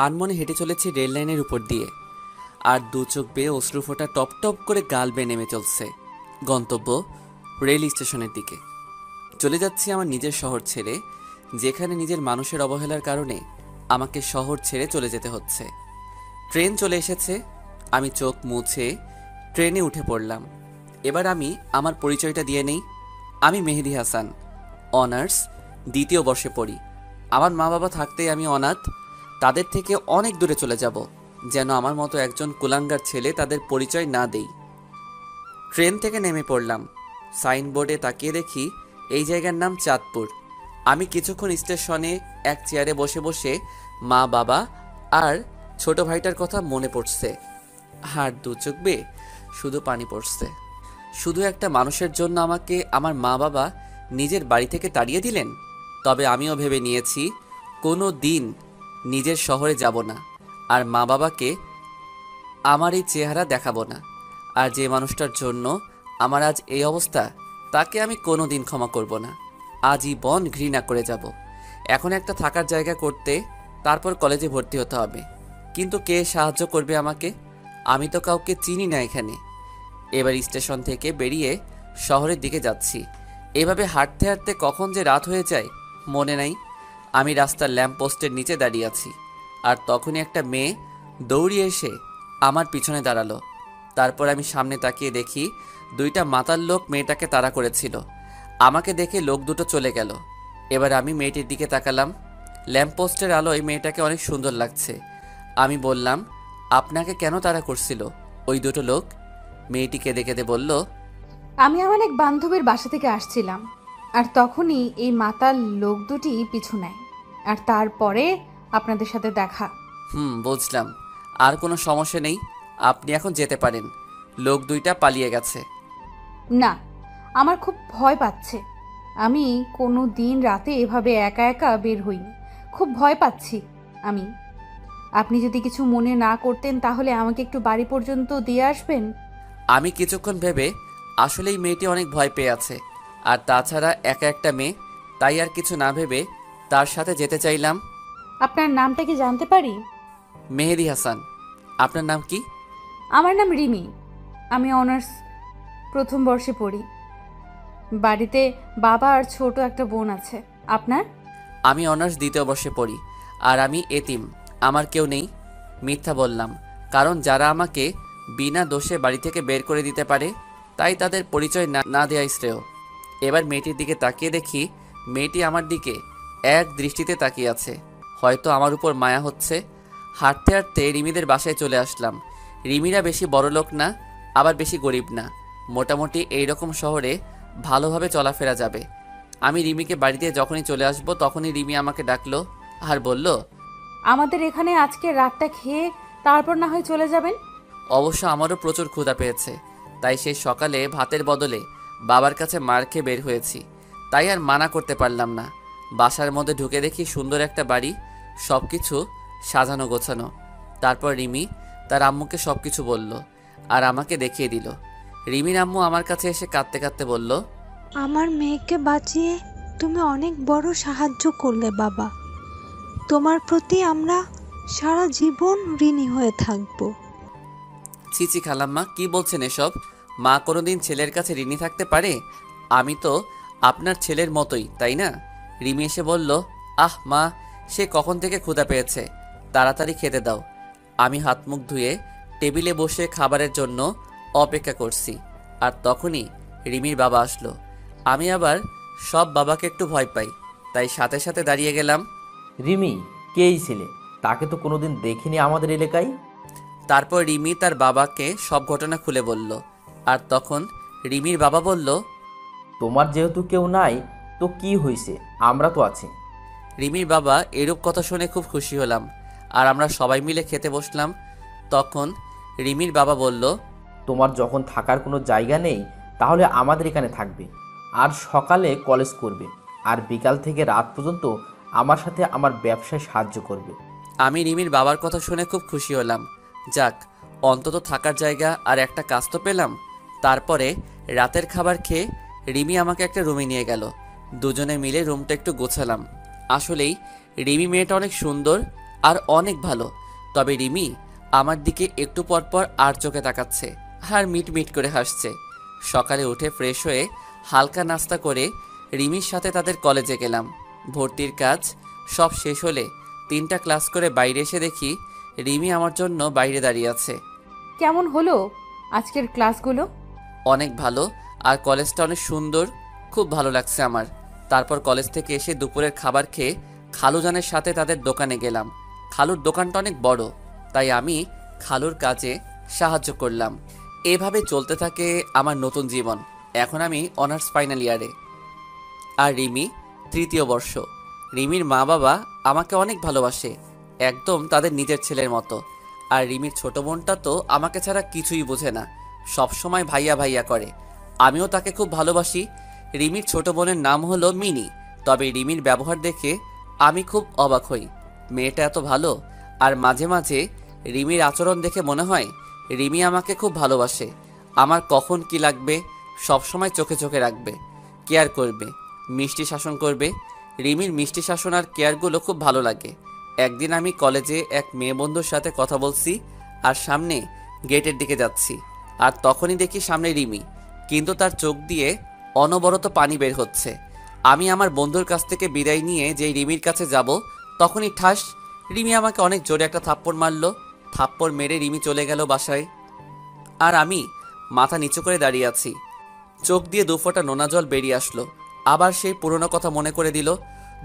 আনমনে হেঁটে চলেছি রেল লাইনের উপর দিয়ে, আর দু চোখ বেয়ে অশ্রু ফোঁটা টপ টপ করে গাল বেয়ে নেমে চলছে। গন্তব্য রেল স্টেশনের দিকে। চলে যাচ্ছি আমার নিজের শহর ছেড়ে, যেখানে নিজের মানুষের অবহেলার কারণে আমাকে শহর ছেড়ে চলে যেতে হচ্ছে। ট্রেন চলে এসেছে। আমি চোখ মুছে ট্রেনে উঠে পড়লাম। এবার আমি আমার পরিচয়টা দিয়ে নেই। আমি মেহেদী হাসান, অনার্স দ্বিতীয় বর্ষে পড়ি। আমার মা বাবা থাকতেই আমি অনাথ। তাদের থেকে অনেক দূরে চলে যাব, যেন আমার মতো একজন কুলাঙ্গার ছেলে তাদের পরিচয় না দেই। ট্রেন থেকে নেমে পড়লাম। সাইনবোর্ডে তাকিয়ে দেখি এই জায়গার নাম চাঁদপুর। আমি কিছুক্ষণ স্টেশনে এক চেয়ারে বসে বসে মা বাবা আর ছোট ভাইটার কথা মনে পড়ছে। আর দু চোখ বেয়ে শুধু পানি পড়ছে। শুধু একটা মানুষের জন্য আমাকে আমার মা বাবা নিজের বাড়ি থেকে তাড়িয়ে দিলেন। তবে আমিও ভেবে নিয়েছি কোনো দিন নিজের শহরে যাব না, আর মা বাবাকে আমার এই চেহারা দেখাবো না। আর যে মানুষটার জন্য আমার আজ এই অবস্থা, তাকে আমি কোনো দিন ক্ষমা করব না। আজীবন ঘৃণা করে যাব। এখন একটা থাকার জায়গা করতে, তারপর কলেজে ভর্তি হতে হবে। কিন্তু কে সাহায্য করবে আমাকে? আমি তো কাউকে চিনি না এখানে। এবার স্টেশন থেকে বেরিয়ে শহরের দিকে যাচ্ছি। এভাবে হাঁটতে হাঁটতে কখন যে রাত হয়ে যায় মনে নাই। আমি রাস্তার ল্যাম্প পোস্টের নিচে দাঁড়িয়ে আছি, আর তখনই একটা মেয়ে দৌড়িয়ে এসে আমার পিছনে দাঁড়ালো। তারপর আমি সামনে তাকিয়ে দেখি দুইটা মাতাল লোক মেয়েটাকে তাড়া করেছিল। আমাকে দেখে লোক দুটো চলে গেল। এবার আমি মেয়েটির দিকে তাকালাম। ল্যাম্পপোস্টের আলোয় মেয়েটাকে অনেক সুন্দর লাগছে। আমি বললাম, আপনাকে কেন তাড়া করছিল ওই দুটো লোক? মেয়েটি কেঁদে কেঁদে বলল, আমি আমার এক বান্ধবীর বাসা থেকে আসছিলাম, আর তখনই এই মাতাল লোক দুটি পিছু নেয়, আর তারপরে আপনাদের সাথে দেখা। বুঝলাম। আর কোনো সমস্যা নেই, আপনি এখন যেতে পারেন। লোক দুইটা পালিয়ে গেছে। না, আমার খুব ভয় পাচ্ছে। আমি কোনো দিন রাতে এভাবে একা একা বের হইনি। খুব ভয় পাচ্ছি আমি। আপনি যদি কিছু মনে না করতেন তাহলে আমাকে একটু বাড়ি পর্যন্ত দিয়ে আসবেন। আমি কিছুক্ষণ ভেবে আসলেই মেয়েটি অনেক ভয় পেয়ে আছে, আর তাছাড়া একা একটা মেয়ে, তাই আর কিছু না ভেবে তার সাথে যেতে চাইলাম। আপনার নামটা কি জানতে পারি? মেহেদী হাসান। আপনার নাম কি? আমার নাম রিমি। আমি অনার্স প্রথম বর্ষে পড়ি। বাড়িতে বাবা আর ছোট একটা বোন আছে। আপনার? আমি অনার্স দ্বিতীয় বর্ষে পড়ি, আর আমি এতিম। আমার কেউ নেই। মিথ্যা বললাম, কারণ যারা আমাকে বিনা দোষে বাড়ি থেকে বের করে দিতে পারে, তাই তাদের পরিচয় না দেওয়াই শ্রেয়। এবার মেয়েটির দিকে তাকিয়ে দেখি মেয়েটি আমার দিকে এক দৃষ্টিতে তাকিয়ে আছে। হয়তো আমার উপর মায়া হচ্ছে। হাঁটতে হাঁটতে রিমিদের বাসায় চলে আসলাম। রিমিরা বেশি বড়লোক না, আবার বেশি গরিব না। মোটামুটি এইরকম শহরে ভালোভাবে চলাফেরা যাবে। আমি রিমিকে বাড়িতে যখনই চলে আসব তখনই রিমি আমাকে ডাকলো আর বলল, আমাদের এখানে আজকে রাতটা খেয়ে তারপর না হয় চলে যাবেন। অবশ্য আমারও প্রচুর ক্ষুধা পেয়েছে, তাই সেই সকালে ভাতের বদলে বাবার কাছে মার খেয়ে বের হয়েছি। তাই আর মানা করতে পারলাম না। বাসার মধ্যে ঢুকে দেখি সুন্দর একটা বাড়ি, সব কিছু সাজানো গোছানো। তারপর রিমি তার আম্মুকে সব কিছু বলল, আর আমাকে দেখিয়ে দিল। রিমির আম্মু আমার কাছে এসে কাঁদতে কাঁদতে বলল, আমার মেয়েকে বাঁচিয়ে তুমি অনেক বড় সাহায্য করলে বাবা। তোমার প্রতি আমরা সারা জীবন ঋণী হয়ে থাকব। ছিছি খালাম্মা, কি বলছেন এসব? মা কোনোদিন ছেলের কাছে ঋণী থাকতে পারে? আমি তো আপনার ছেলের মতোই, তাই না? রিমি এসে বলল, আহ মা, সে কখন থেকে ক্ষুধা পেয়েছে, তাড়াতাড়ি খেতে দাও। আমি হাত মুখ ধুয়ে টেবিলে বসে খাবারের জন্য অপেক্ষা করছি, আর তখনই রিমির বাবা আসলো। আমি আবার সব বাবাকে একটু ভয় পাই, তাই সাথে সাথে দাঁড়িয়ে গেলাম। রিমি কে এই ছেলে? তাকে তো কোনোদিন দেখিনি আমাদের এলাকায়। তারপর রিমি তার বাবাকে সব ঘটনা খুলে বলল, আর তখন রিমির বাবা বলল, তোমার যেহেতু কেউ নাই তো কি হয়েছে, আমরা তো আছি। রিমির বাবা এরূপ কথা শুনে খুব খুশি হলাম, আর আমরা সবাই মিলে খেতে বসলাম। তখন রিমির বাবা বলল, তোমার যখন থাকার কোনো জায়গা নেই তাহলে আমাদের এখানে থাকবে, আর সকালে কলেজ করবে, আর বিকাল থেকে রাত পর্যন্ত আমার সাথে আমার ব্যবসায় সাহায্য করবে। আমি রিমির বাবার কথা শুনে খুব খুশি হলাম। যাক, অন্তত থাকার জায়গা আর একটা কাজ তো পেলাম। তারপরে রাতের খাবার খেয়ে রিমি আমাকে একটা রুমে নিয়ে গেল। দুজনে মিলে রুমটা একটু গোছালাম। আসলেই রিমি মেয়েটা অনেক সুন্দর আর অনেক ভালো। তবে রিমি আমার দিকে একটু পরপর আর চোখে তাকাচ্ছে আর মিট মিট করে হাসছে। সকালে উঠে ফ্রেশ হয়ে হালকা নাস্তা করে রিমির সাথে তাদের কলেজে গেলাম। ভর্তির কাজ সব শেষ হলে 3টা ক্লাস করে বাইরে এসে দেখি রিমি আমার জন্য বাইরে দাঁড়িয়ে আছে। কেমন হলো আজকের ক্লাসগুলো? অনেক ভালো, আর কলেজটা অনেক সুন্দর, খুব ভালো লাগছে আমার। তারপর কলেজ থেকে এসে দুপুরের খাবার খেয়ে খালুজানের সাথে তাদের দোকানে গেলাম। খালুর দোকানটা অনেক বড়, তাই আমি খালুর কাজে সাহায্য করলাম। এভাবে চলতে থাকে আমার নতুন জীবন। এখন আমি অনার্স ফাইনাল ইয়ারে, আর রিমি 3য় বর্ষ। রিমির মা বাবা আমাকে অনেক ভালোবাসে, একদম তাদের নিজের ছেলের মতো। আর রিমির ছোট বোনটা তো আমাকে ছাড়া কিছুই বোঝে না, সব সময় ভাইয়া ভাইয়া করে। আমিও তাকে খুব ভালোবাসি। রিমির ছোট বোনের নাম হলো মিনি। তবে রিমির ব্যবহার দেখে আমি খুব অবাক হই। মেয়েটা এত ভালো, আর মাঝে মাঝে রিমির আচরণ দেখে মনে হয় রিমি আমাকে খুব ভালোবাসে। আমার কখন কি লাগবে সব সময় চোখে চোখে রাখবে, কেয়ার করবে, মিষ্টি শাসন করবে। রিমির মিষ্টি শাসন আর কেয়ারগুলো খুব ভালো লাগে। একদিন আমি কলেজে এক মেয়ে বন্ধুর সাথে কথা বলছি আর সামনে গেটের দিকে যাচ্ছি, আর তখনই দেখি সামনে রিমি, কিন্তু তার চোখ দিয়ে অনবরত পানি বের হচ্ছে। আমি আমার বন্ধুর কাছ থেকে বিদায় নিয়ে যেই রিমির কাছে যাব, তখনই ঠাস, রিমি আমাকে অনেক জোরে একটা থাপ্পড় মারলো। থাপ্পড় মেরে রিমি চলে গেল বাসায়, আর আমি মাথা নিচু করে দাঁড়িয়ে আছি। চোখ দিয়ে 2 ফোঁটা নোনা জল বেরিয়ে আসলো। আবার সেই পুরনো কথা মনে করে দিল।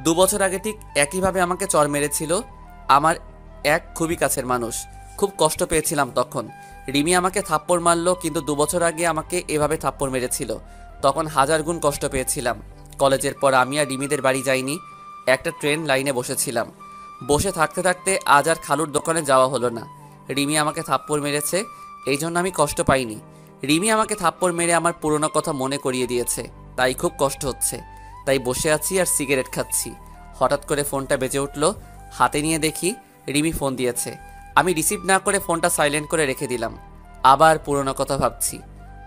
2 বছর আগে ঠিক একইভাবে আমাকে চর মেরেছিল আমার এক খুবই কাছের মানুষ। খুব কষ্ট পেয়েছিলাম তখন। রিমি আমাকে থাপ্পড় মারলো, কিন্তু 2 বছর আগে আমাকে এভাবে থাপ্পড় মেরেছিল, তখন 1000 গুণ কষ্ট পেয়েছিলাম। কলেজের পর আমি আর রিমিদের বাড়ি যাইনি, একটা ট্রেন লাইনে বসেছিলাম। বসে থাকতে থাকতে আজ আর খালুর দোকানে যাওয়া হলো না। রিমি আমাকে থাপ্পড় মেরেছে, এই জন্য আমি কষ্ট পাইনি। রিমি আমাকে থাপ্পড় মেরে আমার পুরনো কথা মনে করিয়ে দিয়েছে, তাই খুব কষ্ট হচ্ছে। তাই বসে আছি আর সিগারেট খাচ্ছি। হঠাৎ করে ফোনটা বেজে উঠল। হাতে নিয়ে দেখি রিমি ফোন দিয়েছে। আমি রিসিভ না করে ফোনটা সাইলেন্ট করে রেখে দিলাম। আবার পুরনো কথা ভাবছি।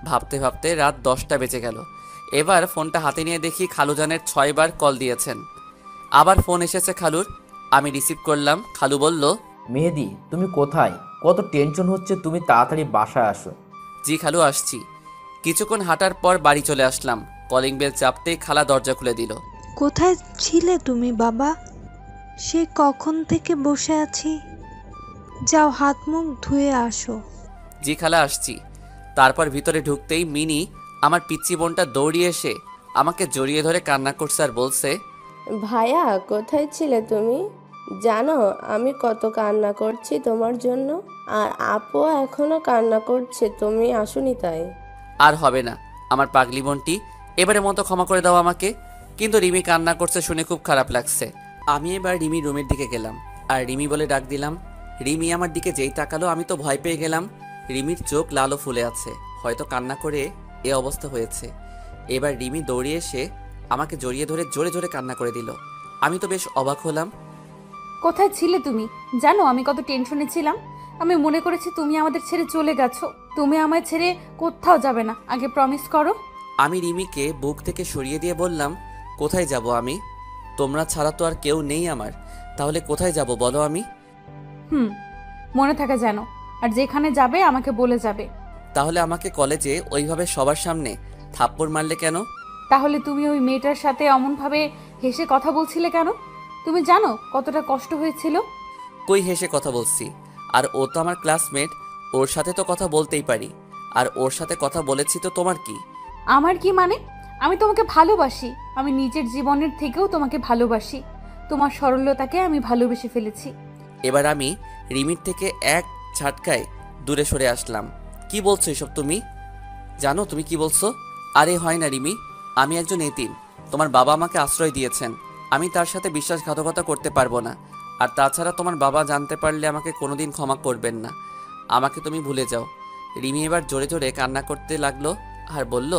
ভাবতে ভাবতে রাত 10টা বেজে গেল। এবার ফোনটা হাতে নিয়ে দেখি খালুজানের 6 বার কল দিয়েছেন। আবার ফোন এসেছে খালুর। আমি রিসিভ করলাম। খালু বলল, মেহেদি, তুমি কোথায়? কত টেনশন হচ্ছে, তুমি তাড়াতাড়ি বাসায় আসো। জি খালু, আসছি। কিছুক্ষণ হাঁটার পর বাড়ি চলে আসলাম। কলিং বেল চাপতেই খালা দরজা খুলে দিল। কোথায় ছিলে তুমি বাবা? সে কখন থেকে বসে আছি। যাও হাত মুখ ধুয়ে আসো। জি খালা, আসছি। তারপর ভিতরে ঢুকতেই মিনি, আমার পিচ্চি বোনটা দৌড়িয়ে এসে আমাকে জড়িয়ে ধরে কান্না করছে আর বলছে, ভাইয়া কোথায় ছিলে তুমি? জানো আমি কত কান্না করছি তোমার জন্য, আর আপু এখনো কান্না করছে তুমি আসোনি তাই। আর হবে না আমার পাগলি বোনটি, এবারের মতো ক্ষমা করে দাও আমাকে। কিন্তু রিমি কান্না করছে শুনে খুব খারাপ লাগছে। আমি এবার রিমি রুমের দিকে গেলাম আর রিমি বলে ডাক দিলাম। রিমি আমার দিকে যেই তাকালো আমি তো ভয় পেয়ে গেলাম। রিমির চোখ লাল ফুলে আছে, হয়তো কান্না করে এ অবস্থা হয়েছে। এবার রিমি দৌড়িয়ে এসে আমাকে জড়িয়ে ধরে জোরে জোরে কান্না করে দিল। আমি তো বেশ অবাক হলাম। কোথায় ছিলে তুমি? জানো আমি কত টেনশনে ছিলাম। আমি মনে করেছি তুমি আমাদের ছেড়ে চলে গেছো। তুমি আমায় ছেড়ে কোথাও যাবে না, আগে প্রমিস করো। আমি রিমিকে বুক থেকে সরিয়ে দিয়ে বললাম, কোথায় যাব আমি? তোমরা ছাড়া তো আর কেউ নেই আমার, তাহলে কোথায় যাব বলো আমি? মনে থাকে যেন, আর যেখানে যাবে আমাকে বলে যাবে। তাহলে আমাকে কলেজে ওইভাবে সবার সামনে থাপ্পড় মারলে কেন? তাহলে তুমি ওই মেয়েটার সাথে অমনভাবে হেসে কথা বলছিলে কেন? তুমি জানো কতটা কষ্ট হয়েছিল? কই হেসে কথা বলছি? আর ও তো আমার ক্লাসমেট, ওর সাথে তো কথা বলতেই পারি। আর ওর সাথে কথা বলেছি তো তোমার কি? আমার কি মানে? আমি তোমাকে ভালোবাসি। আমি নিজের জীবনের থেকেও তোমাকে ভালোবাসি। তোমার সরলতাকে আমি ভালোবেসে ফেলেছি। এবার আমি রিমির থেকে এক ঝাটকায় দূরে সরে আসলাম। কি বলছো এসব তুমি? জানো তুমি কি বলছো? আরে হয় না রিমি, আমি একজন এতিম। তোমার বাবা আমাকে আশ্রয় দিয়েছেন, আমি তার সাথে বিশ্বাসঘাতকতা করতে পারবো না। আর তাছাড়া তোমার বাবা জানতে পারলে আমাকে কোনোদিন ক্ষমা করবেন না। আমাকে তুমি ভুলে যাও। রিমি এবার জোরে জোরে কান্না করতে লাগলো আর বলল,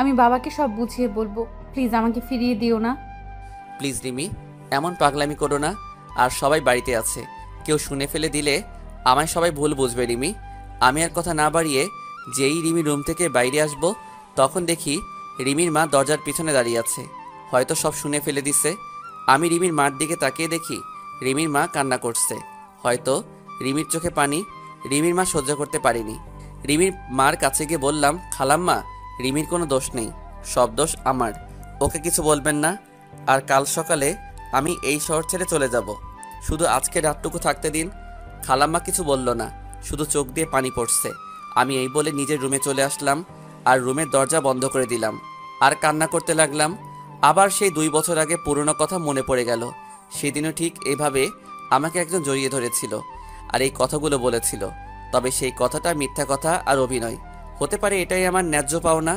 আমি বাবাকে সব বুঝিয়ে বলবো। প্লিজ আমাকে ফিরিয়ে দিও না। প্লিজ রিমি, এমন পাগলামি করো না। আর সবাই বাড়িতে আছে, কেউ শুনে ফেলে দিলে আমায় সবাই ভুল বুঝবে রিমি। আমি আর কথা না বাড়িয়ে যেই রিমি রুম থেকে বাইরে আসবো, তখন দেখি রিমির মা দরজার পিছনে দাঁড়িয়ে আছে। হয়তো সব শুনে ফেলে দিছে। আমি রিমির মার দিকে তাকিয়ে দেখি রিমির মা কান্না করছে। হয়তো রিমির চোখে পানি। রিমির মা সহ্য করতে পারিনি। রিমির মার কাছে গিয়ে বললাম, খালাম্মা, রিমির কোনো দোষ নেই, সব দোষ আমার। ওকে কিছু বলবেন না। আর কাল সকালে আমি এই শহর ছেড়ে চলে যাব। শুধু আজকে রাতটুকু থাকতে দিন। খালাম্মা কিছু বলল না, শুধু চোখ দিয়ে পানি পড়ছে। আমি এই বলে নিজের রুমে চলে আসলাম আর রুমের দরজা বন্ধ করে দিলাম আর কান্না করতে লাগলাম। আবার সেই 2 বছর আগে পুরনো কথা মনে পড়ে গেল। সেদিনও ঠিক এভাবে আমাকে একজন জড়িয়ে ধরেছিল আর এই কথাগুলো বলেছিল। তবে সেই কথাটা মিথ্যা কথা আর অভিনয় হতে পারে, এটাই আমার ন্যায্য পাওনা।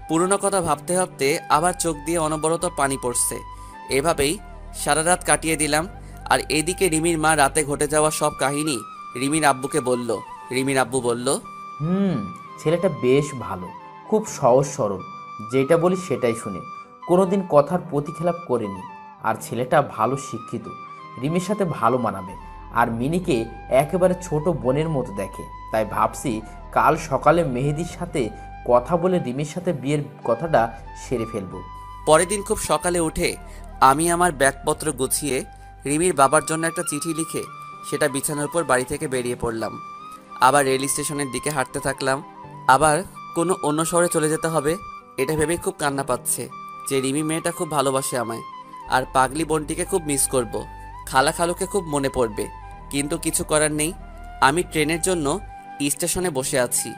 পুরনো কথা ভাবতে ভাবতে আবার চোখ দিয়ে অনবরত পানি পড়ছে। এভাবেই সারা রাত কাটিয়ে দিলাম। আর এদিকে রিমির মা রাতে ঘটে যাওয়া সব কাহিনী রিমির আব্বুকে বলল। রিমির আব্বু বলল, ছেলেটা বেশ ভালো, খুব সহজ সরল, যেটা বলি সেটাই শুনে, কোনোদিন কথার প্রতিখেলাপ করেনি। আর ছেলেটা ভালো শিক্ষিত, রিমির সাথে ভালো মানাবে। আর মিনিকে একেবারে ছোট বোনের মতো দেখে। তাই ভাবছি কাল সকালে মেহেদির সাথে কথা বলে রিমির সাথে বিয়ের কথাটা সেরে ফেলবো। পরের দিন খুব সকালে উঠে আমি আমার ব্যাগপত্র গুছিয়ে রিমির বাবার জন্য একটা চিঠি লিখে সেটা বিছানার উপর বাড়ি থেকে বেরিয়ে পড়লাম। আবার রেল স্টেশনের দিকে হাঁটতে থাকলাম। আবার কোনো অন্য শহরে চলে যেতে হবে, এটা ভেবেই খুব কান্না পাচ্ছে যে রিমি মেয়েটা খুব ভালোবাসে আমায়। আর পাগলি বোনটিকে খুব মিস করব। খালা খালুকে খুব মনে পড়বে। কিন্তু কিছু করার নেই। আমি ট্রেনের জন্য স্টেশনে বসে আছি।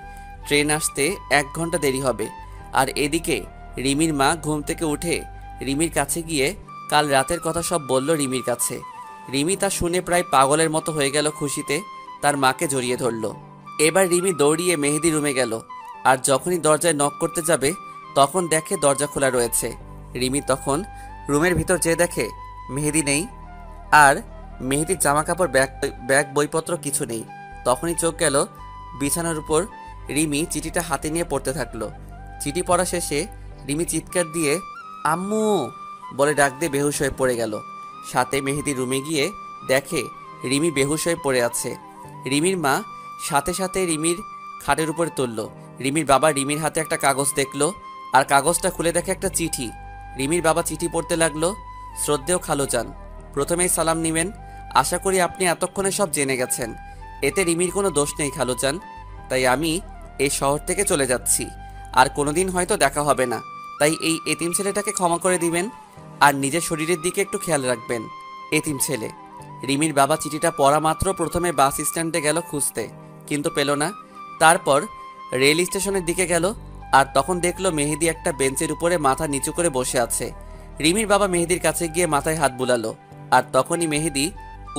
ট্রেন আসতে 1 ঘন্টা দেরি হবে। আর এদিকে রিমির মা ঘুম থেকে উঠে রিমির কাছে গিয়ে কাল রাতের কথা সব বলল রিমির কাছে। রিমি তা শুনে প্রায় পাগলের মতো হয়ে গেল খুশিতে, তার মাকে জড়িয়ে ধরল। এবার রিমি দৌড়িয়ে মেহেদি রুমে গেল। আর যখনই দরজায় নক করতে যাবে তখন দেখে দরজা খোলা রয়েছে। রিমি তখন রুমের ভিতর যেয়ে দেখে মেহেদি নেই আর মেহেদির জামা কাপড় ব্যাগ বইপত্র কিছু নেই। তখনই চোখ গেল বিছানার উপর। রিমি চিঠিটা হাতে নিয়ে পড়তে থাকলো। চিঠি পড়া শেষে রিমি চিৎকার দিয়ে আম্মু বলে ডাক দিয়ে বেহুশ হয়ে পড়ে গেল। সাথে মেহেদি রুমে গিয়ে দেখে রিমি বেহুশ হয়ে পড়ে আছে। রিমির মা সাথে সাথে রিমির খাটের উপরে তুলল। রিমির বাবা রিমির হাতে একটা কাগজ দেখলো আর কাগজটা খুলে দেখে একটা চিঠি। রিমির বাবা চিঠি পড়তে লাগলো, শ্রদ্ধেয় খালুজান, প্রথমেই সালাম নিবেন। আশা করি আপনি এতক্ষণে সব জেনে গেছেন। এতে রিমির কোনো দোষ নেই খালুজান। তাই আমি এই শহর থেকে চলে যাচ্ছি। আর কোনোদিন হয়তো দেখা হবে না। তাই এই এতিম ছেলেটাকে ক্ষমা করে দিবেন আর নিজের শরীরের দিকে একটু খেয়াল রাখবেন। এতিম ছেলে। রিমির বাবা চিঠিটা পড়া মাত্র প্রথমে বাস স্ট্যান্ডে গেল খুঁজতে, কিন্তু পেল না। তারপর রেল স্টেশনের দিকে গেল আর তখন দেখলো মেহেদি একটা বেঞ্চের উপরে মাথা নিচু করে বসে আছে। রিমির বাবা মেহেদির কাছে গিয়ে মাথায় হাত বুলালো। আর তখনই মেহেদি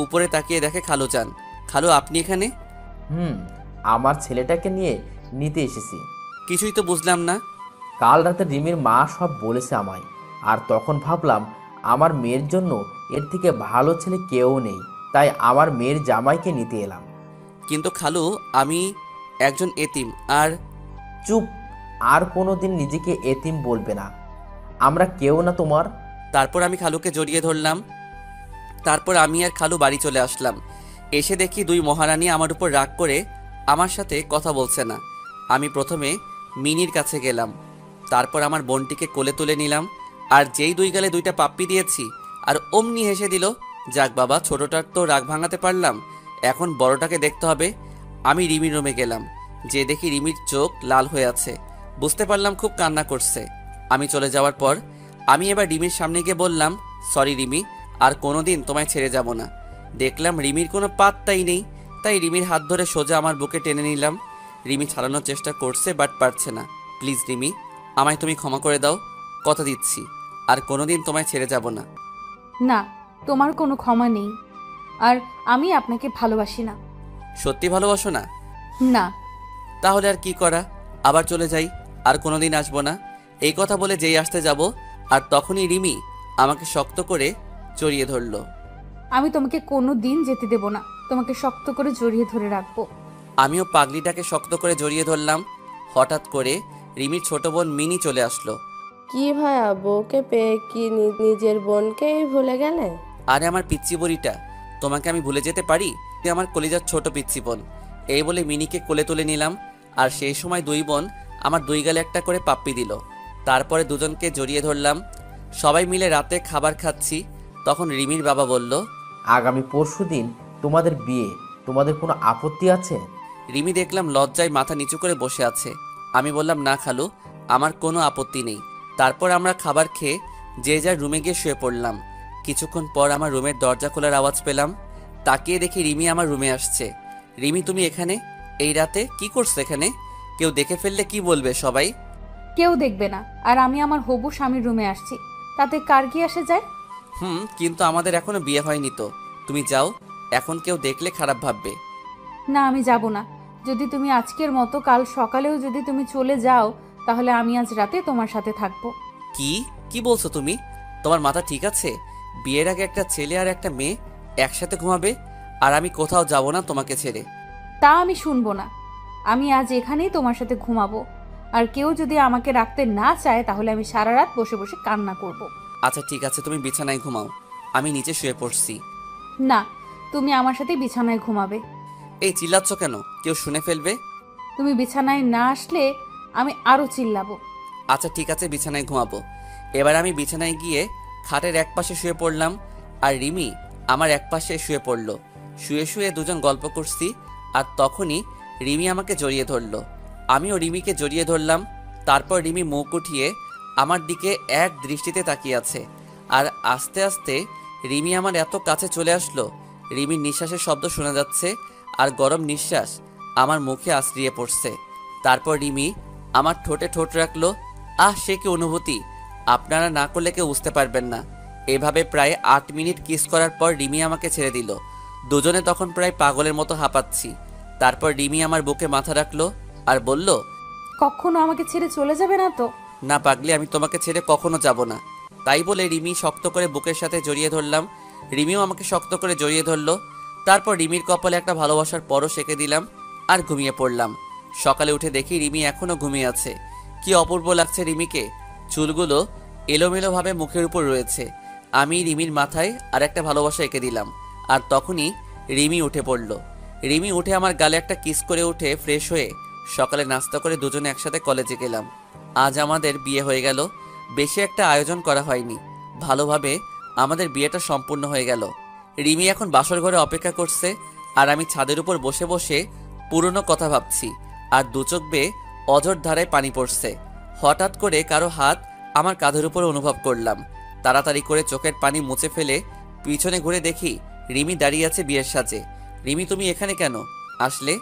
উপরে তাকিয়ে দেখে খালুজান। খালু, আপনি এখানে? আমার ছেলেটাকে নিয়ে নিতে এসেছি। কিছুই তো বুঝলাম না। কাল রাতে রিমির মা সব বলেছে আমায়। আর তখন ভাবলাম আমার মেয়ের জন্য এর থেকে ভালো ছেলে কেউ নেই, তাই আমার মেয়ের জামাইকে নিতে এলাম। কিন্তু খালু, আমি একজন এতিম। আর চুপ, আর কোনোদিন নিজেকে এতিম বলবে না, আমরা কেউ না তোমার। তারপর আমি খালুকে জড়িয়ে ধরলাম। তারপর আমি আর খালু বাড়ি চলে আসলাম। এসে দেখি 2 মহারানী আমার উপর রাগ করে আমার সাথে কথা বলছে না। আমি প্রথমে মিনির কাছে গেলাম, তারপর আমার বোনটিকে কোলে তুলে নিলাম। আর যেই 2 গালে 2টা পাপ্পি দিয়েছি আর অমনি হেসে দিল। যাক বাবা, ছোটটার তো রাগ ভাঙাতে পারলাম, এখন বড়টাকে দেখতে হবে। আমি রিমির রুমে গেলাম, যে দেখি রিমির চোখ লাল হয়ে আছে। বুঝতে পারলাম খুব কান্না করছে। আমি চলে যাওয়ার পর আমি এবার রিমির সামনে গিয়ে বললাম, সরি রিমি, আর কোনোদিন তোমায় ছেড়ে যাব না। দেখলাম রিমির কোনো পাত্তাই নেই, তাই রিমির হাত ধরে সোজা আমার বুকে টেনে নিলাম। রিমি ছাড়ানোর চেষ্টা করছে, বাট পারছে না। প্লিজ রিমি, আমায় তুমি ক্ষমা করে দাও, কথা দিচ্ছি আর কোনোদিন তোমায় ছেড়ে যাব না। না, তোমার কোনো ক্ষমা নেই। আর আমি আপনাকে ভালোবাসি না। সত্যি ভালোবাসো না? না। তাহলে আর কি করা, আবার চলে যাই, আর কোনোদিন আসবো না। এই কথা বলে যেই আসতে যাব আর তখনই রিমি আমাকে শক্ত করে জড়িয়ে ধরলো। আমি তোমাকে কোনো দিন যেতে দেব না, তোমাকে শক্ত করে জড়িয়ে ধরে রাখবো। আমিও পাগলিটাকে শক্ত করে জড়িয়ে ধরলাম। হঠাৎ করে রিমির ছোট বোন মিনি চলে আসলো। কি ভাইয়া, বউকে পেয়ে কি নিজের বোনকেই ভুলে গেলে? আরে আমার পিচ্চি বড়িটা, তোমাকে আমি ভুলে যেতে পারি? তুই আমার কলিজার ছোট পিচ্চি বোন। এই বলে মিনিকে কোলে তুলে নিলাম। আর সেই সময় 2 বোন আমার 2 গালে একটা করে পাপ্পি দিল। তারপরে দুজনকে জড়িয়ে ধরলাম। সবাই মিলে রাতে খাবার খাচ্ছি। তখন রিমির বাবা বলল, আগামী পরশুদিন তোমাদের বিয়ে, তোমাদের কোনো আপত্তি আছে? রিমি দেখলাম লজ্জায় মাথা নিচু করে বসে আছে। আমি বললাম, না খালু, আমার কোনো আপত্তি নেই। তারপর আমরা খাবার খেয়ে যে যার রুমে গিয়ে শুয়ে পড়লাম। কিছুক্ষণ পর আমার রুমের দরজা খোলার আওয়াজ পেলাম। তাকিয়ে দেখি রিমি আমার রুমে আসছে। রিমি, তুমি এখানে এই রাতে কি করছো এখানে? কেউ দেখে ফেললে কি বলবে সবাই? কেউ দেখবে না, আর আমি আমার হবু স্বামীর রুমে আসছি, তাতে কার কি আসে যায়? কিন্তু আমাদের এখনো বিয়ে হয়নি তো। তুমি যাও, এখন কেউ দেখলে খারাপ ভাববে। না, আমি যাব না। যদি তুমি আজকের মতো কাল সকালেও যদি তুমি চলে যাও, তাহলে আমি আজ রাতে তোমার সাথে থাকবো। কি কি বলছো তুমি? তোমার মাথা ঠিক আছে? বিয়ের আগে একটা ছেলে আর একটা মেয়ে একসাথে ঘুমাবে, আর আমি কোথাও যাব না তোমাকে ছেড়ে। তা আমি শুনবো না। আমি আজ এখানেই তোমার সাথে ঘুমাবো, আর কেউ যদি আমাকে রাখতে না চায় তাহলে আমি সারা রাত বসে বসে কান্না করব। আচ্ছা ঠিক আছে, তুমি বিছানায় ঘুমাও, আমি নিচে শুয়ে পড়ছি। না, তুমি আমার সাথে বিছানায় ঘুমাবে। এই চিল্লাচ্ছ কেন? কেউ শুনে ফেলবে। তুমি বিছানায় না আসলে আমি আরো চিল্লাবো। আচ্ছা ঠিক আছে, বিছানায় ঘুমাবো। এবার আমি বিছানায় গিয়ে খাটের এক পাশে শুয়ে পড়লাম, আর রিমি আমার এক পাশে শুয়ে পড়লো। শুয়ে শুয়ে দুজন গল্প করছি, আর তখনই রিমি আমাকে জড়িয়ে ধরলো। আমিও রিমিকে জড়িয়ে ধরলাম। তারপর রিমি মুখ উঠিয়ে আমার দিকে এক দৃষ্টিতে তাকিয়ে আছে, আর আস্তে আস্তে রিমি আমার এত কাছে চলে আসলো, রিমির নিঃশ্বাসের শব্দ শোনা যাচ্ছে, আর গরম নিঃশ্বাস আমার মুখে আশ্রিয়ে পড়ছে। তারপর রিমি আমার ঠোঁটে ঠোঁট রাখলো। সে কি অনুভূতি, আপনারা না করলে কেউ বুঝতে পারবেন না। এভাবে প্রায় 8 মিনিট কিস করার পর রিমি আমাকে ছেড়ে দিল। দুজনে তখন প্রায় পাগলের মতো হাঁপাচ্ছি। তারপর রিমি আমার বুকে মাথা রাখলো আর বলল, কখনো আমাকে ছেড়ে চলে যাবে না তো? না পাগলি, আমি তোমাকে ছেড়ে কখনো যাব না। তাই বলে রিমি শক্ত করে বুকের সাথে জড়িয়ে ধরলাম। রিমিও আমাকে শক্ত করে জড়িয়ে ধরলো। তারপর রিমির কপালে একটা ভালোবাসার পরশ এঁকে দিলাম, আর ঘুমিয়ে পড়লাম। সকালে উঠে দেখি রিমি এখনো ঘুমিয়ে আছে। কি অপূর্ব লাগছে রিমিকে। চুলগুলো এলোমেলোভাবে মুখের উপর রয়েছে। আমি রিমির মাথায় আর একটা ভালোবাসা এঁকে দিলাম, আর তখনই রিমি উঠে পড়ল। রিমি উঠে আমার গালে একটা কিস করে উঠে ফ্রেশ হয়ে সকালে নাস্তা করে দুজনে একসাথে কলেজে গেলাম। আজ আমাদের বিয়ে হয়ে গেল। বেশি একটা আয়োজন করা হয়নি, ভালোভাবে আমাদের বিয়েটা সম্পূর্ণ হয়ে গেল। রিমি এখন বাসর ঘরে অপেক্ষা করছে, আর আমি ছাদের উপর বসে বসে পুরনো কথা ভাবছি, আর দু চোখ বেয়ে অঝোর ধারায় পানি পড়ছে। হঠাৎ করে কারো হাত আমার কাঁধের উপর অনুভব করলাম। তাড়াতাড়ি করে চোখের পানি মুছে ফেলে পিছনে ঘুরে দেখি রিমি দাঁড়িয়ে আছে বিয়ের সাজে। রিমি, তুমি এখানে কেন আসলে?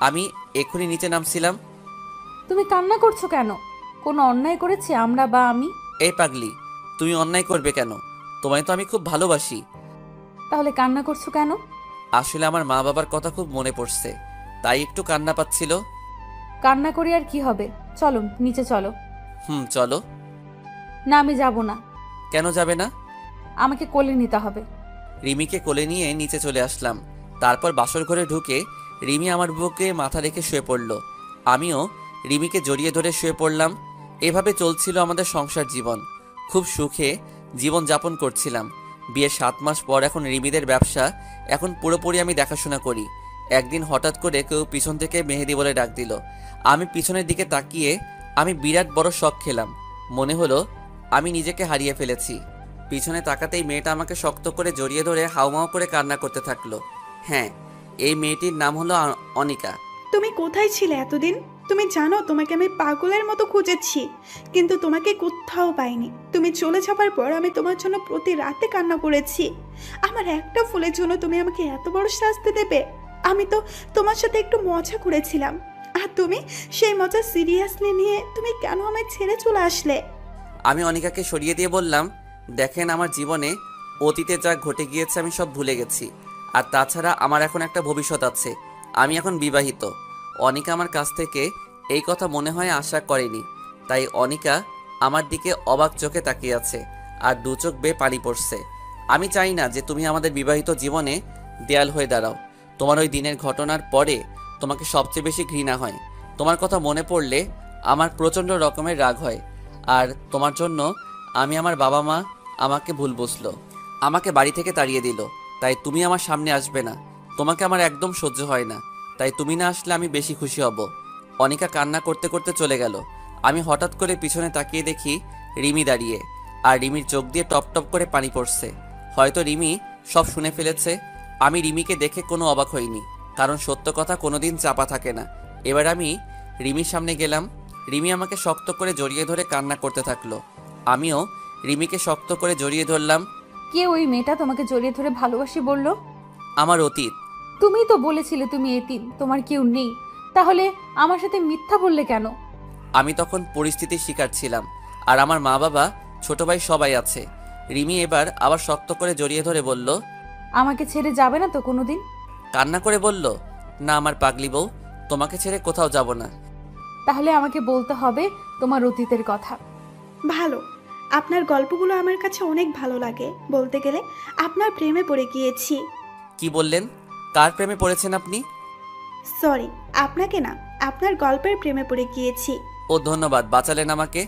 আমি এখনই নিচে নামছিলাম। তুমি কান্না করছো কেন? কোনো অন্যায় করেছি আমরা বা আমি? এই পাগলি, তুমি অন্যায় করবে কেন? তোমায় তো আমি খুব ভালোবাসি। তাহলে কান্না করছো কেন? আসলে আমার মা বাবার কথা খুব মনে পড়ছে, তাই একটু কান্না পাচ্ছিল। কান্না করি আর কি হবে, চলো নিচে চলো। চলো। না, আমি যাব না। কেন যাবে না? আমাকে কোলে নিতে হবে। রিমিকে কোলে নিয়ে নিচে চলে আসলাম। তারপর বাসর ঘরে ঢুকে রিমি আমার বুকে মাথা রেখে শুয়ে পড়ল। আমিও রিমিকে জড়িয়ে ধরে শুয়ে পড়লাম। এভাবে চলছিল আমাদের সংসার জীবন। খুব সুখে জীবন যাপন করছিলাম। বিয়ের 7 মাস পর এখন রিমিদের ব্যবসা এখন পুরোপুরি আমি দেখাশোনা করি। একদিন হঠাৎ করে কেউ পিছন থেকে মেহেদি বলে ডাক দিল। আমি পিছনের দিকে তাকিয়ে আমি বিরাট বড় শক খেলাম। মনে হলো আমি নিজেকে হারিয়ে ফেলেছি। পিছনে তাকাতেই মেয়েটা আমাকে শক্ত করে জড়িয়ে ধরে হাউমাউ করে কান্না করতে থাকলো। হ্যাঁ, এই মেয়েটির নাম হলো অনিকা। তুমি কোথায় ছিলে এতদিন? তুমি জানো তোমাকে আমি পাগলের মতো খুঁজেছি, কিন্তু তোমাকে কোথাও পাইনি। তুমি চলে যাবার পর আমি তোমার জন্য প্রতি রাতে কান্না করেছি। আমার একটা ফুলের জন্য তুমি আমাকে এত বড় শাস্তি দেবে? আমি তো তোমার সাথে একটু মজা করেছিলাম, আর তুমি সেই মজা সিরিয়াসলি নিয়ে তুমি কেন আমায় ছেড়ে চলে আসলে? আমি অনিকাকে সরিয়ে দিয়ে বললাম, দেখেন, আমার জীবনে অতীতে যা ঘটে গিয়েছে আমি সব ভুলে গেছি, আর তাছাড়া আমার এখন একটা ভবিষ্যৎ আছে। আমি এখন বিবাহিত। অনিকা আমার কাছ থেকে এই কথা মনে হয় আশা করেনি, তাই অনিকা আমার দিকে অবাক চোখে তাকিয়ে আছে, আর দু চোখ বেয়ে পানি পড়ছে। আমি চাই না যে তুমি আমাদের বিবাহিত জীবনে দেয়াল হয়ে দাঁড়াও। তোমার ওই দিনের ঘটনার পরে তোমাকে সবচেয়ে বেশি ঘৃণা হয়। তোমার কথা মনে পড়লে আমার প্রচণ্ড রকমের রাগ হয়, আর তোমার জন্য আমি আমার বাবা মা আমাকে ভুল বুঝলো, আমাকে বাড়ি থেকে তাড়িয়ে দিল। তাই তুমি আমার সামনে আসবে না। তোমাকে আমার একদম সহ্য হয় না, তাই তুমি না আসলে আমি বেশি খুশি হব। অনিকা কান্না করতে করতে চলে গেল। আমি হঠাৎ করে পিছনে তাকিয়ে দেখি রিমি দাঁড়িয়ে, আর রিমির চোখ দিয়ে টপ টপ করে পানি পড়ছে। হয়তো রিমি সব শুনে ফেলেছে। আমি রিমিকে দেখে কোনো অবাক হইনি, কারণ সত্য কথা কোনোদিন চাপা থাকে না। এবার আমি রিমির সামনে গেলাম। রিমি আমাকে শক্ত করে জড়িয়ে ধরে কান্না করতে থাকলো। আমিও রিমিকে শক্ত করে জড়িয়ে ধরলাম। কে ওই মেয়েটা তোমাকে জড়িয়ে ধরে ভালোবাসি বললো? আমার অতীত। তুমিই তো বলেছিলে তুমি এতিম, তোমার কেউ নেই। তাহলে আমার সাথে মিথ্যা বললে কেন? আমি তখন পরিস্থিতির শিকার ছিলাম, আর আমার মা বাবা ছোট ভাই সবাই আছে। রিমি এবার আবার শক্ত করে জড়িয়ে ধরে বলল, আমাকে ছেড়ে যাবে না তো কোনোদিন? কান্না করে বলল, না আমার পাগলি বউ, তোমাকে ছেড়ে কোথাও যাব না। তাহলে আমাকে বলতে হবে তোমার অতীতের কথা। ভালো, আপনার গল্পগুলো আমার কাছে অনেক ভালো লাগে। বলতে গেলে আপনার প্রেমে পড়ে গিয়েছি। কি বললেন? কার প্রেমে পড়েছেন আপনি? সরি, আপনাকে না, আপনার গল্পের প্রেমে পড়ে গিয়েছি। ও ধন্যবাদ, বাঁচালেন আমাকে।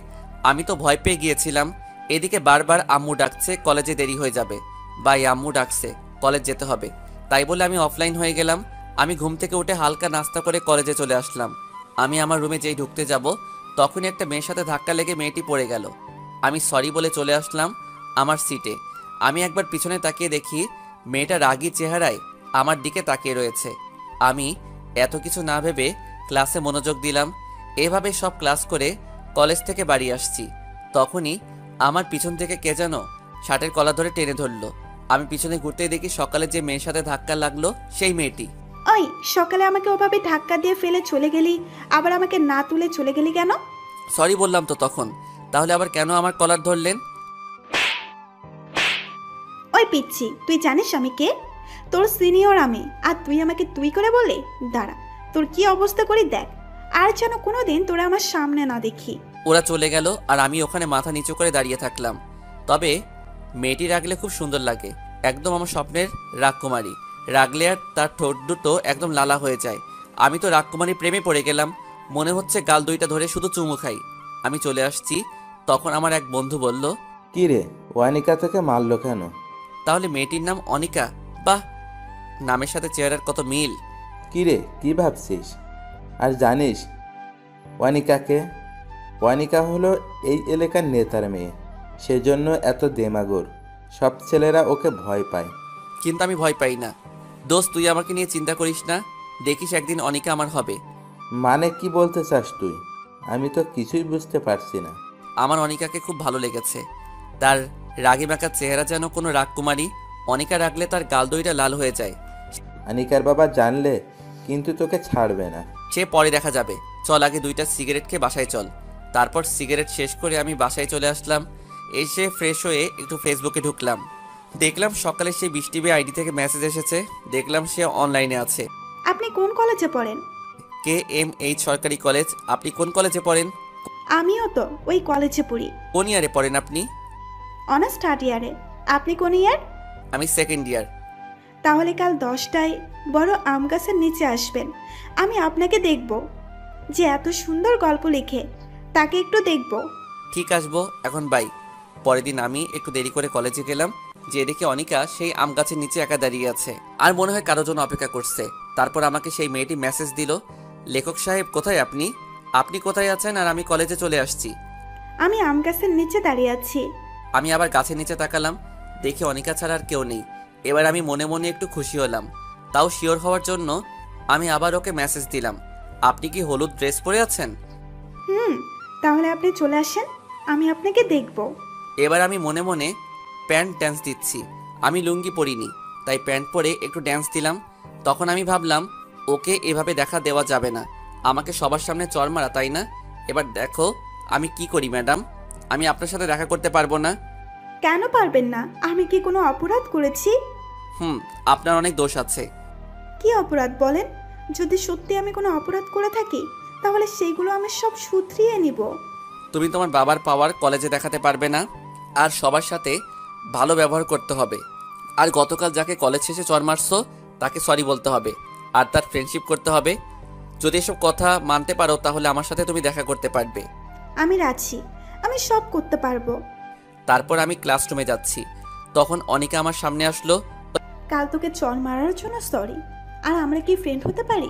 আমি তো ভয় পেয়ে গিয়েছিলাম। এদিকে বারবার আম্মু ডাকছে, কলেজে দেরি হয়ে যাবে। ভাই আম্মু ডাকছে, কলেজ যেতে হবে। তাই বলে আমি অফলাইন হয়ে গেলাম। আমি ঘুম থেকে উঠে হালকা নাস্তা করে কলেজে চলে আসলাম। আমি আমার রুমে যেই ঢুকতে যাব, তখনই একটা মেয়ের সাথে ধাক্কা লেগে মেয়েটি পড়ে গেল। আমি সরি বলে চলে আসলাম আমার সিটে। আমি একবার পিছনে তাকিয়ে দেখি মেয়েটা রাগী চেহারায় আমার দিকে তাকিয়ে রয়েছে। আমি এত কিছু না ভেবে ক্লাসে মনোযোগ দিলাম। এভাবে সব ক্লাস করে কলেজ থেকে বাড়ি আসছি। তখনই আমার পিছন থেকে কে যেন শার্টের কলার ধরে টেনে ধরলো। আমি পিছনে ঘুরতেই দেখি সকালে যে মেয়ের সাথে ধাক্কা লাগলো সেই মেয়েটি। ওই সকালে আমাকে ওভাবে ধাক্কা দিয়ে ফেলে চলে গেলি, আবার আমাকে না তুলে চলে গেলি কেন? সরি বললাম তো তখন, তাহলে আবার কেন আমার কলার ধরলেন? ওই পিচ্ছি, তুই জানিস আমি কে? তোর সিনিয়র আমি, আর তুই আমাকে তুই করে বলে? দাঁড়া, তোর কি অবস্থা করি দেখ, আর যেন কোনোদিন তোরা আমার সামনে না দেখি। ওরা চলে গেল আর আমি ওখানে মাথা নিচু করে দাঁড়িয়ে থাকলাম। তবে মেয়েটি রাগলে খুব সুন্দর লাগে, একদম আমার স্বপ্নের রাজকুমারী। রাগলে আর তার ঠোঁট দুটো একদম লালা হয়ে যায়। আমি তো রাজকুমারীর প্রেমে পড়ে গেলাম। মনে হচ্ছে গাল দুইটা ধরে শুধু চুমু খাই। আমি চলে আসছি, তখন আমার এক বন্ধু বলল, কি রে, ওয়ানিকা থেকে মারলো কেন? তাহলে মেয়েটির নাম অনিকা? বাহ, নামের সাথে চেহারার কত মিল। কি রে, কি ভাবছিস? আর জানিস ওয়ানিকাকে? ওয়ানিকা হলো এই এলাকার নেতার মেয়ে, সেজন্য এত দেমাগর। সব ছেলেরা ওকে ভয় পায়। কিন্তু আমি ভয় পাই না। দোস্ত, তুই আমাকে নিয়ে চিন্তা করিস না, দেখিস একদিন অনিকা আমার হবে। মানে কি বলতে চাস তুই? আমি তো কিছুই বুঝতে পারছি না। আমার অনিকাকে খুব ভালো লেগেছে। তার রাগী মাখা চেহারা যেন কোনো রাজকুমারী। অনিকা রাগলে তার গাল দইটা লাল হয়ে যায়। আনিকার বাবা জানলে কিন্তু তোকে ছাড়বে না। সে পরে দেখা যাবে। চল আগে দুইটা সিগারেট খেয়ে বাসায় চল। তারপর সিগারেট শেষ করে আমি বাসায় চলে আসলাম। এসে ফ্রেশ হয়ে একটু ফেসবুকে ঢুকলাম। দেখলাম সকালে সেই বৃষ্টি আইডি থেকে মেসেজ এসেছে। দেখলাম সে অনলাইনে আছে। আপনি কোন কলেজে পড়েন? KMH সরকারি কলেজ। আপনি কোন কলেজে পড়েন? আমিও তো ওই কলেজে পড়ি। কোন ইয়ারে পড়েন আপনি? অনার্স থার্ড ইয়ারে। আপনি কোন ইয়ার? আমি সেকেন্ড ইয়ার। তাহলে কাল 10টায় বড় আম গাছের নিচে আসবেন। আমি আপনাকে দেখব, যে এত সুন্দর গল্প লিখে, তাকে একটু দেখব। ঠিক আসবো, এখন বাই। পরের দিন আমি একটু দেরি করে কলেজে গেলাম, যে দেখি অনিকা সেই আম গাছের নিচে একা দাঁড়িয়ে আছে, আর মনে হয় কারোর জন্য অপেক্ষা করছে। তারপর আমাকে সেই মেয়েটি মেসেজ দিল, লেখক সাহেব কোথায় আপনি? আপনি কোথায় আছেন? আর আমি কলেজে চলে আসছি। আমি আম গাছের নিচে দাঁড়িয়ে আছি। আমি আবার গাছের নিচে তাকালাম, দেখি অনিকা ছাড়া আর কেউ নেই। এবার আমি মনে মনে একটু খুশি হলাম। তাও শিওর হওয়ার জন্য আমি আবার ওকে মেসেজ দিলাম, আপনি কি হলুদ ড্রেস পরে আছেন? তাহলে আপনি চলে আসেন, আমি আপনাকে দেখব। এবার আমি মনে মনে প্যান্ট ড্যান্স দিচ্ছি। আমি লুঙ্গি পরিনি, তাই প্যান্ট পরে একটু ড্যান্স দিলাম। তখন আমি ভাবলাম, ওকে এভাবে দেখা দেওয়া যাবে না, আমাকে সবার সামনে চড় মারা, তাই না? এবার দেখো আমি কি করি ম্যাডাম। আমি আপনার সাথে দেখা করতে পারবো না। কেন পারবেন না? আমি কি কোনো অপরাধ করেছি? আপনার অনেক দোষ আছে। কি অপরাধ বলেন? যদি সত্যি আমি কোনো অপরাধ করে থাকি, তাহলে সেইগুলো আমি সব শুধরিয়ে নিব। তুমি তোমার বাবার পাওয়ার কলেজে দেখাতে পারবে না, আর সবার সাথে ভালো ব্যবহার করতে হবে। আর গতকাল যাকে কলেজ শেষে চড় মারছো তাকে সরি বলতে হবে, আর তার ফ্রেন্ডশিপ করতে হবে। যদি এসব কথা মানতে পারো তাহলে আমার সাথে তুমি দেখা করতে পারবে। আমি রাজি, আমি সব করতে পারবো। তারপর আমি ক্লাসরুমে যাচ্ছি, তখন অনিকা আমার সামনে আসলো। কাল তোকে চর মারার জন্য সরি, আর আমরা কি ফ্রেন্ড হতে পারি?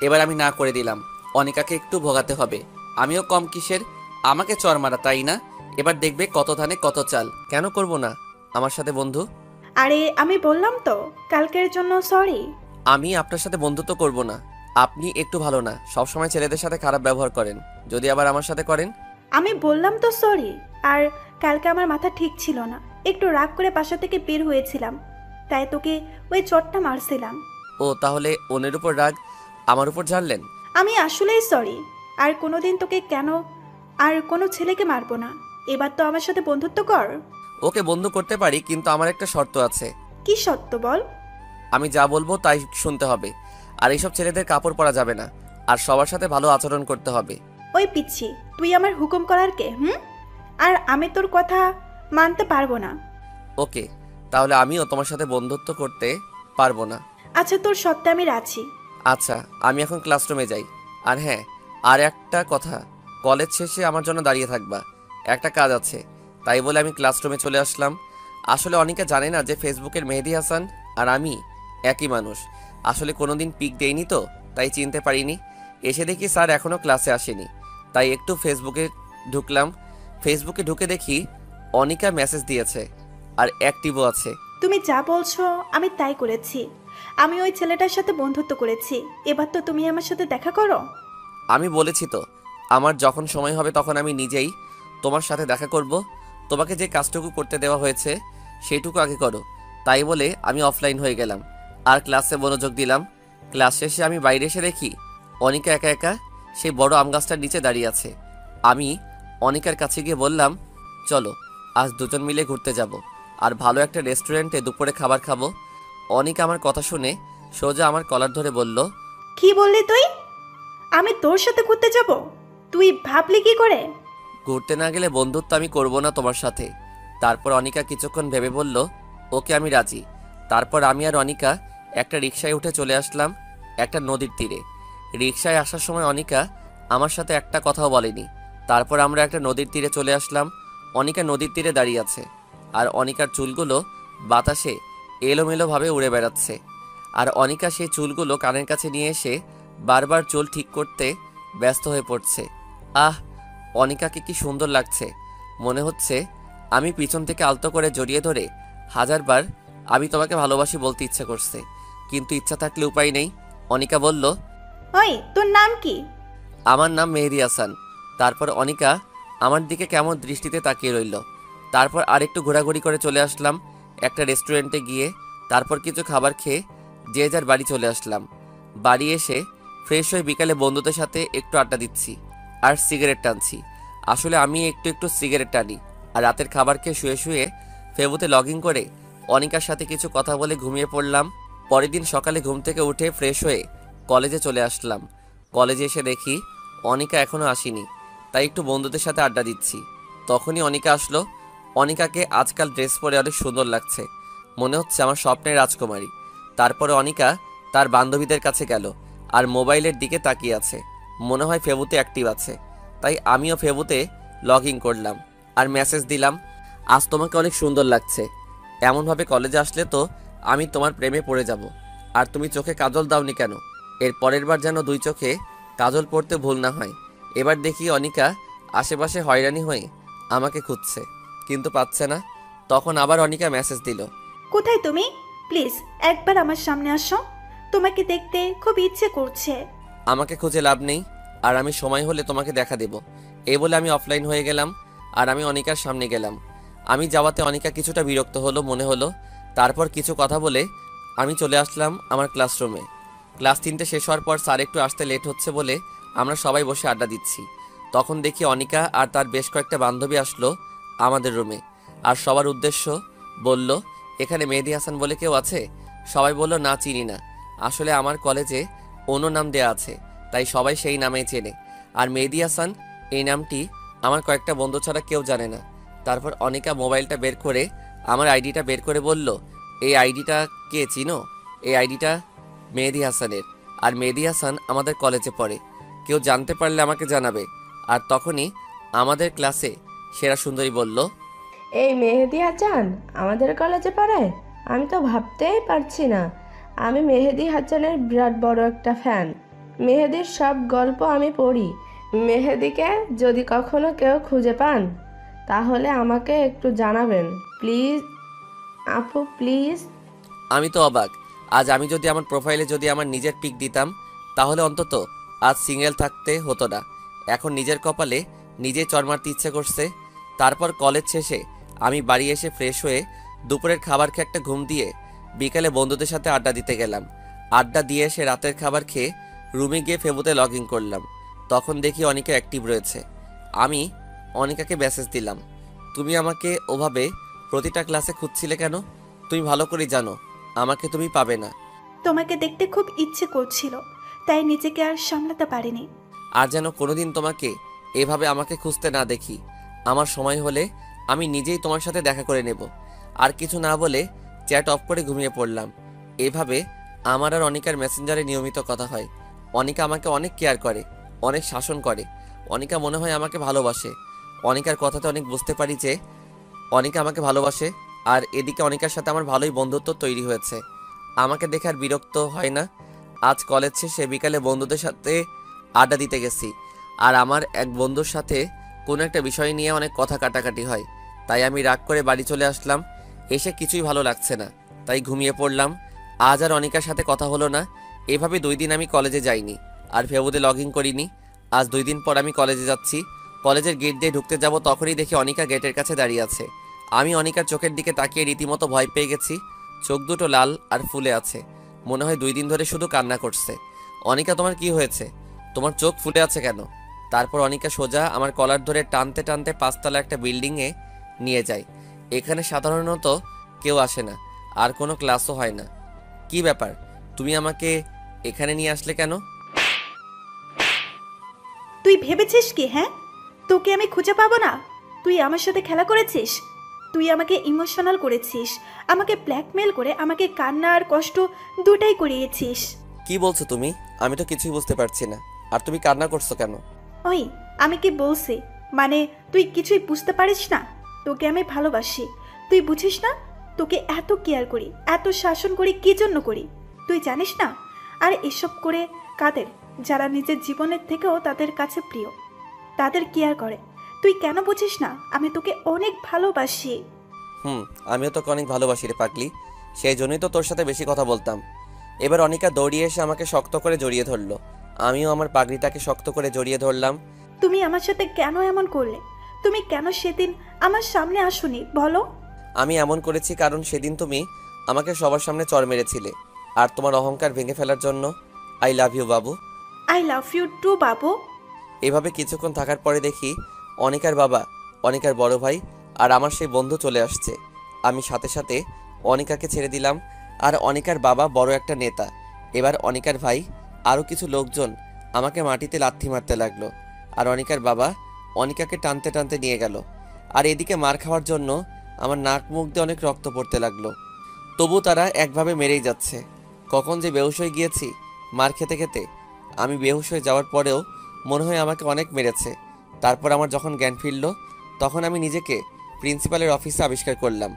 এবার আমি না করে দিলাম, অনিকাকে একটু ভোগাতে হবে। আমিও কম কিসের, আমাকে চর মারা, তাই না? এবার দেখবে কত ধানে কত চাল। কেন করব না আমার সাথে বন্ধু? আরে আমি বললাম তো, কালকের জন্য সরি। আমি আপনার সাথে বন্ধুত্ব করব না। আপনি একটু ভালো না, সবসময় ছেলেদের সাথে খারাপ ব্যবহার করেন। যদি আবার আমার সাথে করেন। আমি বললাম তো সরি। আর কালকে আমার মাথা ঠিক ছিল না, একটু রাগ করে বাসা থেকে বের হয়েছিলাম, তাই তোকে ওই চটটা মারছিলাম। ও তাহলে ওনের উপর রাগ আমার উপর ঝাড়লেন? আমি আসলেই সরি। আর কোনোদিন তোকে কেন আর কোনো ছেলেকে মারবো না। এবার তো আমার সাথে বন্ধুত্ব কর। ওকে বন্ধু করতে পারি, কিন্তু আমার একটা শর্ত আছে। কি সত্য বল। আমি যা বলবো তাই শুনতে হবে। আর এইসব ছেলেদের কাপড় পরা যাবে না। আর সবার সাথে ভালো আচরণ করতে হবে। ওই পিচ্ছি, তুই আমার হুকুম করার কে? আর আমি তোর কথা মানতে পারবো না। ওকে, তাহলে আমিও তোমার সাথে বন্ধুত্ব করতে পারবো না। আচ্ছা, তোর সত্ত্বে আমি রাজি। আচ্ছা, আমি এখন ক্লাসরুমে যাই। আর হ্যাঁ, আর একটা কথা, কলেজ শেষে আমার জন্য দাঁড়িয়ে থাকবা, একটা কাজ আছে। তাই বলে আমি ক্লাসরুমে চলে আসলাম। আসলে অনেকে জানে না যে ফেসবুকের মেহেদি হাসান আর আমি একই মানুষ। আসলে কোনোদিন পিক দেইনি তো, তাই চিনতে পারিনি। এসে দেখি স্যার এখনও ক্লাসে আসেনি, তাই একটু ফেসবুকে ঢুকলাম। ফেসবুকে ঢুকে দেখি অনিকা মেসেজ দিয়েছে আর অ্যাক্টিভও আছে। তুমি যা বলছো আমি তাই করেছি। আমি ওই ছেলেটার সাথে বন্ধুত্ব করেছি। এবার তো তুমি আমার সাথে দেখা করো। আমি বলেছি তো, আমার যখন সময় হবে তখন আমি নিজেই তোমার সাথে দেখা করব। তোমাকে যে কাজটুকু করতে দেওয়া হয়েছে সেইটুকু আগে করো। তাই বলে আমি অফলাইন হয়ে গেলাম আর ক্লাসে মনোযোগ দিলাম। ক্লাস শেষে আমি বাইরে এসে দেখি অনিকা একা একা সেই বড় আম গাছটার নিচে দাঁড়িয়ে আছে। আমি অনিকার কাছে গিয়ে বললাম, চলো আজ দুজন মিলে ঘুরতে যাব আর ভালো একটা রেস্টুরেন্টে দুপুরে খাবার খাবো। অনিকা আমার কথা শুনে সোজা আমার কলার ধরে বলল, কি বললি তুই? আমি তোর সাথে ঘুরতে যাব? তুই ভাবলি কি করে? ঘুরতে না গেলে বন্ধুত্ব আমি করব না তোমার সাথে। তারপর অনিকা কিছুক্ষণ ভেবে বলল, ওকে আমি রাজি। তারপর আমি আর অনিকা একটা রিকশায় উঠে চলে আসলাম একটা নদীর তীরে। রিকশায় আসার সময় অনিকা আমার সাথে একটা কথাও বলেনি। তারপর আমরা একটা নদীর তীরে চলে আসলাম। অনিকা নদীর তীরে দাঁড়িয়ে আছে আর অনিকার চুলগুলো বাতাসে এলোমেলোভাবে উড়ে বেড়াচ্ছে। আর অনিকা সেই চুলগুলো কানের কাছে নিয়ে এসে বারবার চুল ঠিক করতে ব্যস্ত হয়ে পড়ছে। আহ, অনিকাকে কি সুন্দর লাগছে। মনে হচ্ছে আমি পিছন থেকে আলতো করে জড়িয়ে ধরে হাজারবার আমি তোমাকে ভালোবাসি বলতে ইচ্ছে করছে, কিন্তু ইচ্ছা থাকলে উপায় নেই। অনিকা বলল, ওই তোর নাম কি? আমার নাম মেহেদি হাসান। তারপর অনিকা আমার দিকে কেমন দৃষ্টিতে তাকিয়ে রইল। তারপর আরেকটু ঘোরাঘুরি করে চলে আসলাম একটা রেস্টুরেন্টে গিয়ে। তারপর কিছু খাবার খেয়ে যে যার বাড়ি চলে আসলাম। বাড়ি এসে ফ্রেশ হয়ে বিকালে বন্ধুদের সাথে একটু আড্ডা দিচ্ছি আর সিগারেট টানছি। আসলে আমি একটু একটু সিগারেট টানি। আর রাতের খাবার খেয়ে শুয়ে শুয়ে ফেসবুকে লগ ইন করে অনিকার সাথে কিছু কথা বলে ঘুমিয়ে পড়লাম। পরের দিন সকালে ঘুম থেকে উঠে ফ্রেশ হয়ে কলেজে চলে আসলাম। কলেজে এসে দেখি অনিকা এখনও আসেনি, তাই একটু বন্ধুদের সাথে আড্ডা দিচ্ছি। তখনই অনিকা আসলো। অনিকাকে আজকাল ড্রেস পরে অনেক সুন্দর লাগছে, মনে হচ্ছে আমার স্বপ্নের রাজকুমারী। তারপরে অনিকা তার বান্ধবীদের কাছে গেল আর মোবাইলের দিকে তাকিয়ে আছে, মনে হয় ফেসবুকে অ্যাক্টিভ আছে। তাই আমিও ফেসবুকে লগ ইন করলাম আর মেসেজ দিলাম, আজ তোমাকে অনেক সুন্দর লাগছে। এমনভাবে কলেজে আসলে তো আমি তোমার প্রেমে পড়ে যাব। আর তুমি চোখে কাজল দাওনি কেন? এর পরের বার যেন দুই চোখে কাজল পড়তে ভুল না হয়। এবার দেখি অনিকা আশেপাশে হয়রানি হয়ে আমাকে খুঁজছে, কিন্তু পাচ্ছে না। তখন আবার অনিকা মেসেজ দিল, কোথায় তুমি? প্লিজ একবার আমার সামনে আসো, তোমাকে দেখতে খুব ইচ্ছে করছে। আমাকে খুঁজে লাভ নেই, আর আমি সময় হলে তোমাকে দেখা দেব। এই বলে আমি অফলাইন হয়ে গেলাম আর আমি অনিকার সামনে গেলাম। আমি যাওয়াতে অনিকা কিছুটা বিরক্ত হলো মনে হলো। তারপর কিছু কথা বলে আমি চলে আসলাম আমার ক্লাসরুমে। ক্লাস 3টে শেষ হওয়ার পর স্যার একটু আসতে লেট হচ্ছে বলে আমরা সবাই বসে আড্ডা দিচ্ছি। তখন দেখি অনিকা আর তার বেশ কয়েকটা বান্ধবী আসলো আমাদের রুমে। আর সবার উদ্দেশ্য বলল, এখানে মেহেদি হাসান বলে কেউ আছে? সবাই বলল, না চিনি না। আসলে আমার কলেজে অন্য নাম দেয়া আছে, তাই সবাই সেই নামেই চেনে। আর মেহেদি হাসান এই নামটি আমার কয়েকটা বন্ধু ছাড়া কেউ জানে না। তারপর অনিকা মোবাইলটা বের করে আমার আইডিটা বের করে বলল, এই আইডিটা কে চিনো? এই আইডিটা মেহেদি হাসানের। আর মেহেদি হাসান আমাদের কলেজে পড়ে, কেউ জানতে পারলে আমাকে জানাবে। আর তখনই আমাদের ক্লাসে সেরা সুন্দরী বলল, এই মেহেদি হাসান আমাদের কলেজে পড়ে? আমি তো ভাবতেই পারছি না। আমি মেহেদি হাসানের বিরাট বড় একটা ফ্যান। মেহেদির সব গল্প আমি পড়ি। মেহেদিকে যদি কখনো কেউ খুঁজে পান তাহলে আমাকে একটু জানাবেন প্লিজ। আপু প্লিজ। আমি তো অবাক। আজ আমি যদি আমার প্রোফাইলে যদি আমার নিজের পিক দিতাম তাহলে অন্তত আজ সিঙ্গেল থাকতে হতো না। এখন নিজের কপালে নিজেই চড় মারতে ইচ্ছে করছে। তারপর কলেজ শেষে আমি বাড়ি এসে ফ্রেশ হয়ে দুপুরের খাবার খেয়ে একটা ঘুম দিয়ে বিকালে বন্ধুদের সাথে আড্ডা দিতে গেলাম। আড্ডা দিয়ে এসে রাতের খাবার খেয়ে রুমে গিয়ে ফেবুতে লগ ইন করলাম। তখন দেখি অনিকা অ্যাক্টিভ রয়েছে। আমি অনিকাকে মেসেজ দিলাম, তুমি আমাকে ওভাবে প্রতিটা ক্লাসে খুঁজছিলে কেন? তুমি ভালো করে জানো আমাকে তুমি পাবে না। তোমাকে দেখতে খুব ইচ্ছে করছিল, তাই নিজেকে আর সামলাতে পারিনি। আর যেন কোনোদিন তোমাকে এভাবে আমাকে খুঁজতে না দেখি। আমার সময় হলে আমি নিজেই তোমার সাথে দেখা করে নেব। আর কিছু না বলে চ্যাট অফ করে ঘুমিয়ে পড়লাম। এভাবে আমার আর অনিকার মেসেঞ্জারে নিয়মিত কথা হয়। অনিকা আমাকে অনেক কেয়ার করে, অনেক শাসন করে। অনিকা মনে হয় আমাকে ভালোবাসে। অনিকার কথাতে অনেক বুঝতে পারি যে অনিকা আমাকে ভালোবাসে। আর এদিকে অনিকার সাথে আমার ভালোই বন্ধুত্ব তৈরি হয়েছে। আমাকে দেখে আর বিরক্ত হয় না। আজ কলেজ শেষে বিকালে বন্ধুদের সাথে আড্ডা দিতে গেছি। আর আমার এক বন্ধুর সাথে কোনো একটা বিষয় নিয়ে অনেক কথা কাটাকাটি হয়। তাই আমি রাগ করে বাড়ি চলে আসলাম। এসে কিছুই ভালো লাগছে না, তাই ঘুমিয়ে পড়লাম। আজ আর অনিকার সাথে কথা হলো না। এভাবে 2 দিন আমি কলেজে যাইনি আর ফেবুতে লগ ইন করিনি। আজ 2 দিন পর আমি কলেজে যাচ্ছি। কলেজের গেট দিয়ে ঢুকতে যাব তখনই দেখি অনিকা গেটের কাছে দাঁড়িয়ে আছে। আমি অনিকার চোখের দিকে তাকিয়ে রীতিমতো ভয় পেয়ে গেছি। চোখ দুটো লাল আর ফুলে আছে, মনে হয় 2 দিন ধরে শুধু কান্না করছে। অনিকা, তোমার কি হয়েছে? তোমার চোখ ফুটে আছে কেন? তারপর অনিকা সোজা আমার কলার ধরে টানতে টানতে 5তলা একটা বিল্ডিংয়ে নিয়ে যায়। এখানে সাধারণত কেউ আসে না, আর কোনো ক্লাসও হয় না। কি ব্যাপার, তুমি আমাকে এখানে নিয়ে আসলে কেন? তুই ভেবেছিস কি? হ্যাঁ, তোকে আমি খুঁজে পাবো না? তুই আমার সাথে খেলা করেছিস। তুই আমাকে ইমোশনাল করেছিস, আমাকে ব্ল্যাকমেল করে আমাকে কান্না আর কষ্ট দুটাই করিয়েছিস। কি বলছো তুমি? আমি তো কিছুই বুঝতে পারছি না। আর তুমি কান্না করছো কেন? ওই, আমি কি বলছি? মানে তুই কিছুই বুঝতে পারিস না? তোকে আমি ভালোবাসি, তুই বুঝিস না? তোকে এত কেয়ার করি, এত শাসন করি, কি জন্য করি তুই জানিস না? আর এসব করে কাদের? যারা নিজের জীবনের থেকেও তাদের কাছে প্রিয়, তাদের কেয়ার করে। তুই কেন বুঝিস না? আমি তোকে অনেক ভালোবাসি। আমিও তোকে অনেক ভালোবাসি রে পাগলি। সেই জন্যই তো তোর সাথে বেশি কথা বলতাম। এবার অনিকা দৌড়িয়ে এসে আমাকে শক্ত করে জড়িয়ে ধরলো। আমিও আমার পাগড়িটাকে শক্ত করে জড়িয়ে ধরলাম। তুমি আমার সাথে কেন এমন করলে? তুমি কেন সেদিন আমার সামনে আসোনি বলো? আমি এমন করেছি কারণ সেদিন তুমি আমাকে সবার সামনে চড় মেরেছিলে। আর তোমার অহংকার ভেঙে ফেলার জন্য। I love you Babu. I love you two বাবু। এভাবে কিছুক্ষণ থাকার পরে দেখি অনিকার বাবা, অনিকার বড় ভাই আর আমার সেই বন্ধু চলে আসছে। আমি সাথে সাথে অনিকাকে ছেড়ে দিলাম। আর অনিকার বাবা বড় একটা নেতা। এবার অনিকার ভাই আরও কিছু লোকজন আমাকে মাটিতে লাথি মারতে লাগলো। আর অনিকার বাবা অনিকাকে টানতে টানতে নিয়ে গেল। আর এদিকে মার খাওয়ার জন্য আমার নাক মুখ দিয়ে অনেক রক্ত পড়তে লাগলো। তবু তারা একভাবে মেরেই যাচ্ছে। কখন যে বেহুশ হয়ে গিয়েছি মার খেতে খেতে। আমি বেহুশ হয়ে যাওয়ার পরেও মনে হয় আমাকে অনেক মেরেছে। তারপর আমার যখন জ্ঞান ফিরল তখন আমি নিজেকে প্রিন্সিপালের অফিসে আবিষ্কার করলাম।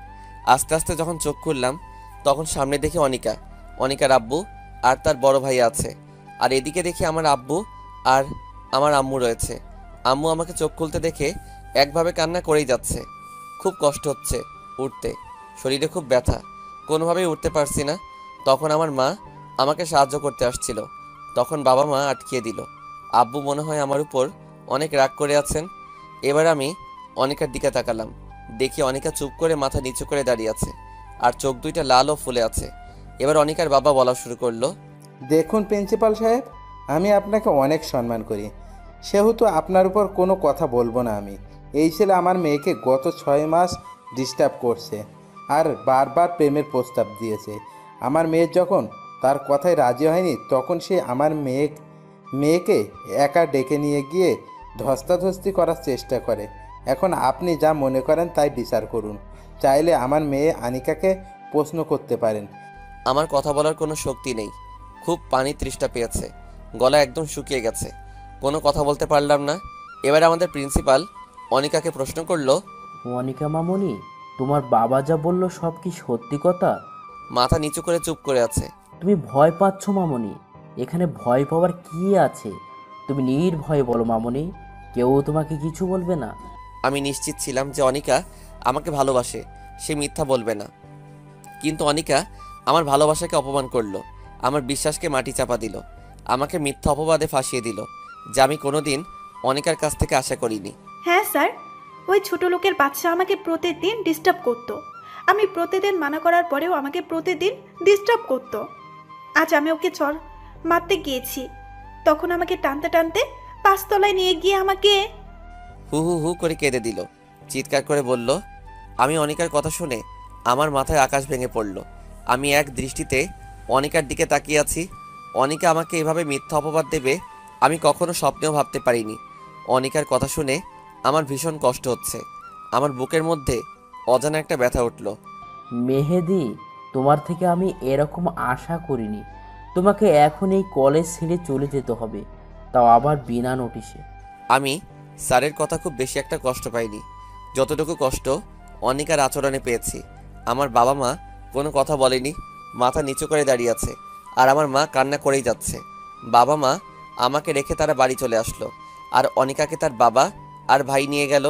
আস্তে আস্তে যখন চোখ খুললাম তখন সামনে দেখি অনিকার আব্বু আর তার বড় ভাই আছে। আর এদিকে দেখি আমার আব্বু আর আমার আম্মু রয়েছে। আম্মু আমাকে চোখ খুলতে দেখে একভাবে কান্না করেই যাচ্ছে। খুব কষ্ট হচ্ছে উঠতে, শরীরে খুব ব্যথা, কোনোভাবেই উঠতে পারছি না। তখন আমার মা আমাকে সাহায্য করতে আসছিল, তখন বাবা মা আটকিয়ে দিল। আব্বু মনে হয় আমার উপর অনেক রাগ করে আছেন। এবার আমি অনিকার দিকে তাকালাম, দেখি অনিকা চুপ করে মাথা নিচু করে দাঁড়িয়ে আছে আর চোখ দুইটা লাল ও ফুলে আছে। এবার অনিকার বাবা বলা শুরু করলো, দেখুন প্রিন্সিপাল সাহেব, আমি আপনাকে অনেক সম্মান করি, সেহেতু আপনার উপর কোনো কথা বলবো না। আমি এই ছেলে আমার মেয়েকে গত 6 মাস ডিস্টার্ব করছে আর বারবার প্রেমের প্রস্তাব দিয়েছে। আমার মেয়ের যখন তার কথায় রাজি হয়নি তখন সে আমার মেয়েকে একা ডেকে নিয়ে গিয়ে ধস্তাধস্তি করার চেষ্টা করে। এখন আপনি যা মনে করেন তাই বিচার করুন। চাইলে আমার মেয়ে আনিকাকে প্রশ্ন করতে পারেন। আমার কথা বলার কোনো শক্তি নেই, খুব পানি তৃষ্ণা পেয়েছে, গলা একদম শুকিয়ে গেছে, কোনো কথা বলতে পারলাম না। এবার আমাদের প্রিন্সিপাল অনিকাকে প্রশ্ন করলো, অনিকা মামনি, তোমার বাবা যা বললো সব কি সত্যি কথা? মাথা নিচু করে চুপ করে আছে। তুমি ভয় পাচ্ছ মামনি? এখানে ভয় পাওয়ার কি আছে? তুমি নির্ভয়ে বলো মামনি, কেউ তোমাকে কিছু বলবে না। আমি নিশ্চিত ছিলাম যে অনিকা আমাকে ভালোবাসে, সে মিথ্যা বলবে না। কিন্তু অনিকা আমার ভালোবাসাকে অপমান করলো, আমার বিশ্বাসকে মাটি চাপা দিল, আমাকে মিথ্যা অপবাদে ফাঁসিয়ে দিল, যা আমি কোনোদিন অনিকার কাছ থেকে আশা করিনি। হ্যাঁ স্যার, ওই ছোট লোকের বাচ্চা আমাকে প্রতিদিন ডিস্টার্ব করতো। আমি প্রতিদিন মানা করার পরেও আমাকে প্রতিদিন ডিস্টার্ব করতো। আজ আমি ওকে চর মারতে গিয়েছি, তখন আমাকে টানতে টানতে 5 তলায় নিয়ে গিয়ে আমাকে হু হু হু করে কেঁদে দিল, চিৎকার করে বলল। আমি অনিকার কথা শুনে আমার মাথায় আকাশ ভেঙে পড়ল। আমি এক দৃষ্টিতে অনিকার দিকে তাকিয়ে আছি। অনিকা আমাকে এভাবে মিথ্যা অপবাদ দেবে আমি কখনো স্বপ্নেও ভাবতে পারিনি। অনিকার কথা শুনে আমার ভীষণ কষ্ট হচ্ছে। আমার বুকের মধ্যে অজানা একটা ব্যথা উঠল। মেহেদি, তোমার থেকে আমি এরকম আশা করিনি। তোমাকে এখন এই কলেজ ছেড়ে চলে যেতে হবে, তাও আবার বিনা নোটিশে। আমি স্যারের কথা খুব বেশি একটা কষ্ট পাইনি, যতটুকু কষ্ট অনিকার আচরণে পেয়েছি। আমার বাবা মা কোনো কথা বলেনি, মাথা নিচু করে দাঁড়িয়ে আছে, আর আমার মা কান্না করেই যাচ্ছে। বাবা মা আমাকে রেখে তারা বাড়ি চলে আসলো, আর অনিকাকে তার বাবা আর ভাই নিয়ে গেল।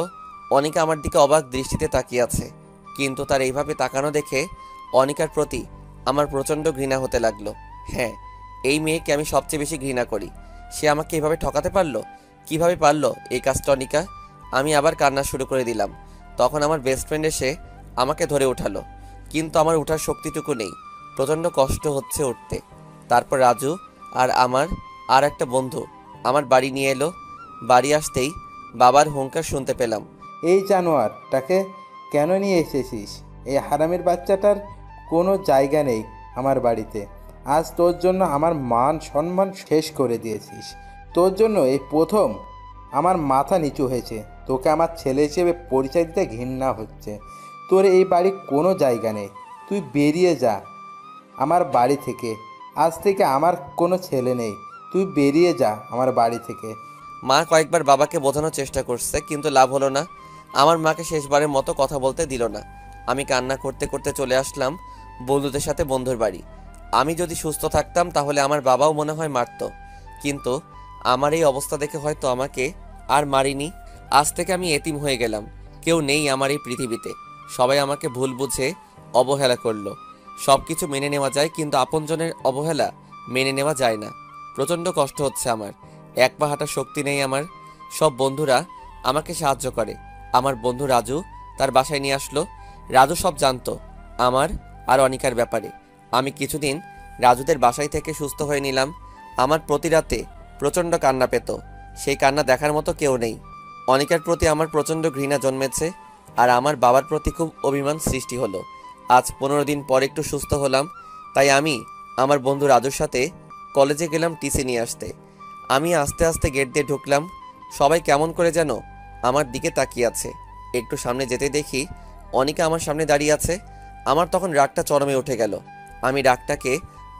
অনিকা আমার দিকে অবাক দৃষ্টিতে তাকিয়ে আছে, কিন্তু তার এইভাবে তাকানো দেখে অনিকার প্রতি আমার প্রচণ্ড ঘৃণা হতে লাগলো। হ্যাঁ, এই মেয়েকে আমি সবচেয়ে বেশি ঘৃণা করি। সে আমাকে এভাবে ঠকাতে পারলো, কিভাবে পারলো এই কাজটা অনিকা? আমি আবার কান্না শুরু করে দিলাম। তখন আমার বেস্ট ফ্রেন্ড এসে আমাকে ধরে উঠালো, কিন্তু আমার উঠার শক্তিটুকু নেই, প্রচণ্ড কষ্ট হচ্ছে উঠতে। তারপর রাজু আর আমার আর একটা বন্ধু আমার বাড়ি নিয়ে এলো। বাড়ি আসতেই বাবার হুঙ্কার শুনতে পেলাম। এই জানোয়ারটাকে কেন নিয়ে এসেছিস? এই হারামির বাচ্চাটার কোনো জায়গা নেই আমার বাড়িতে। আজ তোর জন্য আমার মান সম্মান শেষ করে দিয়েছিস। তোর জন্য এই প্রথম আমার মাথা নিচু হয়েছে। তোকে আমার ছেলে হিসেবে পরিচয় দিতে ঘৃণা হচ্ছে। তোর এই বাড়ি কোনো জায়গা নেই, তুই বেরিয়ে যা আমার বাড়ি থেকে। আজ থেকে আমার কোনো ছেলে নেই, তুই বেরিয়ে যা আমার বাড়ি থেকে। মা কয়েকবার বাবাকে বোঝানোর চেষ্টা করছে, কিন্তু লাভ হলো না। আমার মাকে শেষবারের মতো কথা বলতে দিল না। আমি কান্না করতে করতে চলে আসলাম বন্ধুদের সাথে বন্ধুর বাড়ি। আমি যদি সুস্থ থাকতাম তাহলে আমার বাবাও মনে হয় মারত, কিন্তু আমার এই অবস্থা দেখে হয়তো আমাকে আর মারিনি। আজ থেকে আমি এতিম হয়ে গেলাম, কেউ নেই আমার এই পৃথিবীতে। সবাই আমাকে ভুল বুঝে অবহেলা করলো। সব কিছু মেনে নেওয়া যায়, কিন্তু আপনজনের অবহেলা মেনে নেওয়া যায় না। প্রচণ্ড কষ্ট হচ্ছে আমার, এক পা হাঁটার শক্তি নেই আমার। সব বন্ধুরা আমাকে সাহায্য করে। আমার বন্ধু রাজু তার বাসায় নিয়ে আসলো। রাজু সব জানতো আমার আর অনিকার ব্যাপারে। আমি কিছুদিন রাজুদের বাসায় থেকে সুস্থ হয়ে নিলাম। আমার প্রতি রাতে প্রচণ্ড কান্না পেত, সেই কান্না দেখার মতো কেউ নেই। অনিকার প্রতি আমার প্রচণ্ড ঘৃণা জন্মেছে, আর আমার বাবার প্রতি খুব অভিমান সৃষ্টি হলো। আজ 15 দিন পর একটু সুস্থ হলাম, তাই আমি আমার বন্ধু রাজুর সাথে কলেজে গেলাম টিসি নিয়ে আসতে। আমি আস্তে আস্তে গেট দিয়ে ঢুকলাম। সবাই কেমন করে যেন আমার দিকে তাকিয়ে আছে। একটু সামনে যেতে দেখি অনিকা আমার সামনে দাঁড়িয়ে আছে। আমার তখন রাগটা চরমে উঠে গেল। আমি রাগটাকে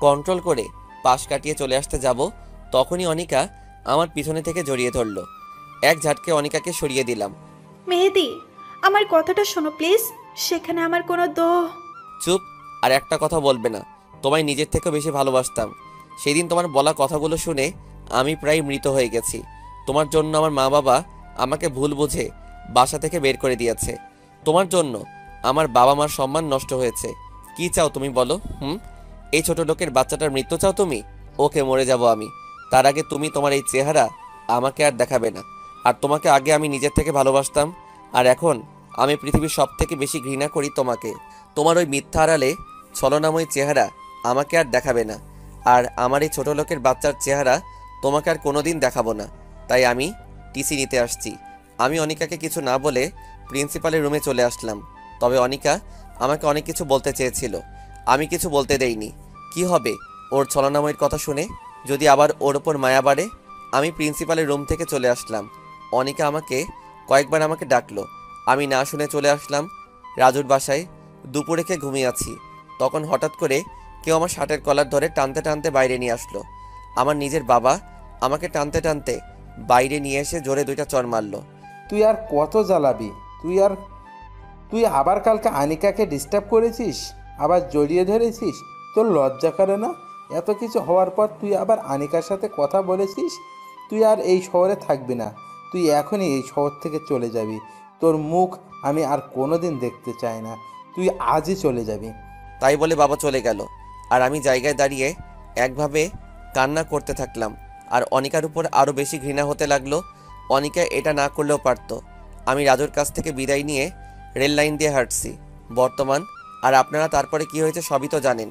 কন্ট্রোল করে পাশ কাটিয়ে চলে আসতে যাব, তখনই অনিকা আমার পিছনে থেকে জড়িয়ে ধরল। এক ঝাটকে অনিকাকে সরিয়ে দিলাম। মেহেদি, আমার কথাটা শোনো প্লিজ। সেখানে আমার কোনো চুপ, আর একটা কথা বলবে না। তোমায় নিজের থেকেও বেশি ভালোবাসতাম। সেদিন তোমার বলা কথাগুলো শুনে আমি প্রায় মৃত হয়ে গেছি। তোমার জন্য আমার মা বাবা আমাকে ভুল বুঝে বাসা থেকে বের করে দিয়েছে। তোমার জন্য আমার বাবা মার সম্মান নষ্ট হয়েছে। কি চাও তুমি বলো? এই ছোট লোকের বাচ্চাটার মৃত্যু চাও তুমি? ওকে, মরে যাব আমি, তার আগে তুমি তোমার এই চেহারা আমাকে আর দেখাবে না। আর তোমাকে আগে আমি নিজের থেকে ভালোবাসতাম, আর এখন আমি পৃথিবীর সব থেকে বেশি ঘৃণা করি তোমাকে। তোমার ওই মিথ্যা আড়ালে ছলনাময় চেহারা আমাকে আর দেখাবে না, আর আমার এই ছোট লোকের বাচ্চার চেহারা তোমাকে আর কোনোদিন দেখাবো না। তাই আমি টিসি নিতে আসছি। আমি অনিকাকে কিছু না বলে প্রিন্সিপালের রুমে চলে আসলাম। তবে অনিকা আমাকে অনেক কিছু বলতে চেয়েছিল, আমি কিছু বলতে দেইনি। কি হবে ওর ছলনাময়ের কথা শুনে? যদি আবার ওর ওপর মায়া বাড়ে? আমি প্রিন্সিপালের রুম থেকে চলে আসলাম। অনিকা আমাকে কয়েকবার আমাকে ডাকলো, আমি না শুনে চলে আসলাম রাজুর বাসায়। দুপুরে খেয়ে ঘুমিয়ে আছি, তখন হঠাৎ করে কেউ আমার শার্টের কলার ধরে টানতে টানতে বাইরে নিয়ে আসলো। আমার নিজের বাবা আমাকে টানতে টানতে বাইরে নিয়ে এসে জোরে 2টা চড় মারলো। তুই আর কত জ্বালাবি? তুই আবার কালকে আনিকাকে ডিস্টার্ব করেছিস, আবার জড়িয়ে ধরেছিস। তোর লজ্জা করে না? এত কিছু হওয়ার পর তুই আবার আনিকার সাথে কথা বলেছিস। তুই আর এই শহরে থাকবি না, তুই এখনই এই শহর থেকে চলে যাবি। তোর মুখ আমি আর কোনো দিন দেখতে চাই না, তুই আজই চলে যাবি। তাই বলে বাবা চলে গেল। আর আমি জায়গায় দাঁড়িয়ে একভাবে কান্না করতে থাকলাম। আর অনিকার উপর আরও বেশি ঘৃণা হতে লাগলো। অনিকা এটা না করলেও পারতো। আমি রাজুর কাছ থেকে বিদায় নিয়ে রেল লাইন দিয়ে হাঁটছি বর্তমান। আর আপনারা তারপরে কি হয়েছে সবই তো জানেন।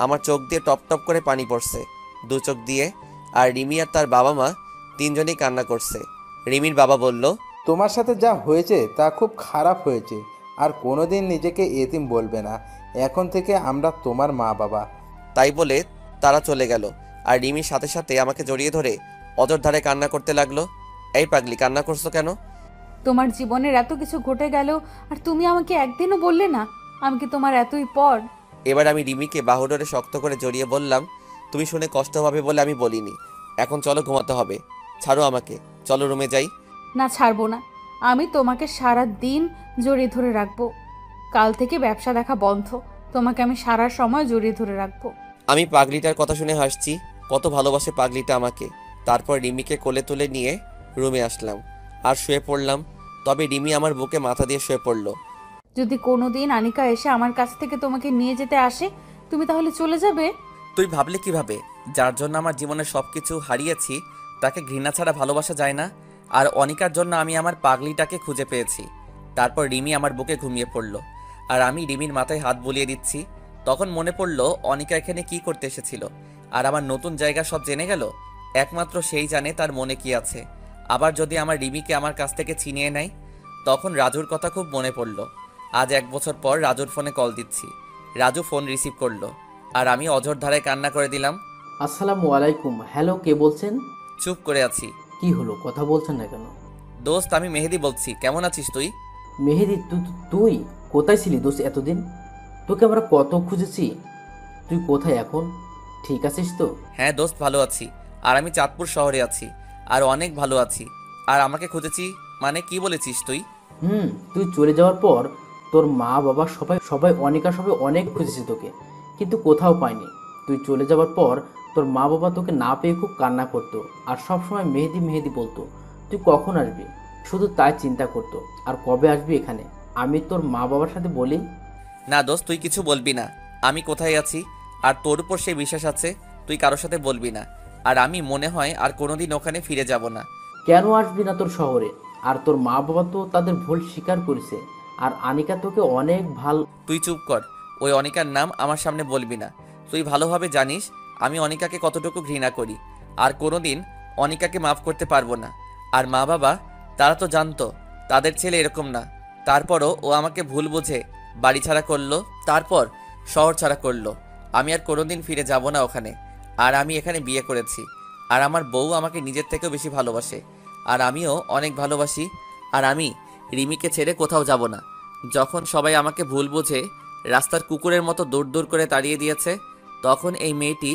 আমার চোখ দিয়ে টপ টপ করে পানি পড়ছে, দু চোখ দিয়ে। আর রিমি আর তার বাবা মা তিনজনেই কান্না করছে। রিমির বাবা বলল, তোমার সাথে যা হয়েছে তা খুব খারাপ হয়েছে, আর কোনোদিন নিজেকে এতিম বলবে না। এখন থেকে আমরা তোমার মা বাবা। তাই বলে তারা চলে গেল। আর রিমির সাথে সাথে আমাকে জড়িয়ে ধরে অজর কান্না করতে লাগলো। এই পাগলি, কান্না করছো কেন? তোমার জীবনের এত কিছু ঘটে গেল আর তুমি আমাকে একদিনও বললে না। আমি কি তোমার এতই পর? এবার আমি রিমিকে বাহুডোরে শক্ত করে জড়িয়ে বললাম, তুমি শুনে কষ্ট হবে বলে আমি বলিনি। এখন চলো, ঘুমাতে হবে। ছাড়ো আমাকে, চলো রুমে যাই। না, ছাড়বো না। আমি তোমাকে সারা দিন জড়িয়ে ধরে রাখবো। কাল থেকে ব্যবসা দেখা বন্ধ। তোমাকে আমি সারা সময় জড়িয়ে ধরে রাখবো। আমি পাগলিটার কথা শুনে হাসছি। কত ভালোবাসে পাগলিটা আমাকে। তারপর রিমিকে কোলে তুলে নিয়ে রুমে আসলাম আর শুয়ে পড়লাম। তবে রিমি আমার বুকে মাথা দিয়ে শুয়ে পড়লো। যদি কোনোদিন আনিকা এসে আমার কাছ থেকে তোমাকে নিয়ে যেতে আসে, তুমি তাহলে চলে যাবে? তুই ভাবলে কিভাবে? যার জন্য আমার জীবনের সব কিছু হারিয়েছি তাকে ঘৃণা ছাড়া ভালোবাসা যায় না। আর অনিকার জন্য আমি আমার পাগলিটাকে খুঁজে পেয়েছি। তারপর রিমি আমার বুকে ঘুমিয়ে পড়ল আর আমি রিমির মাথায় হাত বুলিয়ে দিচ্ছি। তখন মনে পড়ল অনিকা এখানে কি করতে এসেছিল। আর আমার নতুন জায়গা সব জেনে গেল। একমাত্র সেই জানে তার মনে কি আছে। আবার যদি আমার রিমিকে আমার কাছ থেকে ছিনিয়ে নেয়। তখন রাজুর কথা খুব মনে পড়ল। আজ 1 বছর পর রাজুর ফোনে কল দিচ্ছি। রাজু ফোন রিসিভ করলো আর আমি অঝোর ধারায় কান্না করে দিলাম। আসসালামু আলাইকুম। হ্যালো, কে বলছেন? চুপ করে আছি। কি হলো, কথা বলছেন না কেন? দোস্ত, আমি মেহেদি বলছি। কেমন আছিস তুই? মেহেদি, তুই কোথায় ছিলি দোস্ত এতদিন? তোকে আমরা কত খুঁজেছি। তুই কোথায় এখন? ঠিক আছিস তো? হ্যাঁ দোস্ত, ভালো আছি। আর আমি চাঁদপুর শহরে আছি। আর অনেক ভালো আছি। আর আমাকে খুঁজেছি মানে কি বলেছিস তুই? তুই চলে যাওয়ার পর তোর মা বাবা সবাই সবাই অনিকা সবাই অনেক খুঁজেছে তোকে, কিন্তু কোথাও পায়নি। তুই চলে যাওয়ার পর তোর মা বাবা তোকে না পেয়ে খুব কান্না করতো আর সব সময় মেহেদি মেহেদি বলতো। তুই কখন আসবি শুধু তাই চিন্তা করতো। আর কবে আসবি এখানে আমি তোর মা বাবার সাথে বলি। না দোস্ত, তুই কিছু বলবি না। আমি কোথায় আছি আর তোর উপর সেই বিশ্বাস আছে। তুই কারোর সাথে বলবি না। আর আমি মনে হয় আর কোনোদিন ওখানে ফিরে যাব না। কেন আসবি না তোর শহরে? আর তোর মা বাবা তো তাদের ভুল স্বীকার করেছে। আর আনিকা তোকে অনেক তুই চুপ কর। ওই অনিকার নাম আমার সামনে বলবি না। তুই ভালোভাবে জানিস আমি অনিকাকে কতটুকু ঘৃণা করি। আর কোনোদিন অনিকাকে মাফ করতে পারবো না। আর মা বাবা তারা তো জানতো তাদের ছেলে এরকম না। তারপরও ও আমাকে ভুল বুঝে বাড়ি ছাড়া করলো, তারপর শহর ছাড়া করলো। আমি আর কোনোদিন ফিরে যাব না ওখানে। আর আমি এখানে বিয়ে করেছি। আর আমার বউ আমাকে নিজের থেকেও বেশি ভালোবাসে। আর আমিও অনেক ভালোবাসি। আর আমি রিমিকে ছেড়ে কোথাও যাব না। যখন সবাই আমাকে ভুল বুঝে রাস্তার কুকুরের মতো দূর দূর করে তাড়িয়ে দিয়েছে, তখন এই মেয়েটি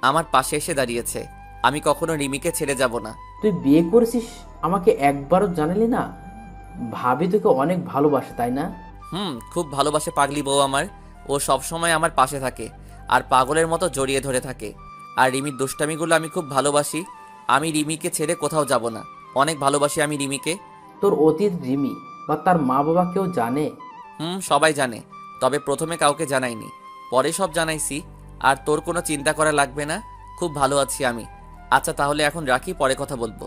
আমার পাশে এসে দাঁড়িয়েছে। আমি কখনো রিমিকে ছেড়ে যাব না। তুই বিয়ে করেছিস, আমাকে একবারও জানালি না? ভাবি তোকে অনেক ভালোবাসে তাই না? খুব ভালোবাসে পাগলি বউ আমার। ও সব সময় আমার পাশে থাকে আর পাগলের মতো জড়িয়ে ধরে থাকে। আর রিমির দুষ্টামিগুলো আমি খুব ভালোবাসি। আমি রিমিকে ছেড়ে কোথাও যাব না। অনেক ভালোবাসি আমি রিমিকে। তোর অতীত রিমি বা তার মা বাবা কেউ জানে? সবাই জানে, তবে প্রথমে কাউকে জানাইনি, পরে সব জানাইছি। আর তোর কোনো চিন্তা করা লাগবে না, খুব ভালো আছি আমি। আচ্ছা তাহলে এখন রাখি, পরে কথা বলবো।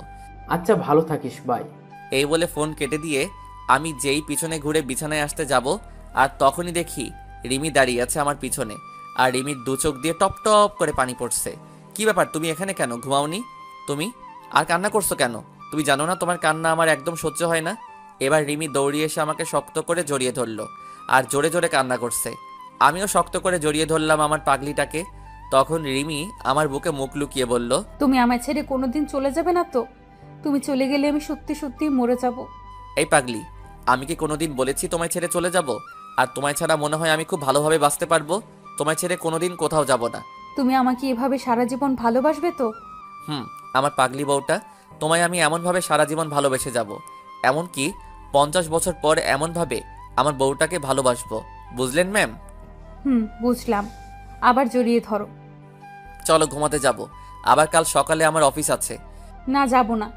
আচ্ছা, ভালো থাকিস, বাই। এই বলে ফোন কেটে দিয়ে আমি যেই পিছনে ঘুরে বিছানায় আসতে যাব, আর তখনই দেখি রিমি দাঁড়িয়ে আছে আমার পিছনে। আর রিমির দু চোখ দিয়ে টপ টপ করে পানি পড়ছে। কি ব্যাপার, তুমি এখানে কেন? ঘুমাওনি তুমি? আর কান্না করছো কেন? তুমি জানো না তোমার কান্না আমার একদম সহ্য হয় না? এবার রিমি দৌড়িয়ে এসে আমাকে শক্ত করে জড়িয়ে ধরলো আর জোরে জোরে কান্না করছে। আমিও শক্ত করে জড়িয়ে ধরলাম আমার পাগলিটাকে। তখন রিমি আমার বুকে মুখ লুকিয়ে বলল, তুমি আমায় ছেড়ে কোনোদিন চলে যাবে না তো? তুমি চলে গেলে আমি সত্যি সত্যি মরে যাব। এই পাগলি, আমি কি কোনোদিন বলেছি তোমায় ছেড়ে চলে যাব? আর তোমায় ছাড়া মনে হয় আমি খুব ভালোভাবে বাঁচতে পারবো? তোমায় ছেড়ে কোনোদিন কোথাও যাব না। তুমি আমাকে এভাবে সারা জীবন ভালোবাসবে তো? আমার পাগলি বউটা, তোমায় আমি এমনভাবে সারা জীবন ভালোবেসে যাব, এমনকি 50 বছর পর এমনভাবে আমার বউটাকে ভালোবাসবো। বুঝলেন ম্যাম? বুঝলাম। আবার জড়িয়ে ধরো। চলো ঘুমাতে যাব, আবার কাল সকালে আমার অফিস আছে। না, যাব না।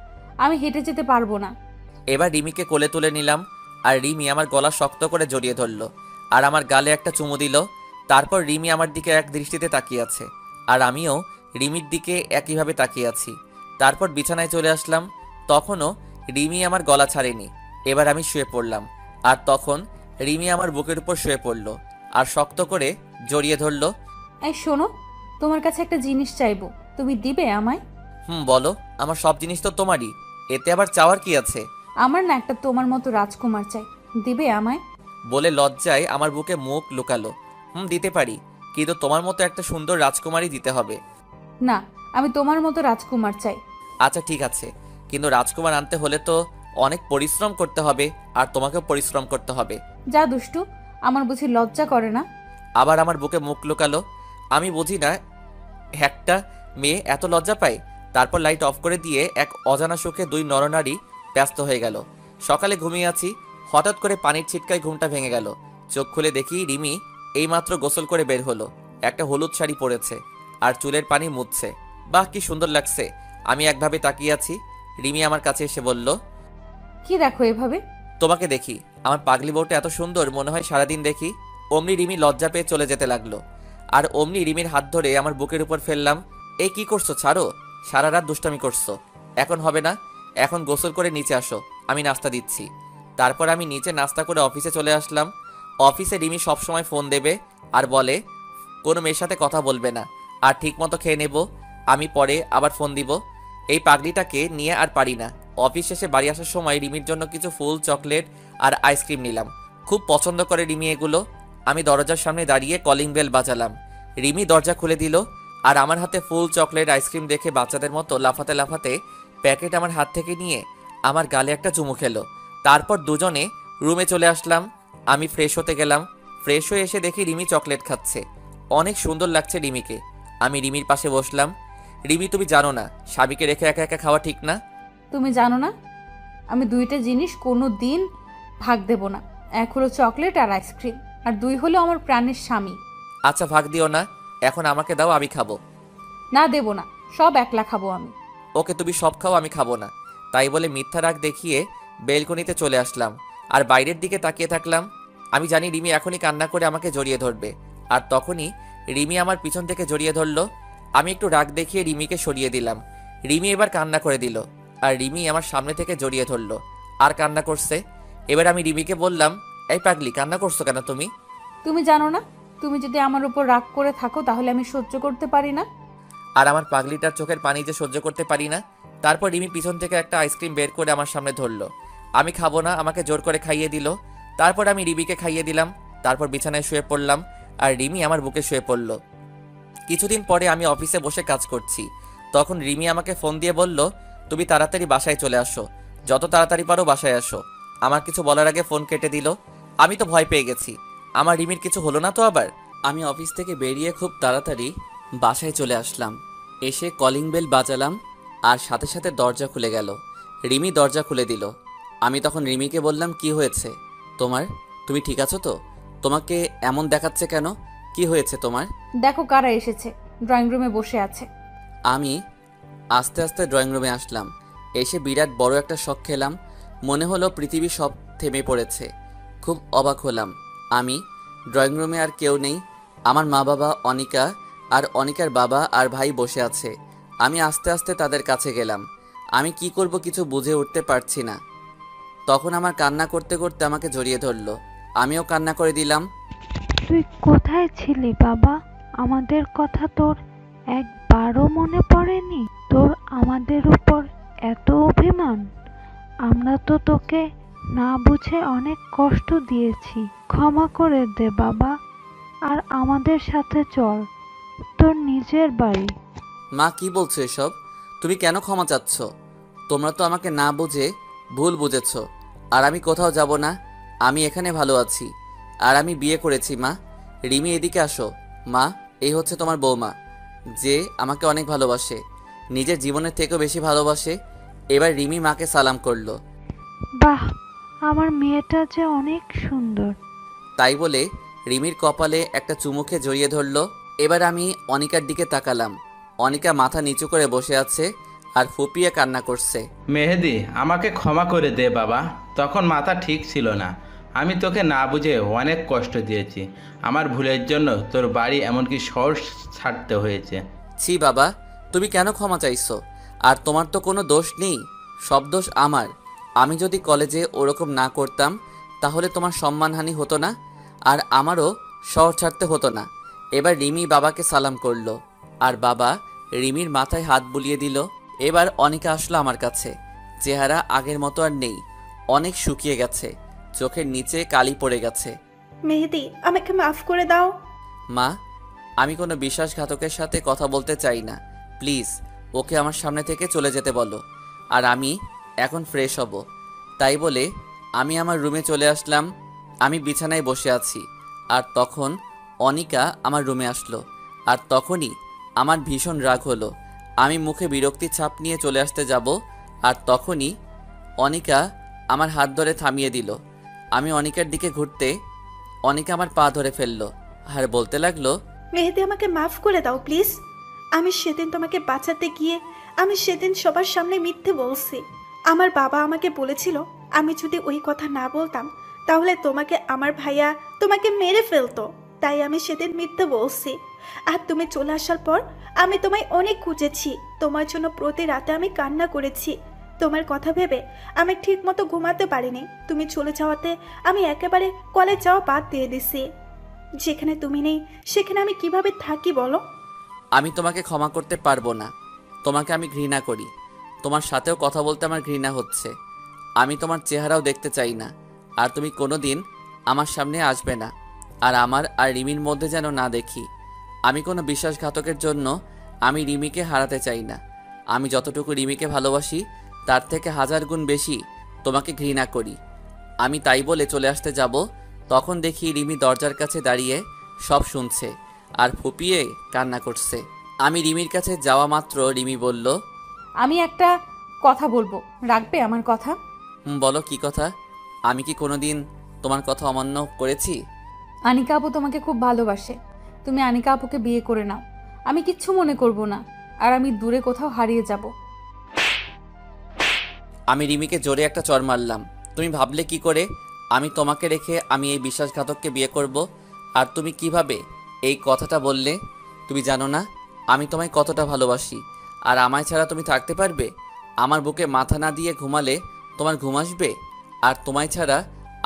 আমি হেঁটে যেতে পারবো না। এবার রিমিকে কোলে তুলে নিলাম আর রিমি আমার গলা শক্ত করে জড়িয়ে ধরলো আর আমার গালে একটা চুমু দিল। তারপর রিমি আমার দিকে এক দৃষ্টিতে তাকিয়ে আছে, আর আমিও রিমির দিকে একইভাবে তাকিয়ে আছি। তারপর বিছানায় চলে আসলাম। তখনও রিমি আমার গলা ছাড়েনি। এবার আমি শুয়ে পড়লাম, আর তখন রিমি আমার বুকের উপর শুয়ে পড়লো আর শক্ত করে জড়িয়ে ধরলো। এই শোনো, তোমার কাছে একটা জিনিস চাইবো, তুমি দিবে আমায়? বলো। আমার সব জিনিস তো তোমারই, এতে আবার চাওয়ার কি আছে? আমার না একটা তোমার মতো রাজকুমার চাই, দিবে আমায়? বলে লজ্জায় আমার বুকে মুখ লুকালো। দিতে পারি, কিন্তু তোমার মতো একটা সুন্দর রাজকুমারই দিতে হবে। না, আমি তোমার মতো রাজকুমার চাই। আচ্ছা ঠিক আছে, কিন্তু রাজকুমার আনতে হলে তো অনেক পরিশ্রম করতে হবে, আর তোমাকেও পরিশ্রম করতে হবে। যা দুষ্টু, আমার বুঝি লজ্জা করে না? আবার আমার বুকে মুখ লুকালো। আমি বুঝি না একটা মেয়ে এত লজ্জা পায়। তারপর লাইট অফ করে দিয়ে এক অজানা সুখে দুই নরনারী ব্যস্ত হয়ে গেল। সকালে ঘুমিয়ে আছি, হঠাৎ করে পানির ছিটকায় ঘুমটা ভেঙে গেল। চোখ খুলে দেখি রিমি এইমাত্র গোসল করে বের হলো। একটা হলুদ শাড়ি পরেছে আর চুলের পানি মুছছে। বাহ, কি সুন্দর লাগছে। আমি একভাবে তাকিয়ে আছি। রিমি আমার কাছে এসে বলল, কি দেখো এভাবে? তোমাকে দেখি। আমার পাগলি বউটা এত সুন্দর, মনে হয় সারাদিন দেখি। অমনি রিমি লজ্জা পেয়ে চলে যেতে লাগলো, আর অমনি রিমির হাত ধরে আমার বুকের উপর ফেললাম। এই কি করছো? ছাড়ো। সারা রাত দুষ্টামি করছো, এখন হবে না। এখন গোসল করে নিচে আসো, আমি নাস্তা দিচ্ছি। তারপর আমি নিচে নাস্তা করে অফিসে চলে আসলাম। অফিসে রিমি সবসময় ফোন দেবে আর বলে কোনো মেয়ের সাথে কথা বলবে না, আর ঠিক মতো খেয়ে নেব, আমি পরে আবার ফোন দিব। এই পাগলিটাকে নিয়ে আর পারি না। অফিস শেষে বাড়ি আসার সময় রিমির জন্য কিছু ফুল, চকলেট আর আইসক্রিম নিলাম। খুব পছন্দ করে রিমি এগুলো। আমি দরজার সামনে দাঁড়িয়ে কলিং বেল বাজালাম। রিমি দরজা খুলে দিল, আর আমার হাতে ফুল, চকলেট, আইসক্রিম দেখে বাচ্চাদের মতো লাফাতে লাফাতে প্যাকেট আমার হাত থেকে নিয়ে আমার গালে একটা চুমু খেলো। তারপর দুজনে রুমে চলে আসলাম। আমি ফ্রেশ হতে গেলাম। ফ্রেশ হয়ে এসে দেখি রিমি চকলেট খাচ্ছে। অনেক সুন্দর লাগছে রিমিকে। আমি রিমির পাশে বসলাম। রিমি, তুমি জানো না স্বামীকে রেখে একা একা খাওয়া ঠিক না? তুমি জানো না আমি দুইটা জিনিস কোনো দিন ভাগ দেব না। এক হলো চকলেট আর আইসক্রিম, আর দুই হলো আমার প্রাণের স্বামী। আচ্ছা, ভাগ দিও না, এখন আমাকে দাও, আমি খাবো। না, দেব না, সব একলা খাবো আমি। ওকে, তুমি সব খাও, আমি খাবো না। তাই বলে মিথ্যা রাগ দেখিয়ে বেলকনিতে চলে আসলাম, আর বাইরের দিকে তাকিয়ে থাকলাম। আমি জানি রিমি এখনই কান্না করে আমাকে জড়িয়ে ধরবে, আর তখনই রিমি আমার পিছন থেকে জড়িয়ে ধরলো। আমি একটু রাগ দেখিয়ে রিমিকে সরিয়ে দিলাম। রিমি এবার কান্না করে দিল, আর রিমি আমার সামনে থেকে জড়িয়ে ধরলো আর কান্না করছে। এবার আমি রিমিকে বললাম, এই পাগলি, কান্না করছো কেন তুমি? তুমি জানো না, তুমি যদি আমার উপর রাগ করে থাকো তাহলে আমি সহ্য করতে পারি না। আর আমার পাগলিটার চোখের পানি যে সহ্য করতে পারি না। তারপর রিমি পিছন থেকে একটা আইসক্রিম বের করে আমার সামনে ধরলো। আমি খাবো না, আমাকে জোর করে খাইয়ে দিল। তারপর আমি রিমিকে খাইয়ে দিলাম। তারপর বিছানায় শুয়ে পড়লাম, আর রিমি আমার বুকে শুয়ে পড়লো। কিছুদিন পরে আমি অফিসে বসে কাজ করছি। তখন রিমি আমাকে ফোন দিয়ে বলল, তুমি তাড়াতাড়ি বাসায় চলে আসো, যত তাড়াতাড়ি পারো বাসায় আসো। আমার কিছু বলার আগে ফোন কেটে দিল। আমি তো ভয় পেয়ে গেছি, আমার রিমির কিছু হলো না তো আবার। আমি অফিস থেকে বেরিয়ে খুব তাড়াতাড়ি বাসায় চলে আসলাম। এসে কলিং বেল বাজালাম, আর সাথে সাথে দরজা খুলে গেল। রিমি দরজা খুলে দিল। আমি তখন রিমিকে বললাম, কি হয়েছে তোমার? তুমি ঠিক আছো তো? তোমাকে এমন দেখাচ্ছে কেন? কি হয়েছে তোমার? দেখো কারা এসেছে, ড্রয়িং রুমে বসে আছে। আমি আস্তে আস্তে ড্রয়িং রুমে আসলাম। এসে বিরাট বড় একটা শক খেলাম। মনে হলো পৃথিবী সব থেমে পড়েছে। খুব অবাক হলাম। আমি ড্রয়িং রুমে আর কেউ নেই। আমার মা বাবা, অনিকা আর অনিকার বাবা আর ভাই বসে আছে। আমি আস্তে আস্তে তাদের কাছে গেলাম। আমি কি করব কিছু বুঝে উঠতে পারছি না। তখন আমার কান্না করতে করতে আমাকে জড়িয়ে ধরলো। আমিও কান্না করে দিলাম। তুই কোথায় ছিলি বাবা? আমাদের কথা তোর একবারও মনে পড়েনি? তোর আমাদের উপর এত অভিমান? আমরা তো তোকে না বুঝে অনেক কষ্ট দিয়েছি, ক্ষমা করে দে বাবা, আর আমাদের সাথে চল তোর নিজের বাড়ি। মা, কি বলছো এসব? তুমি কেন ক্ষমা চাচ্ছ? তোমরা তো আমাকে না বুঝে ভুল বুঝেছ। আর আমি কোথাও যাব না, আমি এখানে ভালো আছি। আর আমি বিয়ে করেছি মা। রিমি, এদিকে আসো। মা, এই হচ্ছে তোমার বৌমা, যে আমাকে অনেক ভালোবাসে, নিজের জীবনের থেকেও বেশি ভালোবাসে। এবার রিমি মাকে সালাম করলো। বাহ, আমার মেয়েটা যে অনেক সুন্দর। তাই বলে রিমির কপালে একটা চুমুকে জড়িয়ে ধরলো। এবার আমি অনিকার দিকে তাকালাম। অনিকা মাথা নিচু করে বসে আছে আর ফুপিয়ে কান্না করছে। মেহেদি, আমাকে ক্ষমা করে দে বাবা, তখন মাথা ঠিক ছিল না। আমি তোকে না বুঝে অনেক কষ্ট দিয়েছি। আমার ভুলের জন্য তোর বাড়ি এমনকি শহর ছাড়তে হয়েছে। ছি বাবা, তুমি কেন ক্ষমা চাইছো? আর তোমার তো কোনো দোষ নেই, সব দোষ আমার। আমি যদি কলেজে ওরকম না করতাম তাহলে তোমার সম্মানহানি হতো না, আর আমারও শহর ছাড়তে হতো না। এবার রিমি বাবাকে সালাম করলো, আর বাবা রিমির মাথায় হাত বুলিয়ে দিল। এবার অনিকা আসলো আমার কাছে। চেহারা আগের মতো আর নেই, অনেক শুকিয়ে গেছে, চোখের নিচে কালি পড়ে গেছে। মেহেদি, আমাকে মাফ করে দাও। মা, আমি কোনো বিশ্বাসঘাতকের সাথে কথা বলতে চাই না, প্লিজ ওকে আমার সামনে থেকে চলে যেতে বলো, আর আমি এখন ফ্রেশ হব। তাই বলে আমি আমার রুমে চলে আসলাম। আমি বিছানায় বসে আছি, আর তখন অনিকা আমার রুমে আসলো। আর তখনই আমার ভীষণ রাগ হলো। আমি মুখে বিরক্তির ছাপ নিয়ে চলে আসতে যাব, আর তখনই অনিকা আমার হাত ধরে থামিয়ে দিল। আমি অনিকার দিকে ঘুরতে অনিকা আমার পা ধরে ফেললো আর বলতে লাগলো, মেহেদি, আমাকে মাফ করে দাও প্লিজ। আমি সেদিন তোমাকে বাঁচাতে গিয়ে আমি সেদিন সবার সামনে মিথ্যে বলছি। আমার বাবা আমাকে বলেছিল আমি যদি ওই কথা না বলতাম তাহলে তোমাকে আমার ভাইয়া তোমাকে মেরে ফেলতো, তাই আমি সেদিন মিথ্যে বলছি। আর তুমি চলে আসার পর আমি তোমায় অনেক খুঁজেছি, তোমার জন্য প্রতি রাতে আমি কান্না করেছি। তোমার কথা ভেবে আমি ঠিক মতো ঘুমাতে পারিনি। তুমি চলে যাওয়াতে আমি একেবারে কলেজ যাওয়া বাদ দিয়ে দিছি। যেখানে তুমি নেই সেখানে আমি কিভাবে থাকি বলো? আমি তোমাকে ক্ষমা করতে পারবো না। তোমাকে আমি ঘৃণা করি, তোমার সাথেও কথা বলতে আমার ঘৃণা হচ্ছে। আমি তোমার চেহারাও দেখতে চাই না, আর তুমি কোনো দিন আমার সামনে আসবে না, আর আমার আর রিমির মধ্যে যেন না দেখি। আমি কোনো বিশ্বাসঘাতকের জন্য আমি রিমিকে হারাতে চাই না। আমি যতটুকু রিমিকে ভালোবাসি তার থেকে 1000 গুণ বেশি তোমাকে ঘৃণা করি। আমি তাই বলে চলে আসতে যাব, তখন দেখি রিমি দরজার কাছে দাঁড়িয়ে সব শুনছে আর ফুপিয়ে কান্না করছে। আমি রিমির কাছে যাওয়া মাত্র রিমি বলল, আমি একটা কথা বলবো, রাখবে আমার কথা? বলো কি কথা? আমি কি কোনোদিন তোমার কথা অমান্য করেছি? আনিকা আপু তোমাকে খুব ভালোবাসে, তুমি আনিকা আপুকে বিয়ে করে নাও। আমি কিচ্ছু মনে করব না, আর আমি দূরে কোথাও হারিয়ে যাব। আমি রিমিকে জোরে একটা চড় মারলাম। তুমি ভাবলে কি করে আমি তোমাকে রেখে আমি এই বিশ্বাসঘাতককে বিয়ে করব? আর তুমি কিভাবে এই কথাটা বললে? তুমি জানো না আমি তোমায় কতটা ভালোবাসি, আর আমায় ছাড়া তুমি থাকতে পারবে? আমার বুকে মাথা না দিয়ে ঘুমালে তোমার ঘুম আসবে? আর তোমায় ছাড়া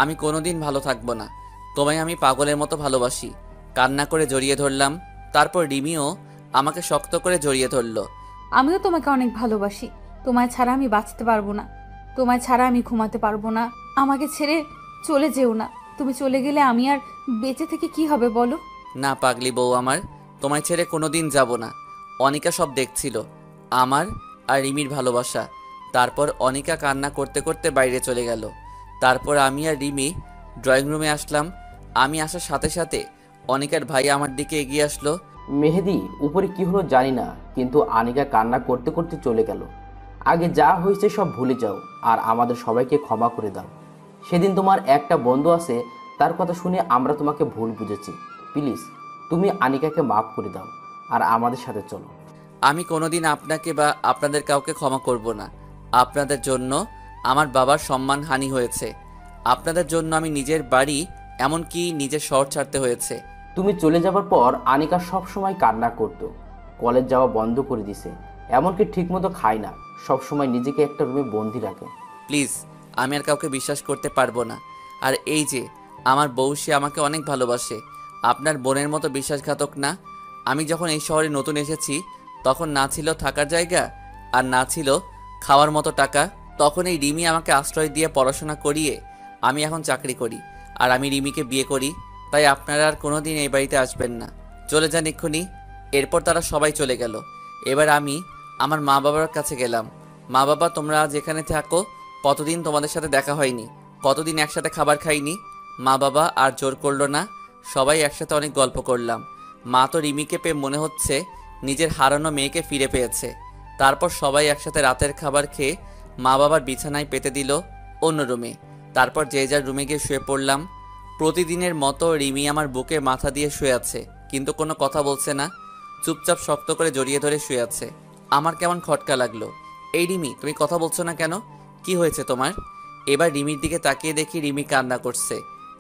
আমি কোনোদিন ভালো থাকবো না। তোমায় আমি পাগলের মতো ভালোবাসি। কান্না করে জড়িয়ে ধরলাম। তারপর রিমিও আমাকে শক্ত করে জড়িয়ে ধরলো। আমিও তোমাকে অনেক ভালোবাসি, তোমায় ছাড়া আমি বাঁচতে পারবো না, তোমায় ছাড়া আমি ঘুমাতে পারবো না। আমাকে ছেড়ে চলে যেও না, তুমি চলে গেলে আমি আর বেঁচে থেকে কি হবে বলো? না পাগলি বউ আমার, তোমায় ছেড়ে কোনোদিন যাব না। অনিকা সব দেখছিল, আমার আর রিমির ভালোবাসা। তারপর অনিকা কান্না করতে করতে বাইরে চলে গেল। তারপর আমি আর রিমি ড্রয়িং রুমে আসলাম। আমি আসার সাথে সাথে অনিকার ভাই আমার দিকে এগিয়ে আসলো। মেহেদি, উপরে কি হলো জানি না, কিন্তু আনিকা কান্না করতে করতে চলে গেল। আগে যা হয়েছে সব ভুলে যাও, আর আমাদের সবাইকে ক্ষমা করে দাও। সেদিন তোমার একটা বন্ধু আছে, তার কথা শুনে আমরা তোমাকে ভুল বুঝেছি। প্লিজ তুমি আনিকাকে মাফ করে দাও, আর আমাদের সাথে চলো। আমি কোনোদিন আপনাকে বা আপনাদের কাউকে ক্ষমা করব না। আপনাদের জন্য আমার বাবার সম্মানহানি হয়েছে, আপনাদের জন্য আমি নিজের বাড়ি এমনকি নিজের শহর ছাড়তে হয়েছে। তুমি চলে যাবার পর আনিকা সব সময় কান্না করতো, কলেজ যাওয়া বন্ধ করে দিছে, এমনকি ঠিকমতো খায় না, সব সময় নিজেকে একটা রুমে বন্দি রাখে। প্লিজ, আমি আর কাউকে বিশ্বাস করতে পারবো না। আর এই যে আমার বউ, সে আমাকে অনেক ভালোবাসে, আপনার বোনের মতো বিশ্বাসঘাতক না। আমি যখন এই শহরে নতুন এসেছি তখন না ছিল থাকার জায়গা আর না ছিল খাওয়ার মতো টাকা। তখন এই রিমি আমাকে আশ্রয় দিয়ে পড়াশোনা করিয়ে আমি এখন চাকরি করি, আর আমি রিমিকে বিয়ে করি। তাই আপনারা আর কোনোদিন এই বাড়িতে আসবেন না, চলে যান এক্ষুনি। এরপর তারা সবাই চলে গেল। এবার আমি আমার মা বাবার কাছে গেলাম। মা বাবা, তোমরা যেখানে থাকো, কতদিন তোমাদের সাথে দেখা হয়নি, কতদিন একসাথে খাবার খাইনি। মা বাবা আর জোর করলো না, সবাই একসাথে অনেক গল্প করলাম। মা তো রিমিকে পেয়ে মনে হচ্ছে নিজের হারানো মেয়েকে ফিরে পেয়েছে। তারপর সবাই একসাথে রাতের খাবার খেয়ে মা বাবার বিছানায় পেতে দিল অন্য রুমে। তারপর যে যার রুমে গিয়ে শুয়ে পড়লাম। প্রতিদিনের মতো রিমি আমার বুকে মাথা দিয়ে শুয়ে আছে, কিন্তু কোনো কথা বলছে না, চুপচাপ শক্ত করে জড়িয়ে ধরে শুয়ে আছে। আমার কেমন খটকা লাগলো। এই রিমি, তুমি কথা বলছো না কেন? কি হয়েছে তোমার? এবার রিমির দিকে তাকিয়ে দেখি রিমি কান্না করছে।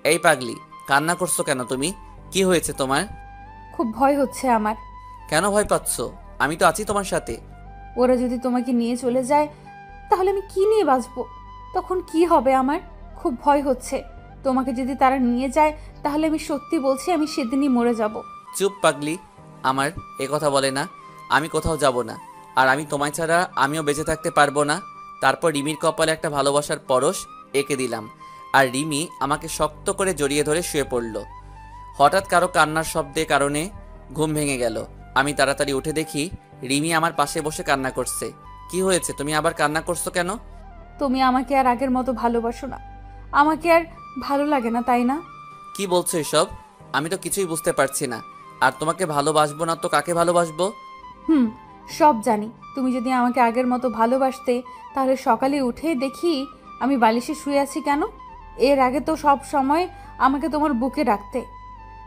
এই পাগলি, কান্না করছো কেন তুমি? কি হয়েছে তোমার? খুব ভয় হচ্ছে আমার। কেন ভয় পাচ্ছ? আমি তো আছি তোমার সাথে। ওরা যদি তোমাকে নিয়ে চলে যায় তাহলে আমি কি নিয়ে বাঁচবো? তখন কি হবে আমার? খুব ভয় হচ্ছে। তোমাকে যদি তারা নিয়ে যায় তাহলে আমি সত্যি বলছি আমি সেদিনই মরে যাব। চুপ পাগলি, আমার এ কথা বলে না। আমি কোথাও যাব না, আর আমি তোমায় ছাড়া আমিও বেঁচে থাকতে পারবো না। তারপর রিমির কপালে একটা ভালোবাসার পরশ এঁকে দিলাম, আর রিমি আমাকে শক্ত করে জড়িয়ে ধরে শুয়ে পড়ল। হঠাৎ কারো কান্নার শব্দে কারণে ঘুম ভেঙে গেল। আমি তাড়াতাড়ি উঠে দেখি রিমি আমার পাশে বসে কান্না করছে। কি হয়েছে, তুমি আবার কান্না করছো কেন? তুমি আমাকে আর আগের মতো ভালোবাসো না। আমাকে আর ভালো লাগে না, তাই না? কি বলছো এসব? আমি তো কিছুই বুঝতে পারছি না। আর তোমাকে ভালোবাসবো না তো কাকে ভালোবাসবো? হুম, সব জানি। তুমি যদি আমাকে আগের মতো ভালোবাসতে তাহলে সকালে উঠে দেখি আমি বালিশে শুয়ে আছি কেন? এর আগে তো সব সময় আমাকে তোমার বুকে রাখতে,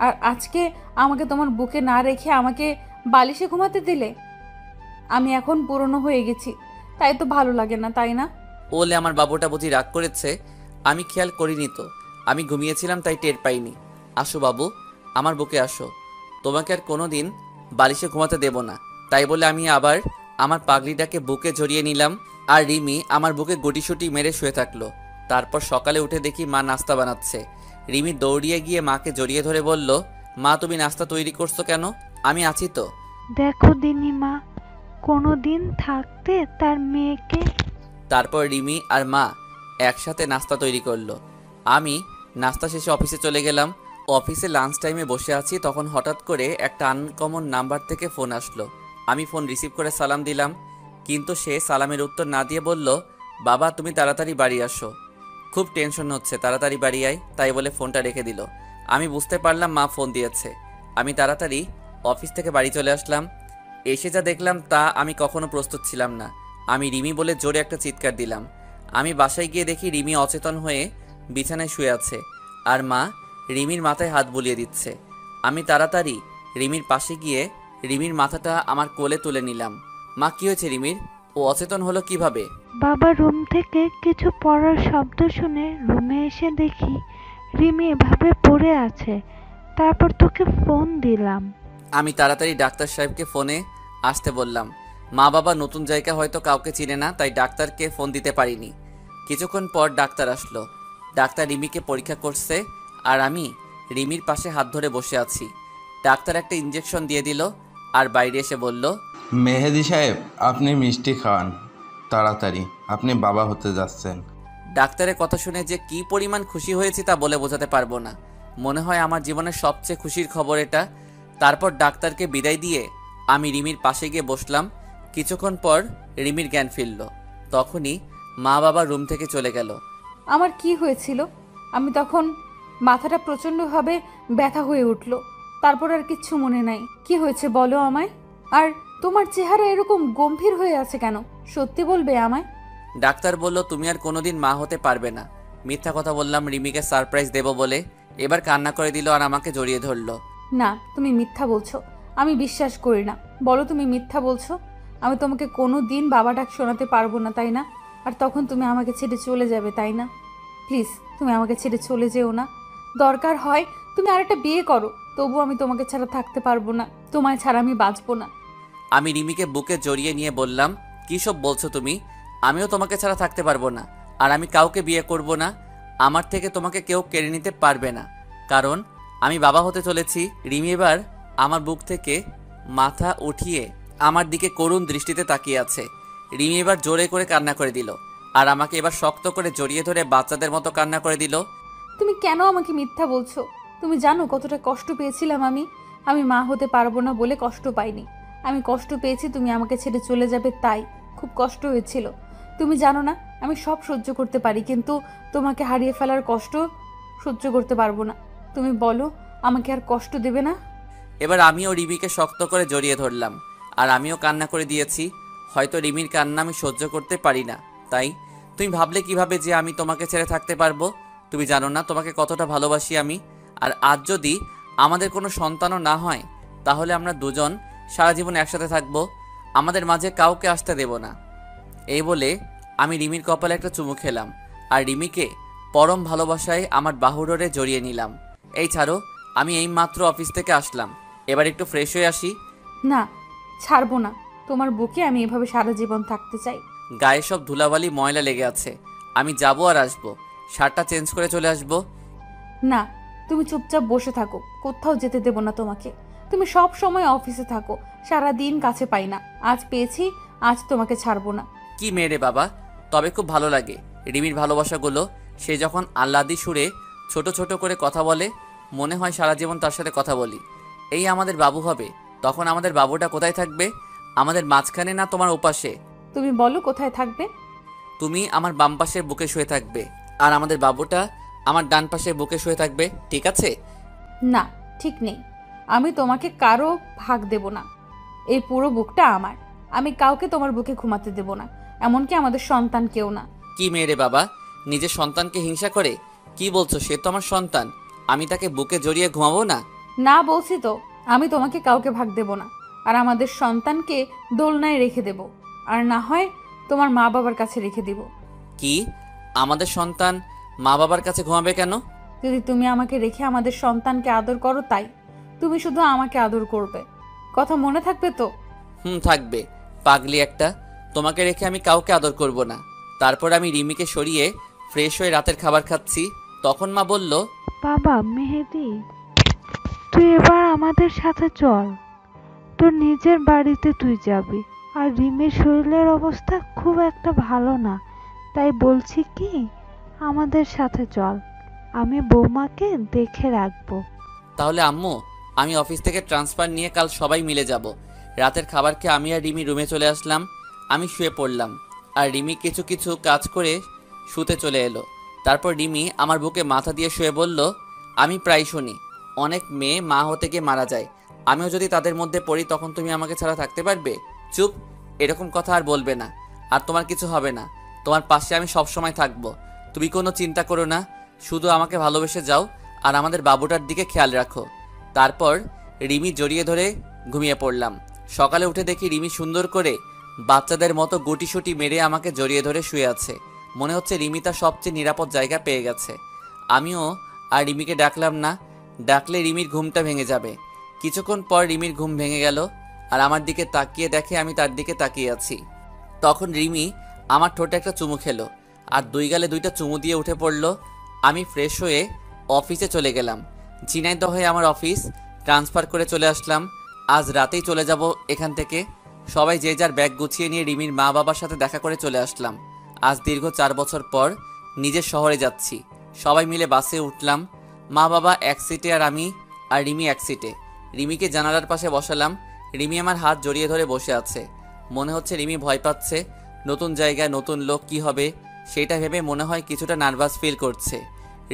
আর আজকে আমাকে তোমার বুকে না রেখে আমাকে বালিশে ঘুমাতে দিলে। আমি এখন পুরনো হয়ে গেছি, তাই তো ভালো লাগে না, তাই না? ওলে আমার বাবুটা বুঝি রাগ করেছে। আমি খেয়াল করিনি তো, আমি ঘুমিয়েছিলাম তাই টের পাইনি। আসো বাবু, আমার বুকে আসো। তোমাকে আর কোনো দিন বালিশে ঘুমাতে দেব না। তাই বলে আমি আবার আমার পাগলিটাকে বুকে জড়িয়ে নিলাম, আর রিমি আমার বুকে গুটিসুটি মেরে শুয়ে থাকলো। তারপর সকালে উঠে দেখি মা নাস্তা বানাচ্ছে। রিমি দৌড়িয়ে গিয়ে মাকে জড়িয়ে ধরে বলল, মা তুমি নাস্তা তৈরি করছো কেন? আমি আছি তো। দেখো দিনিমা, কোনো দিন থাকতে তার মেয়েকে। তারপর রিমি আর মা একসাথে নাস্তা তৈরি করলো। আমি নাস্তা শেষে অফিসে চলে গেলাম। অফিসে লাঞ্চ টাইমে বসে আছি, তখন হঠাৎ করে একটা আনকমন নাম্বার থেকে ফোন আসলো। আমি ফোন রিসিভ করে সালাম দিলাম, কিন্তু সে সালামের উত্তর না দিয়ে বলল, বাবা তুমি তাড়াতাড়ি বাড়ি আসো, খুব টেনশন হচ্ছে, তাড়াতাড়ি বাড়ি আয়। তাই বলে ফোনটা রেখে দিল। আমি বুঝতে পারলাম মা ফোন দিয়েছে। আমি তাড়াতাড়ি অফিস থেকে বাড়ি চলে আসলাম। এসে যা দেখলাম তা আমি কখনো প্রস্তুত ছিলাম না। আমি রিমি বলে জোরে একটা চিৎকার দিলাম। আমি বাসায় গিয়ে দেখি রিমি অচেতন হয়ে বিছানায় শুয়ে আছে, আর মা রিমির মাথায় হাত বুলিয়ে দিচ্ছে। আমি তাড়াতাড়ি রিমির পাশে গিয়ে রিমির মাথাটা আমার কোলে তুলে নিলাম। মা কি হয়েছে রিমির? ও অচেতন হলো কিভাবে? বাবা রুম থেকে কিছু পড়ার শব্দ শুনে রুমে এসে দেখি রিমি এভাবে পড়ে আছে। তারপর তোকে ফোন দিলাম। আমি তাড়াতাড়ি ডাক্তার সাহেবকে ফোনে আসতে বললাম। মা বাবা নতুন জায়গা হয়তো কাউকে চিনে না, তাই ডাক্তারকে ফোন দিতে পারিনি। কিছুক্ষণ পর ডাক্তার আসলো। ডাক্তার রিমিকে পরীক্ষা করছে, আর আমি রিমির পাশে হাত ধরে বসে আছি। ডাক্তার একটা ইঞ্জেকশন দিয়ে দিল, আর বাইরে এসে বলল, মেহেদি সাহেব, আপনি মিষ্টি খাওয়ান তাড়াতাড়ি, আপনি বাবা হতে যাচ্ছেন। ডাক্তারের কথা শুনে যে কি পরিমাণ খুশি হয়েছি তা বলে বোঝাতে পারবো না। মনে হয় আমার জীবনের সবচেয়ে খুশির খবর এটা। তারপর ডাক্তারকে বিদায় দিয়ে আমি রিমির পাশে গিয়ে বসলাম। কিছুক্ষণ পর রিমির জ্ঞান ফিরল। তখনই মা বাবা রুম থেকে চলে গেল। আমার কি হয়েছিল? আমি তখন মাথাটা প্রচণ্ডভাবে ব্যথা হয়ে উঠল। তারপর আর কিচ্ছু মনে নাই। কি হয়েছে বলো আমায়? আর তোমার চেহারা এরকম গম্ভীর হয়ে আছে কেন? সত্যি বলবে আমায়? ডাক্তার বলল, তুমি আর কোনোদিন মা হতে পারবে না। মিথ্যা কথা বললাম রিমিকে সারপ্রাইজ দেব বলে। এবার কান্না করে দিল আর আমাকে জড়িয়ে ধরলো। না, তুমি মিথ্যা বলছো। আমি বিশ্বাস করি না। বলো তুমি মিথ্যা বলছো। আমি তোমাকে কোনো দিন বাবা ডাক শোনাতে পারবো না, তাই না? আর তখন তুমি আমাকে ছেড়ে চলে যাবে, তাই না? প্লিজ, তুমি আমাকে ছেড়ে চলে যেও না। দরকার হয় তুমি আরেকটা বিয়ে করো, তবু আমি তোমাকে ছাড়া থাকতে পারবো না। তোমায় ছাড়া আমি বাঁচবো না। আমি রিমিকে বুকে জড়িয়ে নিয়ে বললাম, কী সব বলছো তুমি? আমিও তোমাকে ছাড়া থাকতে পারবো না, আর আমি কাউকে বিয়ে করব না। আমার থেকে তোমাকে কেউ কেড়ে নিতে পারবে না, কারণ আমি বাবা হতে চলেছি। রিমি এবার আমার বুক থেকে মাথা উঠিয়ে আমার দিকে করুণ দৃষ্টিতে তাকিয়ে আছে। রিমি এবার জোরে করে কান্না করে দিল, আর আমাকে এবার শক্ত করে জড়িয়ে ধরে বাচ্চাদের মতো কান্না করে দিল। তুমি কেন আমাকে মিথ্যা বলছো? তুমি জানো কতটা কষ্ট পেয়েছিলাম আমি? আমি মা হতে পারবো না বলে কষ্ট পাইনি। আমি কষ্ট পেয়েছি তুমি আমাকে ছেড়ে চলে যাবে, তাই খুব কষ্ট হয়েছিল। তুমি জানো না আমি সব সহ্য করতে পারি, কিন্তু তোমাকে হারিয়ে ফেলার কষ্ট সহ্য করতে পারবো না। তুমি বলো, আমাকে আর কষ্ট দেবে না? এবার আমিও রিমিকে শক্ত করে জড়িয়ে ধরলাম, আর আমিও কান্না করে দিয়েছি। হয়তো রিমির কান্না আমি সহ্য করতে পারি না, তাই তুমি ভাবলে কিভাবে যে আমি তোমাকে ছেড়ে থাকতে পারবো? তুমি জানো না তোমাকে কতটা ভালোবাসি আমি। আর আজ যদি আমাদের কোনো সন্তানও না হয়, তাহলে আমরা দুজন সারা জীবন একসাথে থাকবো, আমাদের মাঝে কাউকে আসতে দেব না। এই বলে আমি রিমির কপালে একটা চুমু খেলাম, আর রিমিকে পরম ভালোবাসায় আমার বাহুডোরে জড়িয়ে নিলাম। এই ছাড়ো, আমি এই মাত্র অফিস থেকে আসলাম, এবার একটু ফ্রেশ হয়ে আসি। না, ছাড়বো না। তোমার বুকে আমি এভাবে সারা জীবন থাকতে চাই। গায়ে সব ধুলাবালি ময়লা লেগে আছে, আমি যাবো আর আসবো, শার্টটা চেঞ্জ করে চলে আসবো। না, তুমি চুপচাপ বসে থাকো, কোথাও যেতে দেবো না তোমাকে। তুমি সব সময় অফিসে থাকো, সারা দিন কাছে পাই না। আজ পেয়েছি, আজ তোমাকে ছাড়বো না। কি মেয়ে রে বাবা, তবে খুব ভালো লাগে রিমির ভালোবাসাগুলো। সে যখন আহ্লাদি সুরে ছোট ছোট করে কথা বলে, মনে হয় সারা জীবন তার সাথে কথা বলি। এই আমাদের বাবু হবে, তখন আমাদের বাবুটা কোথায় থাকবে? আমাদের মাঝখানে না তোমার ওপাশে? তুমি বলো কোথায় থাকবে? তুমি আমার বাম পাশের বুকে শুয়ে থাকবে, আর আমাদের বাবুটা আমার ডান পাশের বুকে শুয়ে থাকবে, ঠিক আছে? না, ঠিক নেই। আমি তোমাকে কারো ভাগ দেব না। এই পুরো বুকটা আমার। আমি কাউকে তোমার বুকে ঘুমাতে দেব না, এমনকি আমাদের সন্তান কেউ না। কি মেয়ে রে বাবা, নিজের সন্তানকে হিংসা করে? কি বলছো? সে তো আমার সন্তান, আমি তাকে বুকে জড়িয়ে ঘুমাবো না? না বলছি তো, আমি তোমাকে কাউকে ভাগ দেব না। আর আমাদের সন্তানকে দোলনায় রেখে দেব, আর না হয় তোমার মা বাবার কাছে রেখে দিব। কি? আমাদের সন্তান মা বাবার কাছে ঘুমাবে কেন? যদি তুমি আমাকে রেখে আমাদের সন্তানকে আদর করো তাই। তুমি শুধু আমাকে আদর করবে, কথা মনে থাকবে তো? থাকবে। পাগলি একটা, তোমাকে রেখে আমি কাউকে আদর করব না। তারপর আমি রিমিকে সরিয়ে ফ্রেশ হয়ে রাতের খাবার খাচ্ছি, তখন মা বলল, বাবা মেহেদি, তুই এবার আমাদের সাথে চল, তোর নিজের বাড়িতে তুই যাবি। আর রিমির শরীরের অবস্থা খুব একটা ভালো না, তাই বলছি কি আমাদের সাথে চল, আমি বৌমাকে দেখে রাখবো। তাহলে আম্মু, আমি অফিস থেকে ট্রান্সফার নিয়ে কাল সবাই মিলে যাব। রাতের খাবার খেয়ে আমি আর রিমি রুমে চলে আসলাম। আমি শুয়ে পড়লাম, আর রিমি কিছু কিছু কাজ করে শুতে চলে এলো। তারপর রিমি আমার বুকে মাথা দিয়ে শুয়ে বলল, আমি প্রায় শুনি অনেক মেয়ে মা হতে গিয়ে মারা যায়, আমিও যদি তাদের মধ্যে পড়ি তখন তুমি আমাকে ছাড়া থাকতে পারবে? চুপ, এরকম কথা আর বলবে না। আর তোমার কিছু হবে না, তোমার পাশে আমি সব সময় থাকবো। তুমি কোনো চিন্তা করো না, শুধু আমাকে ভালোবেসে যাও আর আমাদের বাবুটার দিকে খেয়াল রাখো। তারপর রিমি জড়িয়ে ধরে ঘুমিয়ে পড়লাম। সকালে উঠে দেখি রিমি সুন্দর করে বাচ্চাদের মতো গুটিসুটি মেরে আমাকে জড়িয়ে ধরে শুয়ে আছে। মনে হচ্ছে রিমি তার সবচেয়ে নিরাপদ জায়গা পেয়ে গেছে। আমিও আর রিমিকে ডাকলাম না, ডাকলে রিমির ঘুমটা ভেঙে যাবে। কিছুক্ষণ পর রিমির ঘুম ভেঙে গেল, আর আমার দিকে তাকিয়ে দেখে আমি তার দিকে তাকিয়ে আছি। তখন রিমি আমার ঠোঁটে একটা চুমু খেলো, আর দুই গালে দুইটা চুমু দিয়ে উঠে পড়লো। আমি ফ্রেশ হয়ে অফিসে চলে গেলাম। ঝিনাইদহে আমার অফিস, ট্রান্সফার করে চলে আসলাম। আজ রাতেই চলে যাব এখান থেকে। সবাই যে যার ব্যাগ গুছিয়ে নিয়ে রিমির মা বাবার সাথে দেখা করে চলে আসলাম। আজ দীর্ঘ 4 বছর পর নিজের শহরে যাচ্ছি। সবাই মিলে বাসে উঠলাম। মা বাবা এক সিটে আর আমি আর রিমি এক সিটে। রিমিকে জানালার পাশে বসালাম। রিমি আমার হাত জড়িয়ে ধরে বসে আছে। মনে হচ্ছে রিমি ভয় পাচ্ছে। নতুন জায়গায় নতুন লোক কি হবে সেটা ভেবে মনে হয় কিছুটা নার্ভাস ফিল করছে।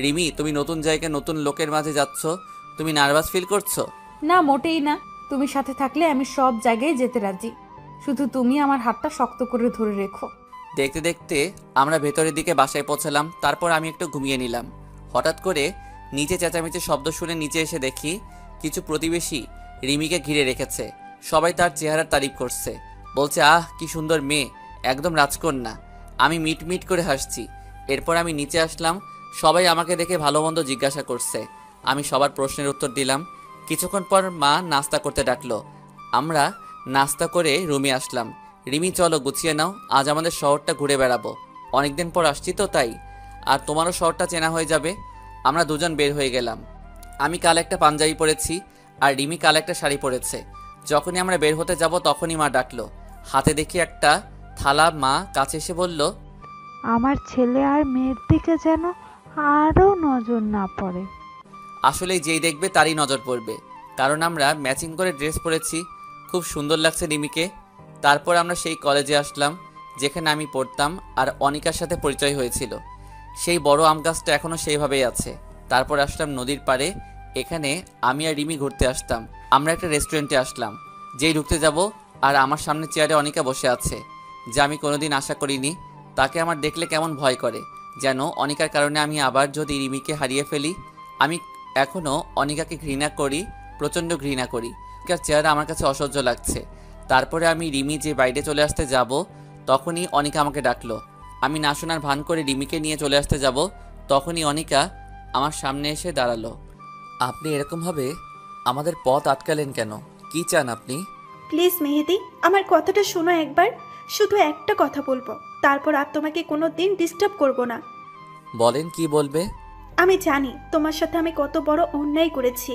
রিমি, তুমি নতুন জায়গায় নতুন লোকের মাঝে যাচ্ছ, তুমি নার্ভাস ফিল করছো? না, মোটেই না। তুমি সাথে থাকলে আমি সব জায়গায় যেতে রাজি, শুধু তুমি আমার হাতটা শক্ত করে ধরে রেখো। দেখতে দেখতে আমরা ভেতরের দিকে বাসায় পৌঁছালাম। তারপর আমি একটু ঘুমিয়ে নিলাম। হঠাৎ করে নিচে চেঁচামেচির শব্দ শুনে নিচে এসে দেখি কিছু প্রতিবেশী রিমিকে ঘিরে রেখেছে। সবাই তার চেহারার তারিফ করছে, বলছে, আহ কি সুন্দর মেয়ে, একদম রাজকন্যা। আমি মিট মিট করে হাসছি। এরপর আমি নিচে আসলাম। সবাই আমাকে দেখে ভালো মন্দ জিজ্ঞাসা করছে। আমি সবার প্রশ্নের উত্তর দিলাম। কিছুক্ষণ পর মা নাস্তা করতে ডাকলো। আমরা নাস্তা করে রুমে আসলাম। রিমি, চলো গুছিয়ে নাও, আজ আমাদের শহরটা ঘুরে বেড়াবো। অনেকদিন পর আসছি তো তাই, আর তোমারও শহরটা চেনা হয়ে যাবে। আমরা দুজন বের হয়ে গেলাম। আমি কাল একটা পাঞ্জাবি পরেছি, আর রিমি কাল একটা শাড়ি পরেছে। যখনই আমরা বের হতে যাব তখনই মা ডাকলো। হাতে দেখি একটা থালা। মা কাছে এসে বলল, আমার ছেলে আর মেয়ের দিকে যেন আরও নজর না পড়ে। আসলে যেই দেখবে তারই নজর পড়বে, কারণ আমরা ম্যাচিং করে ড্রেস পরেছি। খুব সুন্দর লাগছে রিমিকে। তারপর আমরা সেই কলেজে আসলাম যেখানে আমি পড়তাম আর অনিকার সাথে পরিচয় হয়েছিল। সেই বড় আম গাছটা এখনও সেইভাবেই আছে। তারপর আসলাম নদীর পাড়ে, এখানে আমি আর রিমি ঘুরতে আসতাম। আমরা একটা রেস্টুরেন্টে আসলাম। যেই ঢুকতে যাব আর আমার সামনে চেয়ারে অনিকা বসে আছে, যা আমি কোনোদিন আশা করিনি। তাকে আমার দেখলে কেমন ভয় করে, যেন অনিকার কারণে আমি আবার যদি রিমিকে হারিয়ে ফেলি। আমি এখনও অনিকাকে ঘৃণা করি, প্রচণ্ড ঘৃণা করি। অনিকার চেহারা আমার কাছে অসহ্য লাগছে। তারপরে আমি রিমি যে বাইরে চলে আসতে যাব, তখনই অনিকা আমাকে ডাকলো। আমি না শোনার ভান করে রিমিকে নিয়ে চলে আসতে যাব, তখনই অনিকা আমার সামনে এসে দাঁড়ালো। আপনি এরকমভাবে আমাদের পথ আটকালেন কেন? কি চান আপনি? প্লিজ মেহেদি, আমার কথাটা শোনো একবার। শুধু একটা কথা বলবো, তারপর আর তোমাকে কোনো দিন ডিস্টার্ব করবো না। বলেন, কি বলবে? আমি জানি তোমার সাথে আমি কত বড় অন্যায় করেছি।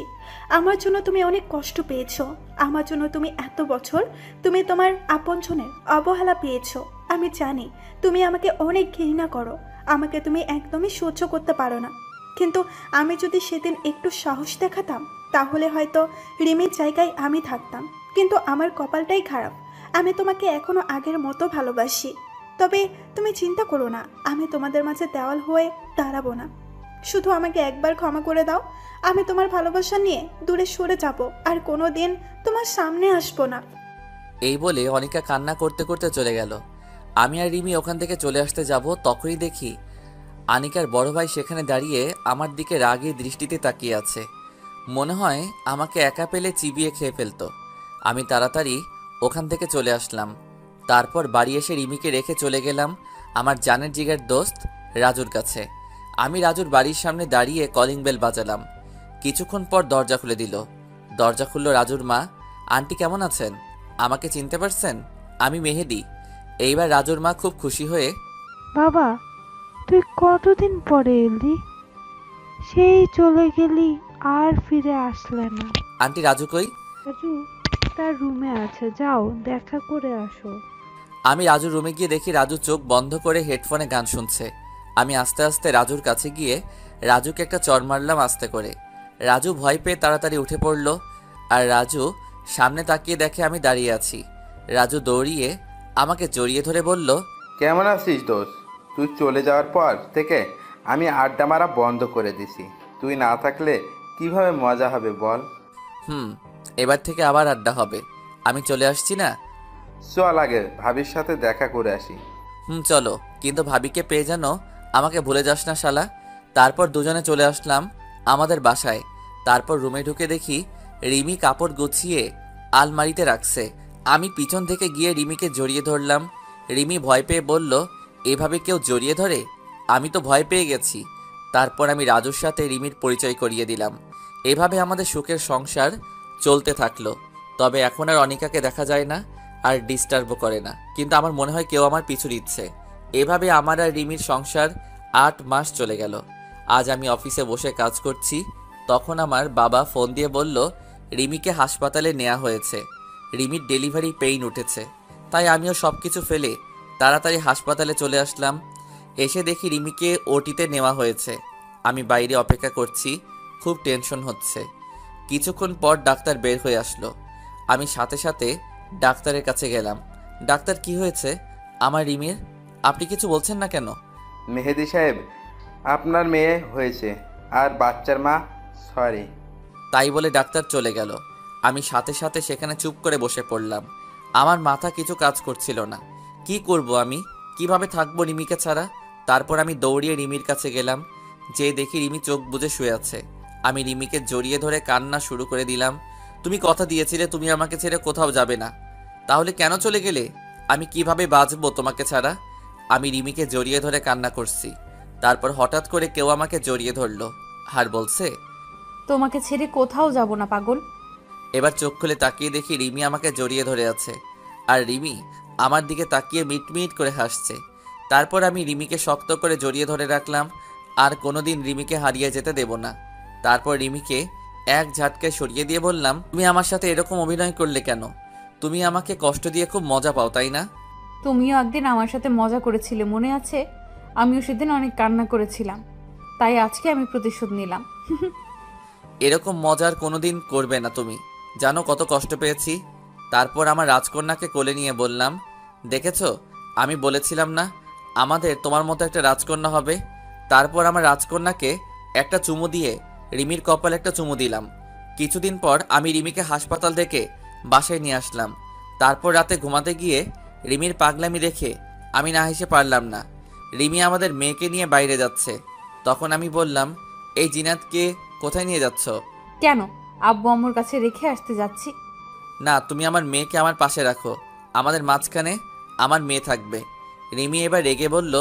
আমার জন্য তুমি অনেক কষ্ট পেয়েছো। আমার জন্য তুমি এত বছর তুমি তোমার আপনজনের অবহেলা পেয়েছো। আমি জানি তুমি আমাকে অনেক ঘৃণা করো, আমাকে তুমি একদমই সহ্য করতে পারো না। কিন্তু আমি যদি সেদিন একটু সাহস দেখাতাম, তাহলে হয়তো রিমির জায়গায় আমি থাকতাম। কিন্তু আমার কপালটাই খারাপ, আমি তোমাকে এখনো আগের মতো ভালোবাসি। তবে তুমি চিন্তা করো না, আমি তোমাদের মাঝে দেওয়াল হয়ে দাঁড়াবো না। শুধু আমাকে একবার ক্ষমা করে দাও। আমি তোমার ভালোবাসা নিয়ে দূরে সরে যাব, আর কোনো দিন তোমার সামনে আসবো না। এই বলে অনিকা কান্না করতে করতে চলে গেল। আমি আর রিমি ওখান থেকে চলে আসতে যাব, তখনই দেখি আনিকার বড় ভাই সেখানে দাঁড়িয়ে আমার দিকে রাগী দৃষ্টিতে তাকিয়ে আছে। মনে হয় আমাকে একা পেলে চিবিয়ে খেয়ে ফেলতো। আমি তাড়াতাড়ি ওখান থেকে চলে আসলাম। তারপর বাড়ি এসে রিমিকে রেখে চলে গেলাম আমার জানের জিগের দোস্ত রাজুর কাছে। আমি রাজুর বাড়ির সামনে দাঁড়িয়ে কলিং বেল বাজালাম। কিছুক্ষণ পর দরজা খুলে দিল। দরজা খুলল রাজুর মা। আন্টি কেমন আছেন? আমাকে চিনতে পারছেন? আমি মেহেদি। এইবার রাজুর মা খুব খুশি হয়ে, বাবা, তুই কতদিন পরে এলি? সেই চলে গেলি, আর ফিরে আসলে না। আন্টি রাজু কই? রাজু তার রুমে আছে, যাও দেখা করে আসো। আমি রাজুর রুমে গিয়ে দেখি রাজু চোখ বন্ধ করে হেডফোনে গান শুনছে। আমি আস্তে আস্তে রাজুর কাছে গিয়ে রাজুকে একটা চড় মারলাম আস্তে করে। রাজু ভয় পেয়ে তাড়াতাড়ি উঠে পড়ল। আর রাজু সামনে তাকিয়ে দেখে আমি দাঁড়িয়ে আছি। রাজু দৌড়িয়ে আমাকে জড়িয়ে ধরে বলল, কেমন আছিস দোস্ত? তুই চলে যাওয়ার পর থেকে আমি আড্ডা মারা বন্ধ করে দিছি। তুই না থাকলে কিভাবে মজা হবে বল? এবার থেকে আবার আড্ডা হবে। আমি চলে আসছি না? চল আগে ভাবির সাথে দেখা করে আসি। চলো, কিন্তু ভাবিকে পেয়ে যেন আমাকে ভুলে যাস না শালা। তারপর দুজনে চলে আসলাম আমাদের বাসায়। তারপর রুমে ঢুকে দেখি রিমি কাপড় গুছিয়ে আলমারিতে রাখছে। আমি পিছন থেকে গিয়ে রিমিকে জড়িয়ে ধরলাম। রিমি ভয় পেয়ে বলল, এভাবে কেউ জড়িয়ে ধরে? আমি তো ভয় পেয়ে গেছি। তারপর আমি রাজুর সাথে রিমির পরিচয় করিয়ে দিলাম। এভাবে আমাদের সুখের সংসার চলতে থাকলো। তবে এখন আর অনিকাকে দেখা যায় না, আর ডিস্টার্বও করে না। কিন্তু আমার মনে হয় কেউ আমার পিছু নিচ্ছে। এভাবে আমার আর রিমির সংসার 8 মাস চলে গেল। আজ আমি অফিসে বসে কাজ করছি, তখন আমার বাবা ফোন দিয়ে বলল রিমিকে হাসপাতালে নেওয়া হয়েছে। রিমির ডেলিভারি পেইন উঠেছে। তাই আমিও সব কিছু ফেলে তাড়াতাড়ি হাসপাতালে চলে আসলাম। এসে দেখি রিমিকে ওটিতে নেওয়া হয়েছে। আমি বাইরে অপেক্ষা করছি, খুব টেনশন হচ্ছে। কিছুক্ষণ পর ডাক্তার বের হয়ে আসলো। আমি সাথে সাথে ডাক্তারের কাছে গেলাম। ডাক্তার, কি হয়েছে আমার রিমির? আপনি কিছু বলছেন না কেন? মেহেদি সাহেব, আপনার মেয়ে হয়েছে আর বাচ্চার মা সরি। তাই বলে ডাক্তার চলে গেল। আমি সাথে সাথে সেখানে চুপ করে বসে পড়লাম। আমার মাথা কিছু কাজ করছিল না। কি করব আমি? কিভাবে থাকবো রিমিকে ছাড়া? তারপর আমি দৌড়িয়ে রিমির কাছে গেলাম। যে দেখি রিমি চোখ বুজে শুয়ে আছে। আমি রিমিকে জড়িয়ে ধরে কান্না শুরু করে দিলাম। তুমি কথা দিয়েছিলে তুমি আমাকে ছেড়ে কোথাও যাবে না, তাহলে কেন চলে গেলে? আমি কিভাবে বাঁচবো তোমাকে ছাড়া? আমি রিমিকে জড়িয়ে ধরে কান্না করছি। তারপর হঠাৎ করে কেউ আমাকে জড়িয়ে ধরলো আর বলছে, তোমাকে ছেড়ে কোথাও যাব না পাগল। এবার চোখ খুলে তাকিয়ে দেখি রিমি আমাকে জড়িয়ে ধরে আছে। আর রিমি আমার দিকে তাকিয়ে মিটমিট করে হাসছে। তারপর আমি রিমিকে শক্ত করে জড়িয়ে ধরে রাখলাম। আর কোনোদিন রিমিকে হারিয়ে যেতে দেব না। তারপর রিমিকে এক ঝাটকায় সরিয়ে দিয়ে বললাম, তুমি আমার সাথে এরকম অভিনয় করলে কেন? তুমি আমাকে কষ্ট দিয়ে খুব মজা পাও, তাই না? তুমিও একদিন আমার সাথে মজা করেছিলে, মনে আছে? আমিও সেদিন অনেক কান্না করেছিলাম, তাই আজকে আমি প্রতিশোধ নিলাম। এরকম মজার কোনোদিন করবে না তুমি। জানো কত কষ্ট পেয়েছি। তারপর আমার রাজকন্যাকে কোলে নিয়ে বললাম, দেখেছো, আমি বলেছিলাম না আমাদের তোমার মতো একটা রাজকন্যা হবে? তারপর আমার রাজকন্যাকে একটা চুমু দিয়ে রিমির কপালে একটা চুমু দিলাম। কিছুদিন পর আমি রিমিকে হাসপাতাল থেকে বাসায় নিয়ে আসলাম। তারপর রাতে ঘুমাতে গিয়ে রিমির পাগলামি দেখে আমি না হেসে পারলাম না। রিমি আমাদের মেয়েকে নিয়ে বাইরে যাচ্ছে। তখন আমি বললাম, এই জিনাতকে কোথায় নিয়ে যাচ্ছ? কেন? আব্বু আম্মুর কাছে রেখে আসতে যাচ্ছি। না, তুমি আমার মেয়েকে আমার পাশে রাখো। আমাদের মাঝখানে আমার মেয়ে থাকবে। রিমি এবার রেগে বলল,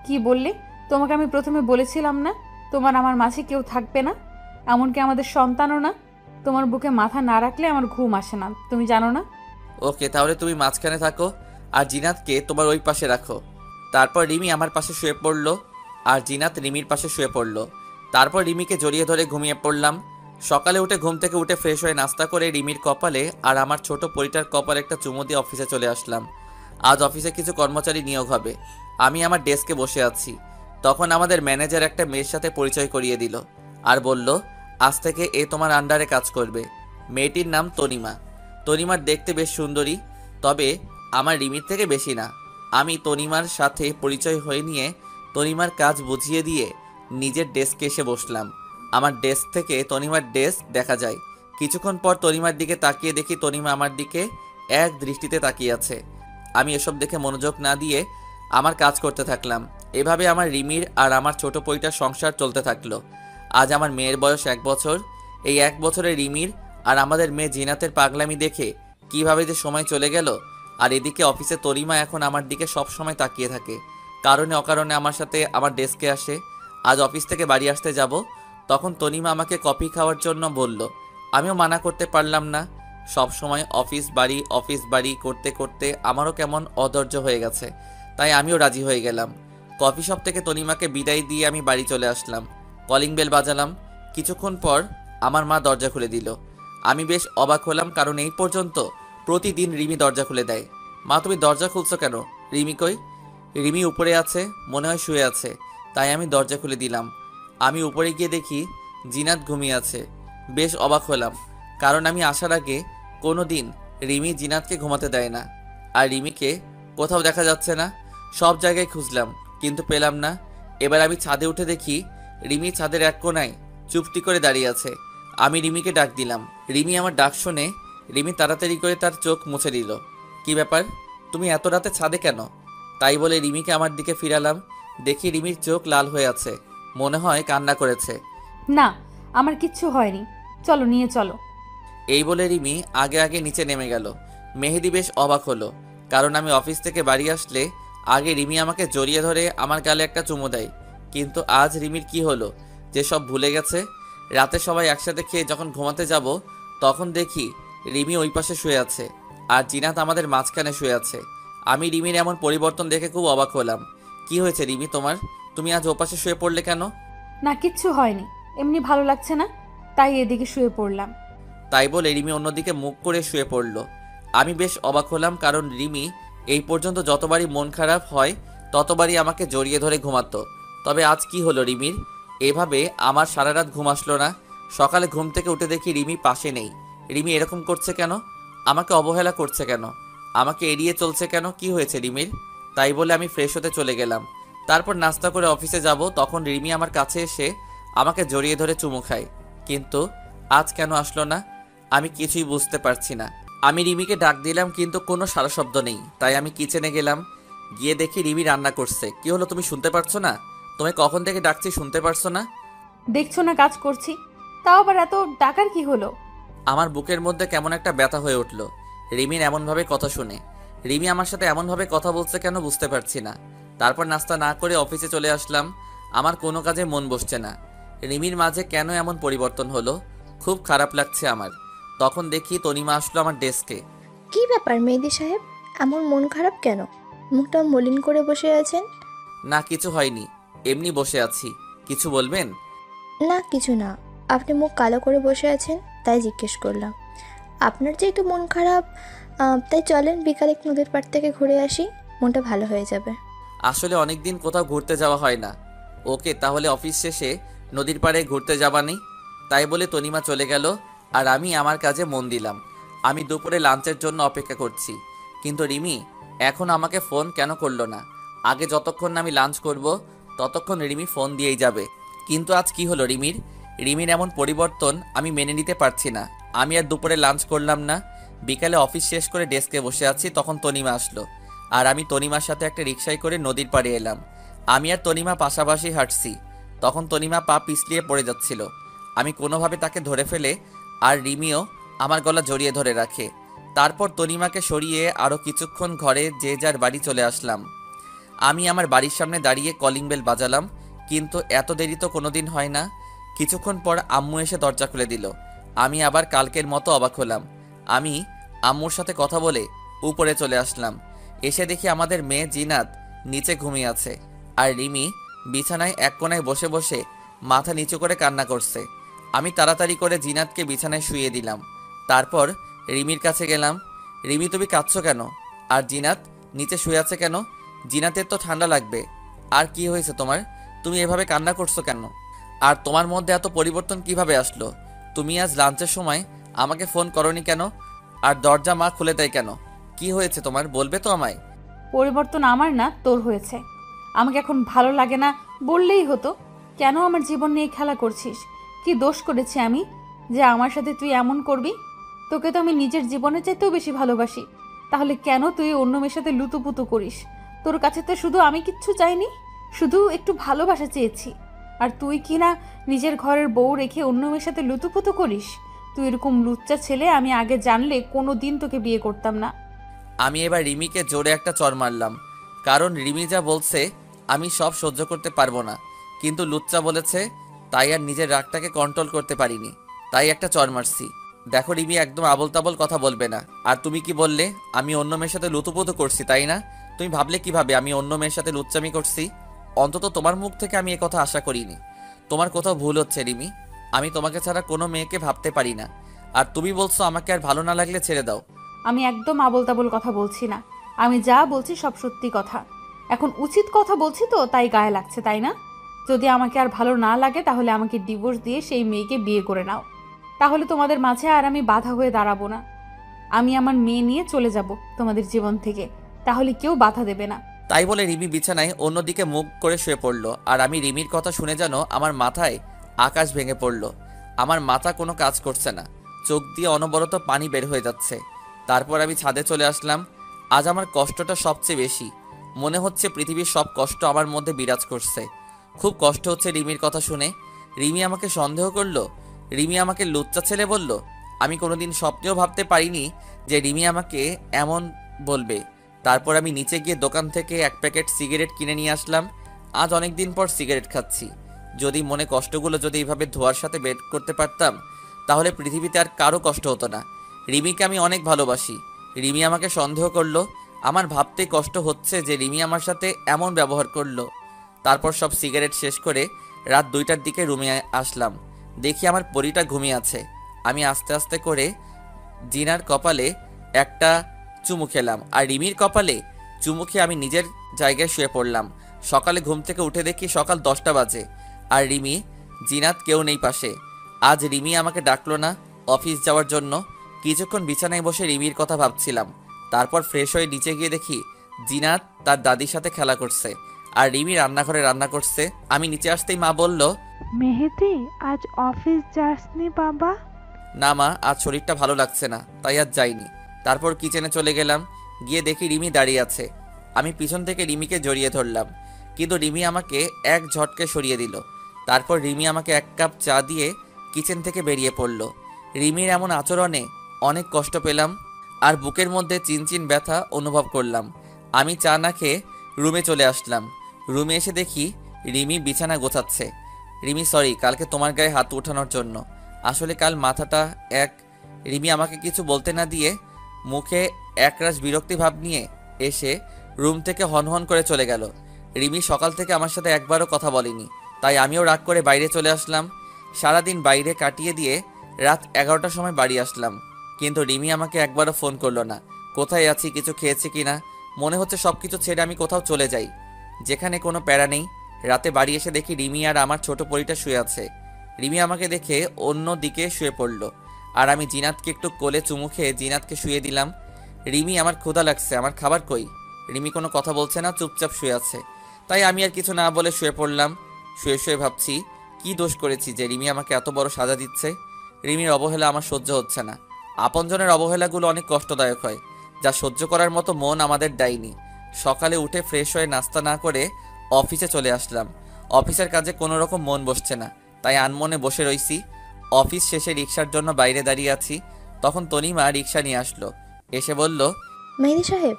কি বললে? তোমাকে আমি প্রথমে বলেছিলাম না তোমার আমার মাঝে কেউ থাকবে না, এমনকি আমাদের সন্তানও না। তোমার বুকে মাথা না রাখলে আমার ঘুম আসে না, তুমি জানো না? ওকে, তাহলে তুমি মাঝখানে থাকো আর জিনাতকে তোমার ওই পাশে রাখো। তারপর রিমি আমার পাশে শুয়ে পড়লো আর জিনাত রিমির পাশে শুয়ে পড়লো। তারপর রিমিকে জড়িয়ে ধরে ঘুমিয়ে পড়লাম। সকালে উঠে ঘুম থেকে উঠে ফ্রেশ হয়ে নাস্তা করে রিমির কপালে আর আমার ছোট পরিটার কপালে একটা চুমু দিয়ে অফিসে চলে আসলাম। আজ অফিসে কিছু কর্মচারী নিয়োগ হবে। আমি আমার ডেস্কে বসে আছি, তখন আমাদের ম্যানেজার একটা মেয়ের সাথে পরিচয় করিয়ে দিল আর বলল, আজ থেকে এ তোমার আন্ডারে কাজ করবে। মেয়েটির নাম তনিমা। তনিমার দেখতে বেশ সুন্দরী, তবে আমার রিমির থেকে বেশি না। আমি তনিমার সাথে পরিচয় হয়ে নিয়ে তনিমার কাজ বুঝিয়ে দিয়ে নিজের ডেস্কে এসে বসলাম। আমার ডেস্ক থেকে তনিমার ডেস্ক দেখা যায়। কিছুক্ষণ পর তনিমার দিকে তাকিয়ে দেখি তনিমা আমার দিকে এক দৃষ্টিতে তাকিয়ে আছে। আমি এসব দেখে মনোযোগ না দিয়ে আমার কাজ করতে থাকলাম। এভাবে আমার রিমির আর আমার ছোট পরিটার সংসার চলতে থাকলো। আজ আমার মেয়ের বয়স 1 বছর। এই 1 বছরে রিমির আর আমাদের মেয়ে জিনাতের পাগলামি দেখে কিভাবে যে সময় চলে গেল। আর এদিকে অফিসে তনিমা এখন আমার দিকে সব সময় তাকিয়ে থাকে, কারণে অকারণে আমার সাথে আমার ডেস্কে আসে। আজ অফিস থেকে বাড়ি আসতে যাব, তখন তনিমা আমাকে কফি খাওয়ার জন্য বলল। আমিও মানা করতে পারলাম না। সব সময় অফিস বাড়ি করতে করতে আমারও কেমন অধৈর্য হয়ে গেছে, তাই আমিও রাজি হয়ে গেলাম। কফি শপ থেকে তনিমাকে বিদায় দিয়ে আমি বাড়ি চলে আসলাম। Calling bell বাজালাম। কিছুক্ষণ পর আমার মা দরজা খুলে দিল। আমি বেশ অবাক হলাম, কারণ এই পর্যন্ত প্রতিদিন রিমি দরজা খুলে দেয়। মা, তুমি দরজা খুলছো কেন? রিমি কই? রিমি উপরে আছে, মনে হয় শুয়ে আছে, তাই আমি দরজা খুলে দিলাম। আমি উপরে গিয়ে দেখি জিনাত ঘুমিয়ে আছে। বেশ অবাক হলাম, কারণ আমি আসার আগে কোনো দিন রিমি জিনাতকে ঘুমাতে দেয় না। আর রিমিকে কোথাও দেখা যাচ্ছে না। সব জায়গায় খুঁজলাম কিন্তু পেলাম না। এবার আমি ছাদে উঠে দেখি রিমি ছাদের এক কোণায় চুপটি করে দাঁড়িয়ে আছে। আমি রিমিকে ডাক দিলাম। রিমি আমার ডাক শুনে রিমি তাড়াতাড়ি করে তার চোখ মুছে দিল। কি ব্যাপার, তুমি এত রাতে ছাদে কেন? তাই বলে রিমিকে আমার দিকে ফিরালাম। দেখি রিমির চোখ লাল হয়ে আছে, মনে হয় কান্না করেছে। না, আমার কিচ্ছু হয়নি, চলো নিয়ে চলো। এই বলে রিমি আগে আগে নিচে নেমে গেল। মেহেদি বেশ অবাক হলো, কারণ আমি অফিস থেকে বাড়ি আসলে আগে রিমি আমাকে জড়িয়ে ধরে আমার গালে একটা চুমু দেয়। কিন্তু আজ রিমির কি হলো যে সব ভুলে গেছে? রাতে সবাই একসাথে খেয়ে যখন ঘুমাতে যাব, তখন দেখি রিমি ওই পাশে শুয়ে আছে আর জিনাত আমাদের মাঝখানে শুয়ে আছে। আমি রিমির এমন পরিবর্তন দেখে খুব অবাক হলাম। কি হয়েছে রিমি তোমার? তুমি আজ ওপাশে শুয়ে পড়লে কেন? না, কিচ্ছু হয়নি, এমনি ভালো লাগছে না, তাই এদিকে শুয়ে পড়লাম। তাই বলে রিমি অন্যদিকে মুখ করে শুয়ে পড়ল। আমি বেশ অবাক হলাম, কারণ রিমি এই পর্যন্ত যতবারই মন খারাপ হয় ততবারই আমাকে জড়িয়ে ধরে ঘুমাতো। তবে আজ কি হলো রিমির? এভাবে আমার সারা রাত ঘুম আসলো না। সকালে ঘুম থেকে উঠে দেখি রিমি পাশে নেই। রিমি এরকম করছে কেন? আমাকে অবহেলা করছে কেন? আমাকে এড়িয়ে চলছে কেন? কি হয়েছে রিমির? তাই বলে আমি ফ্রেশ হতে চলে গেলাম। তারপর নাস্তা করে অফিসে যাব, তখন রিমি আমার কাছে এসে আমাকে জড়িয়ে ধরে চুমু খায়। কিন্তু আজ কেন আসলো না? আমি কিছুই বুঝতে পারছি না। আমি রিমিকে ডাক দিলাম কিন্তু কোনো সারা শব্দ নেই। তাই আমি কিচেনে গেলাম, গিয়ে দেখি রিমি রান্না করছে। কি হলো, তুমি শুনতে পারছো না? তুমি কখন থেকে ডাকছি, শুনতে পারছো না? দেখছো না কাজ করছি, তাও আবার এত ডাকার কি হলো? আমার বুকের মধ্যে কেমন একটা ব্যথা হয়ে উঠলো রিমির এমনভাবে কথা শুনে। রিমি আমার সাথে এমনভাবে কথা বলছে কেন বুঝতে পারছি না। তারপর নাস্তা না করে অফিসে চলে আসলাম। আমার কোনো কাজে মন বসছে না। রিমির মাঝে কেন এমন পরিবর্তন হলো, খুব খারাপ লাগছে আমার। তখন দেখি তনিমা আসলো আমার ডেস্কে। কি ব্যাপার মেহেদি সাহেব, এমন মন খারাপ কেন? মুখটা মলিন করে বসে আছেন। না, কিছু হয়নি, এমনি বসে আছি। কিছু বলবেন? না কিছু না, আপনি মুখ কালো করে বসে আছেন তাই জিজ্ঞেস করলাম। আপনার যেহেতু মন খারাপ, তাই চলেন বিকালে নদীর পাড় থেকে ঘুরে আসি, মনটা ভালো হয়ে যাবে। আসলে অনেকদিন কোথাও ঘুরতে যাওয়া হয় না। ওকে, তাহলে অফিস শেষে নদীর পাড়ে ঘুরতে যাবানি। তাই বলে তনিমা চলে গেল আর আমি আমার কাজে মন দিলাম। আমি দুপুরে লাঞ্চের জন্য অপেক্ষা করছি, কিন্তু রিমি এখন আমাকে ফোন কেন করলো না? আগে যতক্ষণ না আমি লাঞ্চ করব ততক্ষণ রিমি ফোন দিয়েই যাবে। কিন্তু আজ কি হলো রিমির? রিমির এমন পরিবর্তন আমি মেনে নিতে পারছি না। আমি আর দুপুরে লাঞ্চ করলাম না। বিকালে অফিস শেষ করে ডেস্কে বসে আছি, তখন তনিমা আসলো আর আমি তনিমার সাথে একটা রিকশায় করে নদীর পাড়ে এলাম। আমি আর তনিমা পাশাপাশি হাঁটছি, তখন তনিমা পা পিছলিয়ে পড়ে যাচ্ছিল। আমি কোনোভাবে তাকে ধরে ফেলে আর রিমিও আমার গলা জড়িয়ে ধরে রাখে। তারপর তনিমাকে সরিয়ে আরও কিছুক্ষণ ঘরে যে যার বাড়ি চলে আসলাম। আমি আমার বাড়ির সামনে দাঁড়িয়ে কলিং বেল বাজালাম। কিন্তু এত দেরি তো কোনোদিন হয় না। কিছুক্ষণ পর আম্মু এসে দরজা খুলে দিল। আমি আবার কালকের মতো অবাক হলাম। আমি আম্মুর সাথে কথা বলে উপরে চলে আসলাম। এসে দেখি আমাদের মেয়ে জিনাত নিচে ঘুমিয়ে আছে, আর রিমি বিছানায় এক কোণায় বসে বসে মাথা নিচু করে কান্না করছে। আমি তাড়াতাড়ি করে জিনাতকে বিছানায় শুইয়ে দিলাম। তারপর রিমির কাছে গেলাম। রিমি, তুমি কাঁদছো কেন? আর জিনাত নিচে শুয়ে আছে কেন? জিনাতের তো ঠান্ডা লাগবে। আর কি হয়েছে তোমার? তুমি এভাবে কান্না করছো কেন? আর তোমার মধ্যে এত পরিবর্তন কিভাবে আসলো? তুমি আজ লাঞ্চের সময় আমাকে ফোন করনি কেন? আর দরজা মা খুলে দেয় কেন? কি হয়েছে তোমার, বলবে তো আমায়? পরিবর্তন আমার না, তোর হয়েছে। আমাকে এখন ভালো লাগে না বললেই হতো। কেন আমার জীবন নিয়ে খেলা করছিস? কি দোষ করেছি আমি যে আমার সাথে তুই এমন করবি? তোকে তো আমি নিজের জীবনের চাইতেও বেশি ভালোবাসি। তাহলে কেন তুই অন্য মেয়ের সাথে লুতুপুতু করিস? তোর কাছে তো শুধু আমি কিচ্ছু চাইনি, শুধু একটু ভালোবাসা চেয়েছি। আর তুই কি না নিজের ঘরের বউ রেখে অন্য মেয়ের সাথে লুতুপুতু করিস? তুই এরকম লুচ্চা ছেলে আমি আগে জানলে কোনো দিন তোকে বিয়ে করতাম না। আমি এবার রিমিকে জোরে একটা চড় মারলাম, কারণ রিমি যা বলছে আমি সব সহ্য করতে পারবো না। কিন্তু লুচ্চা বলেছে তাই আর নিজের রাগটাকে কন্ট্রোল করতে পারিনি, তাই একটা চড় মারছি। দেখো রিমি, একদম আবল তাবল কথা বলবে না। আর তুমি কি বললে আমি অন্য মেয়ের সাথে লুতুপুতু করছি, তাই না? তুমি ভাবলে কিভাবে আমি অন্য মেয়ের সাথে লুচ্চামি করছি? অন্তত তোমার মুখ থেকে আমি কথা আশা করিনি। তোমার কোথাও ভুল হচ্ছে রিমি। আমি তোমাকে ছাড়া কোনো মেয়েকে ভাবতে পারি না। আর তুমি বলছো আমাকে আর ভালো না লাগলে ছেড়ে দাও। আমি একদম আবোল তাবোল কথা বলছি না। আমি যা বলছি সব সত্যি কথা। এখন উচিত কথা বলছি তো তাই গায়ে লাগছে, তাই না? যদি আমাকে আর ভালো না লাগে তাহলে আমাকে ডিভোর্স দিয়ে সেই মেয়েকে বিয়ে করে নাও। তাহলে তোমাদের মাঝে আর আমি বাধা হয়ে দাঁড়াবো না। আমি আমার মেয়ে নিয়ে চলে যাব তোমাদের জীবন থেকে, তাহলে কেউ বাধা দেবে না। তাই বলে রিমি বিছানায় অন্যদিকে মুখ করে শুয়ে পড়ল। আর আমি রিমির কথা শুনে যেন আমার মাথায় আকাশ ভেঙে পড়ল। আমার মাথা কোনো কাজ করছে না, চোখ দিয়ে অনবরত পানি বের হয়ে যাচ্ছে। তারপর আমি ছাদে চলে আসলাম। আজ আমার কষ্টটা সবচেয়ে বেশি। মনে হচ্ছে পৃথিবীর সব কষ্ট আমার মধ্যে বিরাজ করছে। খুব কষ্ট হচ্ছে রিমির কথা শুনে। রিমি আমাকে সন্দেহ করলো, রিমি আমাকে লুচ্চা ছেলে বলল। আমি কোনোদিন স্বপ্নেও ভাবতে পারিনি যে রিমি আমাকে এমন বলবে। তারপর আমি নিচে গিয়ে দোকান থেকে এক প্যাকেট সিগারেট কিনে নিয়ে আসলাম। আজ অনেক দিন পর সিগারেট খাচ্ছি। যদি মনে কষ্টগুলো যদি এইভাবে ধোয়ার সাথে বের করতে পারতাম, তাহলে পৃথিবীতে আর কারো কষ্ট হতো না। রিমিকে আমি অনেক ভালোবাসি। রিমি আমাকে সন্দেহ করলো। আমার ভাবতেই কষ্ট হচ্ছে যে রিমি আমার সাথে এমন ব্যবহার করলো। তারপর সব সিগারেট শেষ করে রাত 2টার দিকে রুমে আসলাম। দেখি আমার পরিটা ঘুমিয়ে আছে। আমি আস্তে আস্তে করে জিনার কপালে একটা চুমু খেলাম, আর রিমির কপালে চুমু খেয়ে আমি নিজের জায়গায় শুয়ে পড়লাম। সকালে ঘুম থেকে উঠে দেখি সকাল 10টা বাজে, আর রিমি, জিনাত কেউ নেই পাশে। আজ রিমি আমাকে ডাকলো না অফিস যাওয়ার জন্য। কিছুক্ষণ বিছানায় বসে রিমির কথা ভাবছিলাম। তারপর ফ্রেশ হয়ে নিচে গিয়ে দেখি জিনাত তার দাদির সাথে খেলা করছে, আর রিমি রান্নাঘরে রান্না করছে। আমি নিচে আসতেই মা বলল, মেহেদি, আজ অফিস যাসনি বাবা? না মা, আজ শরীরটা ভালো লাগছে না, তাই আজ যাইনি। তারপর কিচেনে চলে গেলাম। গিয়ে দেখি রিমি দাঁড়িয়ে আছে। আমি পিছন থেকে রিমিকে জড়িয়ে ধরলাম, কিন্তু রিমি আমাকে এক ঝটকে সরিয়ে দিল। তারপর রিমি আমাকে 1 কাপ চা দিয়ে কিচেন থেকে বেরিয়ে পড়ল। রিমির এমন আচরণে অনেক কষ্ট পেলাম, আর বুকের মধ্যে চিনচিন ব্যথা অনুভব করলাম। আমি চা না খেয়ে রুমে চলে আসলাম। রুমে এসে দেখি রিমি বিছানা গোছাচ্ছে। রিমি, সরি কালকে তোমার গায়ে হাত ওঠানোর জন্য। আসলে কাল মাথাটা রিমি আমাকে কিছু বলতে না দিয়ে মুখে একরাশ বিরক্তি ভাব নিয়ে এসে রুম থেকে হনহন করে চলে গেল। রিমি সকাল থেকে আমার সাথে একবারও কথা বলেনি, তাই আমিও রাগ করে বাইরে চলে আসলাম। সারাদিন বাইরে কাটিয়ে দিয়ে রাত 11টার সময় বাড়ি আসলাম, কিন্তু রিমি আমাকে একবারও ফোন করলো না। কোথায় আছি, কিছু খেয়েছি কিনা। মনে হচ্ছে সব কিছু ছেড়ে আমি কোথাও চলে যাই, যেখানে কোনো প্যারা নেই। রাতে বাড়ি এসে দেখি রিমি আর আমার ছোট পরিটা শুয়ে আছে। রিমি আমাকে দেখে অন্য দিকে শুয়ে পড়ল, আর আমি জিনাতকে একটু কোলে চুমু খেয়ে জিনাতকে শুয়ে দিলাম। রিমি, আমার ক্ষুধা লাগছে, আমার খাবার কই? রিমি কোনো কথা বলছে না, চুপচাপ শুয়ে আছে। তাই আমি আর কিছু না বলে শুয়ে পড়লাম। শুয়ে শুয়ে ভাবছি কি দোষ করেছি যে রিমি আমাকে এত বড় সাজা দিচ্ছে। রিমির অবহেলা আমার সহ্য হচ্ছে না। আপনজনের অবহেলাগুলো অনেক কষ্টদায়ক হয়, যা সহ্য করার মতো মন আমাদের দেয়নি। সকালে উঠে ফ্রেশ হয়ে নাস্তা না করে অফিসে চলে আসলাম। অফিসের কাজে কোনো রকম মন বসছে না, তাই আনমনে বসে রইছি। অফিস শেষে রিক্সার জন্য বাইরে দাঁড়িয়ে আছি, তখন তনিমা রিক্সা নিয়ে আসলো। এসে বলল, মেহেদি সাহেব,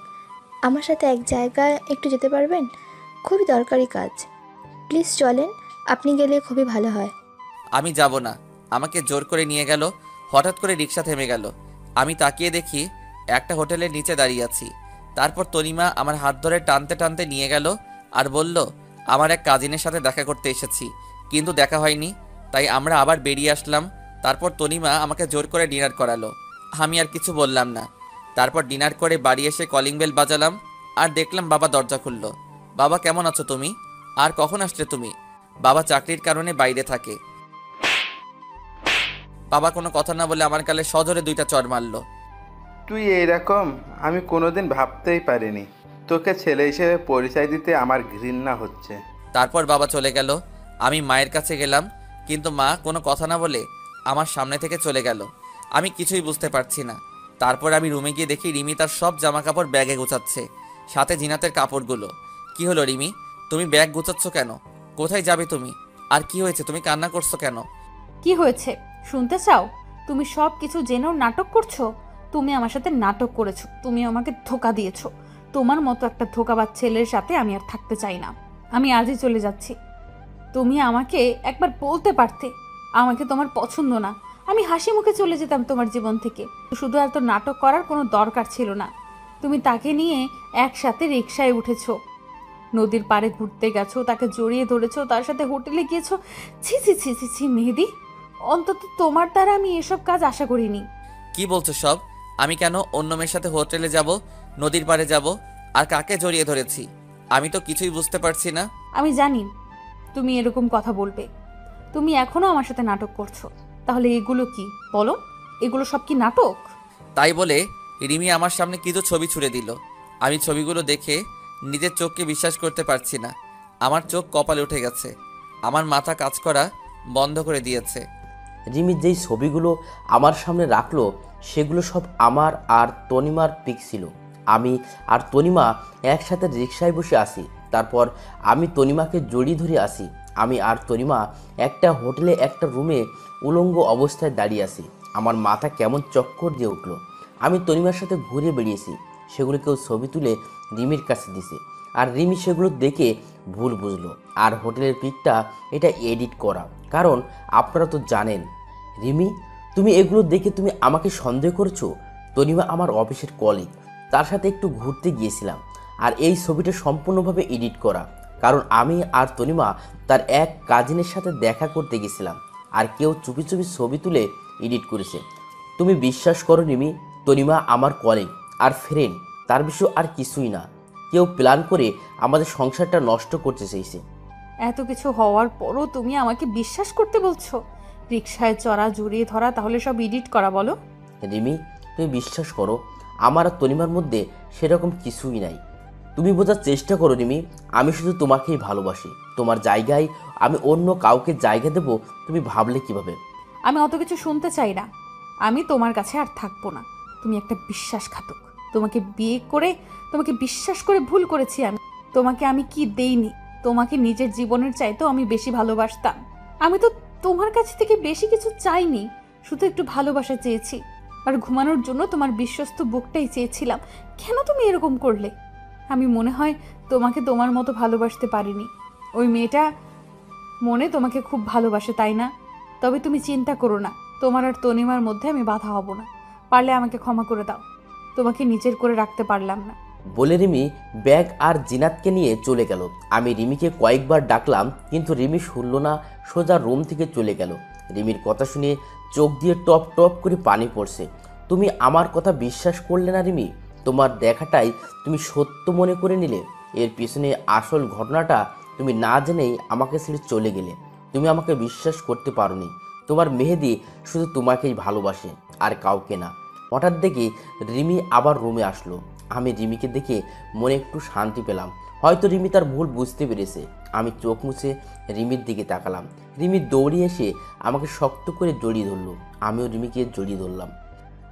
আমার সাথে এক জায়গায় একটু যেতে পারবেন? খুবই দরকারি কাজ। প্লিজ চলেন। আপনি গেলে খুবই ভালো হয়। আমি যাব না। আমাকে জোর করে নিয়ে গেল। হঠাৎ করে রিক্সা থেমে গেল। আমি তাকিয়ে দেখি একটা হোটেলের নিচে দাঁড়িয়ে আছি। তারপর তনিমা আমার হাত ধরে টানতে টানতে নিয়ে গেল আর বলল, আমার এক কাজিনের সাথে দেখা করতে এসেছি, কিন্তু দেখা হয়নি, তাই আমরা আবার বেরিয়ে আসলাম। তারপর তনিমা আমাকে জোর করে ডিনার করালো। আমি আর কিছু বললাম না। তারপর ডিনার করে বাড়ি এসে কলিং বেল বাজালাম আর দেখলাম বাবা দরজা খুলল। বাবা, কেমন আছো তুমি? আর কখন আসলে তুমি? বাবা চাকরির কারণে বাইরে থাকে। বাবা কোনো কথা না বলে আমার গালে সজোরে 2টা চড় মারলো। তুই এইরকম আমি কোনোদিন ভাবতেই পারিনি। তোকে ছেলে হিসেবে পরিচয় দিতে আমার ঘৃণা হচ্ছে। তারপর বাবা চলে গেল। আমি মায়ের কাছে গেলাম, কিন্তু মা কোনো কথা না বলে আমার সামনে থেকে চলে গেল। আমি কিছুই বুঝতে পারছি না। তারপর আমি রুমে গিয়ে দেখি রিমি তার সব জামা কাপড় ব্যাগে গুছাচ্ছে, সাথে জিনাতের কাপড়গুলো। কি হলো রিমি, তুমি ব্যাগ গুছাচ্ছ কেন? কোথায় যাবে তুমি? আর কি হয়েছে, তুমি কান্না করছো কেন? কি হয়েছে শুনতে চাও? তুমি সব কিছু জেনেও নাটক করছো। তুমি আমার সাথে নাটক করেছো, তুমি আমাকে ধোকা দিয়েছো। তোমার মতো একটা ধোকাবাজ ছেলের সাথে আমি আর থাকতে চাই না। আমি আজই চলে যাচ্ছি। তুমি আমাকে একবার বলতে পারতে আমাকে তোমার পছন্দ না। আমি হাসি মুখে চলে যেতাম তোমার জীবন থেকে। শুধু এত নাটক করার কোনো দরকার ছিল না। তুমি তাকে নিয়ে একসাথে রিকশায় উঠেছো, নদীর পাড়ে ঘুরতে গেছো, তাকে জড়িয়ে ধরেছো, তার সাথে হোটেলে গিয়েছো। ছি ছি ছি ছি ছি মেহেদি, অন্তত তোমার দ্বারা আমি এসব কাজ আশা করিনি। কি বলছো সব? আমি কেন অন্য মেয়ের সাথে হোটেলে যাব, নদীর পাড়ে যাব, আর কাকে জড়িয়ে ধরেছি? আমি তো কিছুই বুঝতে পারছি না। আমি জানি তুমি এরকম কথা বলবে। তুমি এখনো আমার সাথে নাটক করছো। তাহলে এগুলো কি বলো? এগুলো সব কি নাটক? তাই বলে রিমি আমার সামনে কিছু ছবি ছুঁড়ে দিল। আমি ছবিগুলো দেখে নিজের চোখকে বিশ্বাস করতে পারছি না। আমার চোখ কপালে উঠে গেছে। আমার মাথা কাজ করা বন্ধ করে দিয়েছে। রিমি যেই ছবিগুলো আমার সামনে রাখলো সেগুলো সব আমার আর তনিমার পিক ছিল। আমি আর তনিমা একসাথে রিকশায় বসে আসি। তারপর আমি তনিমাকে জড়িয়ে ধরে আসি। আমি আর তনিমা একটা হোটেলে একটা রুমে উলঙ্গ অবস্থায় দাঁড়িয়ে আসি। আমার মাথা কেমন চক্কর দিয়ে উঠলো। আমি তনিমার সাথে ঘুরে বেরিয়েছি। সেগুলো কেউ ছবি তুলে রিমির কাছে দিছে, আর রিমি সেগুলো দেখে ভুল বুঝলো। আর হোটেলের পিকটা এটা এডিট করা। কারণ আপনারা তো জানেন রিমি, তুমি এগুলো দেখে তুমি আমাকে সন্দেহ করেছো। তনিমা আমার অফিসের কলিগ, তার সাথে একটু ঘুরতে গিয়েছিলাম। আর এই ছবিটা সম্পূর্ণভাবে এডিট করা, কারণ আমি আর তনিমা তার এক কাজিনের সাথে দেখা করতে গেছিলাম। আর কেউ চুপি চুপি ছবি তুলে এডিট করেছে। তুমি বিশ্বাস করো রিমি, তনিমা আমার কলিগ আর ফ্রেন্ড, তার বিষয় আর কিছুই না। কেউ প্ল্যান করে আমাদের সংসারটা নষ্ট করতে চেয়েছে। এত কিছু হওয়ার পরও তুমি আমাকে বিশ্বাস করতে বলছো? রিকশায় চড়া, জড়িয়ে ধরা, তাহলে সব এডিট করা বলো? রিমি, তুমি বিশ্বাস করো, আমার আর তনিমার মধ্যে সেরকম কিছুই নাই। তুমি বোঝার চেষ্টা করো রিমি, আমি শুধু তোমাকেই ভালোবাসি। তোমার জায়গায় আমি অন্য কাউকে জায়গা দেব তুমি ভাবলে কিভাবে? আমি অত কিছু শুনতে চাই না। আমি তোমার কাছে আর থাকবো না। তুমি একটা বিশ্বাসঘাতক। তোমাকে বিয়ে করে, তোমাকে বিশ্বাস করে ভুল করেছি আমি। তোমাকে আমি কি দেইনি? তোমাকে নিজের জীবনের চাইতেও আমি বেশি ভালোবাসতাম। আমি তো তোমার কাছ থেকে বেশি কিছু চাইনি, শুধু একটু ভালোবাসা চেয়েছি। আর ঘুমানোর জন্য তোমার বিশ্বস্ত বুকটাই চেয়েছিলাম। কেন তুমি এরকম করলে? আমি মনে হয় তোমাকে তোমার মতো ভালোবাসতে পারিনি। ওই মেয়েটা মনে তোমাকে খুব ভালোবাসে, তাই না? তবে তুমি চিন্তা করো না, তোমার আর তনিমার মধ্যে আমি বাধা হব না। পারলে আমাকে ক্ষমা করে দাও। তোমাকে নিজের করে রাখতে পারলাম না। বলে রিমি ব্যাগ আর জিনাতকে নিয়ে চলে গেল। আমি রিমিকে কয়েকবার ডাকলাম, কিন্তু রিমি শুনল না, সোজা রুম থেকে চলে গেল। রিমির কথা শুনে চোখ দিয়ে টপ টপ করে পানি পড়ছে। তুমি আমার কথা বিশ্বাস করলে না রিমি, তোমার দেখাটাই তুমি সত্য মনে করে নিলে। এর পিছনে আসল ঘটনাটা তুমি না জেনেই আমাকে ছেড়ে চলে গেলে। তুমি আমাকে বিশ্বাস করতে পারোনি। তোমার মেহেদি শুধু তোমাকেই ভালোবাসে, আর কাউকে না। হঠাৎ দেখি রিমি আবার রুমে আসলো। আমি রিমিকে দেখে মনে একটু শান্তি পেলাম। হয়তো রিমি তার ভুল বুঝতে পেরেছে। আমি চোখ মুছে রিমির দিকে তাকালাম। রিমি দৌড়িয়ে এসে আমাকে শক্ত করে জড়িয়ে ধরলো। আমিও রিমিকে জড়িয়ে ধরলাম।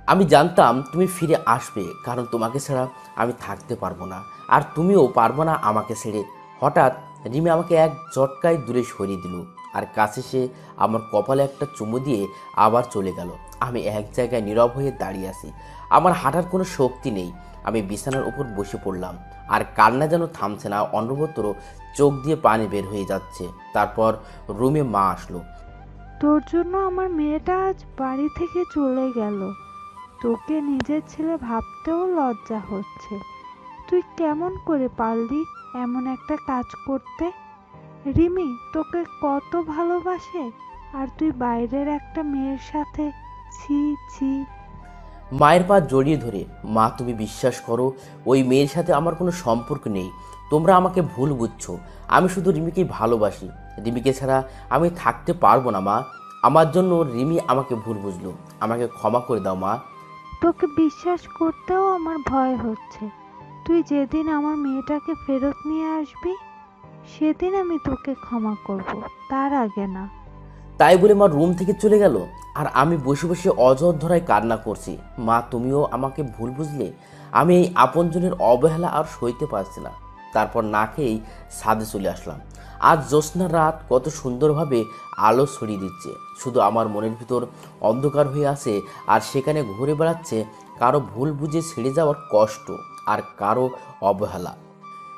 আমি জানতাম তুমি ফিরে আসবে, কারণ তোমাকে ছাড়া আমি থাকতে পারবো না, আর তুমিও পারবো না আমাকে ছেড়ে। হঠাৎ রিমি আমাকে এক ঝটকায় দূরে সরিয়ে দিল, আর কাছে সে আমার কপালে একটা চুমু দিয়ে আবার চলে গেল। আমি এক জায়গায় নীরব হয়ে দাঁড়িয়ে আছি। আমার হাঁটার কোনো শক্তি নেই। আমি বিছানার উপর বসে পড়লাম, আর কান্না যেন থামছে না, অনবরত চোখ দিয়ে পানি বের হয়ে যাচ্ছে। তারপর রুমে মা আসলো। তোর জন্য আমার মেয়েটা আজ বাড়ি থেকে চলে গেল। তোকে নিজের ছেলে ভাবতেও লজ্জা হচ্ছে। তুই কেমন করে পারলি এমন একটা কাজ করতে? রিমি তোকে কত ভালোবাসে, আর তুই বাইরের একটা মেয়ের সাথে। ছি ছি। মায়ের পা জড়িয়ে ধরে, মা তুমি বিশ্বাস করো, ওই মেয়ের সাথে আমার কোনো সম্পর্ক নেই। তোমরা আমাকে ভুল বুঝছো। আমি শুধু রিমিকেই ভালোবাসি। রিমিকে ছাড়া আমি থাকতে পারবো না মা। আমার জন্য রিমি আমাকে ভুল বুঝলো। আমাকে ক্ষমা করে দাও মা। তোকে বিশ্বাস করতেও আমার ভয় হচ্ছে। তুই যেদিন আমার মেয়েটাকে ফেরত নিয়ে আসবি সেদিন আমি তোকে ক্ষমা করব, তার আগে না। তাই বলে মা রুম থেকে চলে গেল, আর আমি বসে বসে অযথরায় কান্না করছি। মা তুমিও আমাকে ভুল বুঝলে। আমি এই আপনজনের অবহেলা আর সইতে পারছি না। তারপর না খেয়েই ছাদে চলে আসলাম। আজ জ্যোৎস্নার রাত কত সুন্দরভাবে আলো ছড়িয়ে দিচ্ছে। শুধু আমার মনের ভিতর অন্ধকার হয়ে আছে, আর সেখানে ঘুরে বেড়াচ্ছে কারো ভুল বুঝে ছেড়ে যাওয়ার কষ্ট, আর কারো অবহেলা।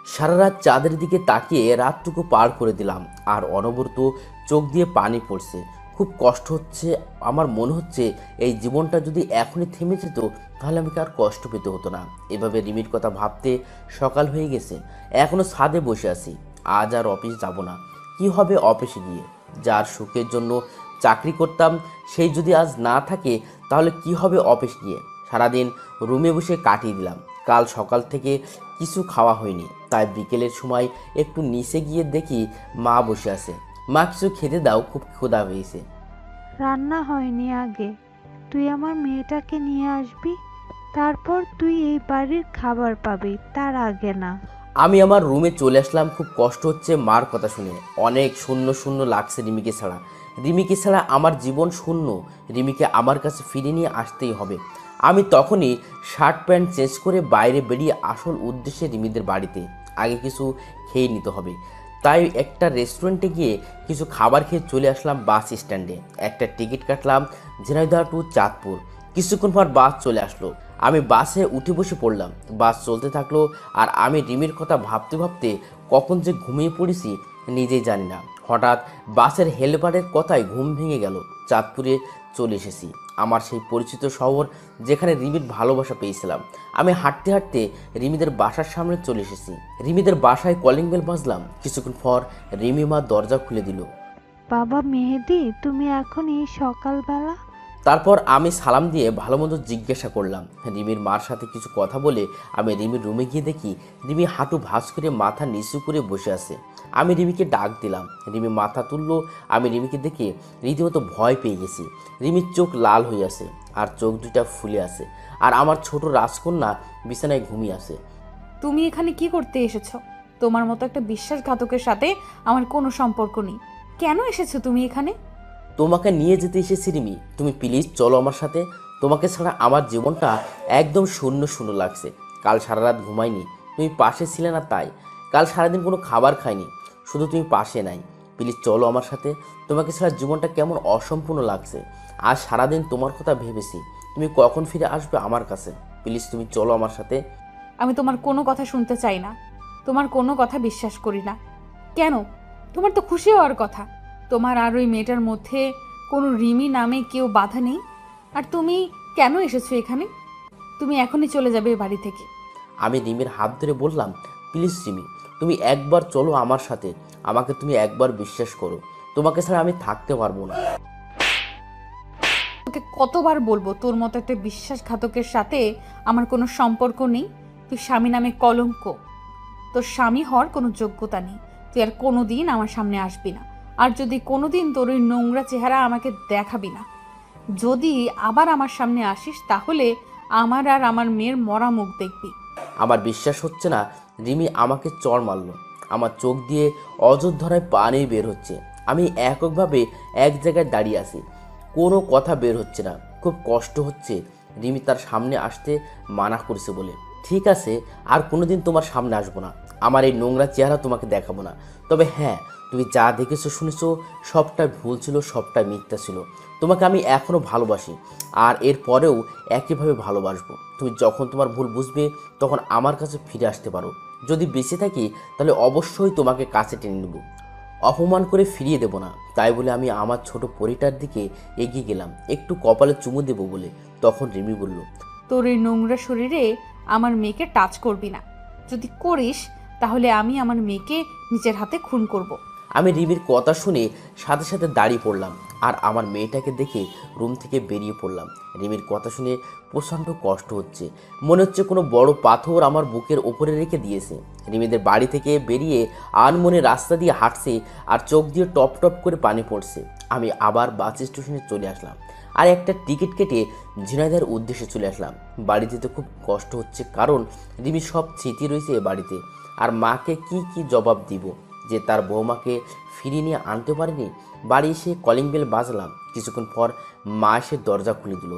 সারা রাত চাঁদের দিকে তাকিয়ে রাতটুকু পার করে দিলাম, আর অনবরত চোখ দিয়ে পানি পড়ছে। খুব কষ্ট হচ্ছে। আমার মনে হচ্ছে এই জীবনটা যদি এখনই থেমে যেত তাহলে আমাকে আর কষ্ট পেতে হতো না। এভাবে রিমির কথা ভাবতে সকাল হয়ে গেছে। এখনও ছাদে বসে আছি। আজ আর অফিস যাব না। কি হবে অফিসে গিয়ে? যার সুখের জন্য চাকরি করতাম সেই যদি আজ না থাকে তাহলে কি হবে অফিস গিয়ে? সারাদিন রুমে বসে কাটিয়ে দিলাম। কাল সকাল থেকে কিছু খাওয়া হয়নি, তাই বিকেলের সময় একটু নিচে গিয়ে দেখি মা বসে আছে। মা কিছু খেতে দাও, খুব ক্ষুধা হয়েছে। রান্না হয়নি আগে। তুই আমার মেয়েটাকে নিয়ে আসবি, তারপর তুই এই বাড়ির খাবার পাবি, তার আগে না। আমি আমার রুমে চলে আসলাম। খুব কষ্ট হচ্ছে মার কথা শুনে। অনেক শূন্য শূন্য লাগছে রিমিকে ছাড়া। রিমিকে ছাড়া আমার জীবন শূন্য। রিমিকে আমার কাছে ফিরে নিয়ে আসতেই হবে। আমি তখনই শার্ট প্যান্ট চেঞ্জ করে বাইরে বেরিয়ে আসল উদ্দেশ্যে রিমিদের বাড়িতে। আগে কিছু খেয়ে নিতে হবে। তাই একটা রেস্টুরেন্টে গিয়ে কিছু খাবার খেয়ে চলে আসলাম বাস স্ট্যান্ডে। একটা টিকিট কাটলাম ঝিনাইদহ টু চাঁদপুর। কিছুক্ষণ পর বাস চলে আসলো। আমি বাসে উঠে বসে পড়লাম। বাস চলতে থাকলো, আর আমি রিমির কথা ভাবতে ভাবতে কখন যে ঘুমিয়ে পড়েছি নিজেই জানি না। হঠাৎ বাসের হেল্পারের কথায় ঘুম ভেঙে গেল। চাঁদপুরে চলে এসেছি, আমার সেই পরিচিত শহর যেখানে রিমির ভালোবাসা পেয়েছিলাম। আমি হাঁটতে হাঁটতে রিমিদের বাসার সামনে চলে এসেছি। রিমিদের বাসায় কলিং বেল বাজলাম। কিছুক্ষণ পর রিমি মা দরজা খুলে দিল। বাবা মেহেদি, তুমি এখন এই সকালবেলা? তারপর আমি সালাম দিয়ে ভালো মন্দ জিজ্ঞাসা করলাম। রিমির মার সাথে কিছু কথা বলে আমি রিমির রুমে গিয়ে দেখি রিমি হাঁটু ভাঁজ করে মাথা নিচু করে বসে আছে। আমি রিমিকে ডাক দিলাম। রিমি মাথা তুললো। আমি রিমিকে দেখে রীতিমতো ভয় পেয়ে গেছি। রিমির চোখ লাল হয়ে আছে, আর চোখ দুটা ফুলে আছে, আর আমার ছোট রাজকন্যা বিছানায় ঘুমিয়ে আছে। তুমি এখানে কি করতে এসেছো? তোমার মতো একটা বিশ্বাসঘাতকের সাথে আমার কোনো সম্পর্ক নেই। কেন এসেছো তুমি এখানে? তোমাকে নিয়ে যেতে এসেছি রিমি, তুমি প্লিজ চলো আমার সাথে। তোমাকে ছাড়া আমার জীবনটা একদম শূন্য শূন্য লাগছে। কাল সারা রাত ঘুমাইনি, তুমি পাশে ছিলে না তাই। কাল সারাদিন কোনো খাবার খাইনি, শুধু তুমি পাশে নাই। প্লিজ চলো আমার সাথে। তোমাকে ছাড়া জীবনটা কেমন অসম্পূর্ণ লাগছে। আজ সারাদিন তোমার কথা ভেবেছি, তুমি কখন ফিরে আসবে আমার কাছে। প্লিজ তুমি চলো আমার সাথে। আমি তোমার কোনো কথা শুনতে চাই না, তোমার কোনো কথা বিশ্বাস করি না। কেন? তোমার তো খুশি হওয়ার কথা। তোমার আর ওই মেয়েটার মধ্যে কোনো রিমি নামে কেউ বাধা নেই। আর তুমি কেন এসেছো এখানে? তুমি এখনই চলে যাবে এ বাড়ি থেকে। আমি রিমির হাত ধরে বললাম, প্লিজ রিমি, তুমি একবার চলো আমার সাথে। আমাকে তুমি একবার বিশ্বাস করো, তোমাকে ছাড়া আমি থাকতে পারবো না। তোকে কতবার বলবো তোর মতো একটা বিশ্বাসঘাতকের সাথে আমার কোনো সম্পর্ক নেই। তুই স্বামী নামে কলঙ্ক। তোর স্বামী হওয়ার কোনো যোগ্যতা নেই। তুই আর কোনোদিন আমার সামনে আসবি না। আর যদি কোনোদিন তোর ওই নোংরা চেহারা আমাকে দেখাবি না। যদি আবার আমার সামনে আসিস তাহলে আমার আর আমার মেয়ের মরা মুখ দেখবি। আমার বিশ্বাস হচ্ছে না রিমি আমাকে চড় মারলো। আমার চোখ দিয়ে অযোধ্যায় পানি বের হচ্ছে। আমি এককভাবে এক জায়গায় দাঁড়িয়ে আছি, কোনো কথা বের হচ্ছে না। খুব কষ্ট হচ্ছে। রিমি তার সামনে আসতে মানা করেছে বলে। ঠিক আছে, আর কোনোদিন তোমার সামনে আসবো না। আমার এই নোংরা চেহারা তোমাকে দেখাবো না। তবে হ্যাঁ, তুমি যা দেখেছো শুনেছো সবটা ভুল ছিল, সবটা মিথ্যা ছিল। তোমাকে আমি এখনও ভালোবাসি, আর এর পরেও একইভাবে ভালোবাসবো। তুমি যখন তোমার ভুল বুঝবে তখন আমার কাছে ফিরে আসতে পারো। যদি বেঁচে থাকি তাহলে অবশ্যই তোমাকে কাছে টেনে নেব, অপমান করে ফিরিয়ে দেব না। তাই বলে আমি আমার ছোট পরিটার দিকে এগিয়ে গেলাম, একটু কপালে চুমু দেবো বলে। তখন রিমি বলল, তোর এই নোংরা শরীরে আমার মেয়েকে টাচ করবি না। যদি করিস তাহলে আমি আমার মেয়েকে নিজের হাতে খুন করব। আমি রিমির কথা শুনে সাথে সাথে দাঁড়িয়ে পড়লাম আর আমার মেয়েটাকে দেখে রুম থেকে বেরিয়ে পড়লাম। রিমির কথা শুনে প্রচণ্ড কষ্ট হচ্ছে, মনে হচ্ছে কোনো বড় পাথর আমার বুকের ওপরে রেখে দিয়েছে। রিমিদের বাড়ি থেকে বেরিয়ে আনমনে রাস্তা দিয়ে হাঁটছে আর চোখ দিয়ে টপ টপ করে পানি পড়ছে। আমি আবার বাস স্টেশনে চলে আসলাম আর একটা টিকিট কেটে ঝিনাইদহের উদ্দেশ্যে চলে আসলাম। বাড়ি যেতে খুব কষ্ট হচ্ছে, কারণ রিমির সব স্মৃতি রয়েছে এ বাড়িতে। আর মাকে কি জবাব দিব যে তার বৌমাকে ফিরিয়ে নিয়ে আনতে পারেনি। বাড়ি এসে কলিং বেল বাজলাম। কিছুক্ষণ পর মা এসে দরজা খুলে দিল।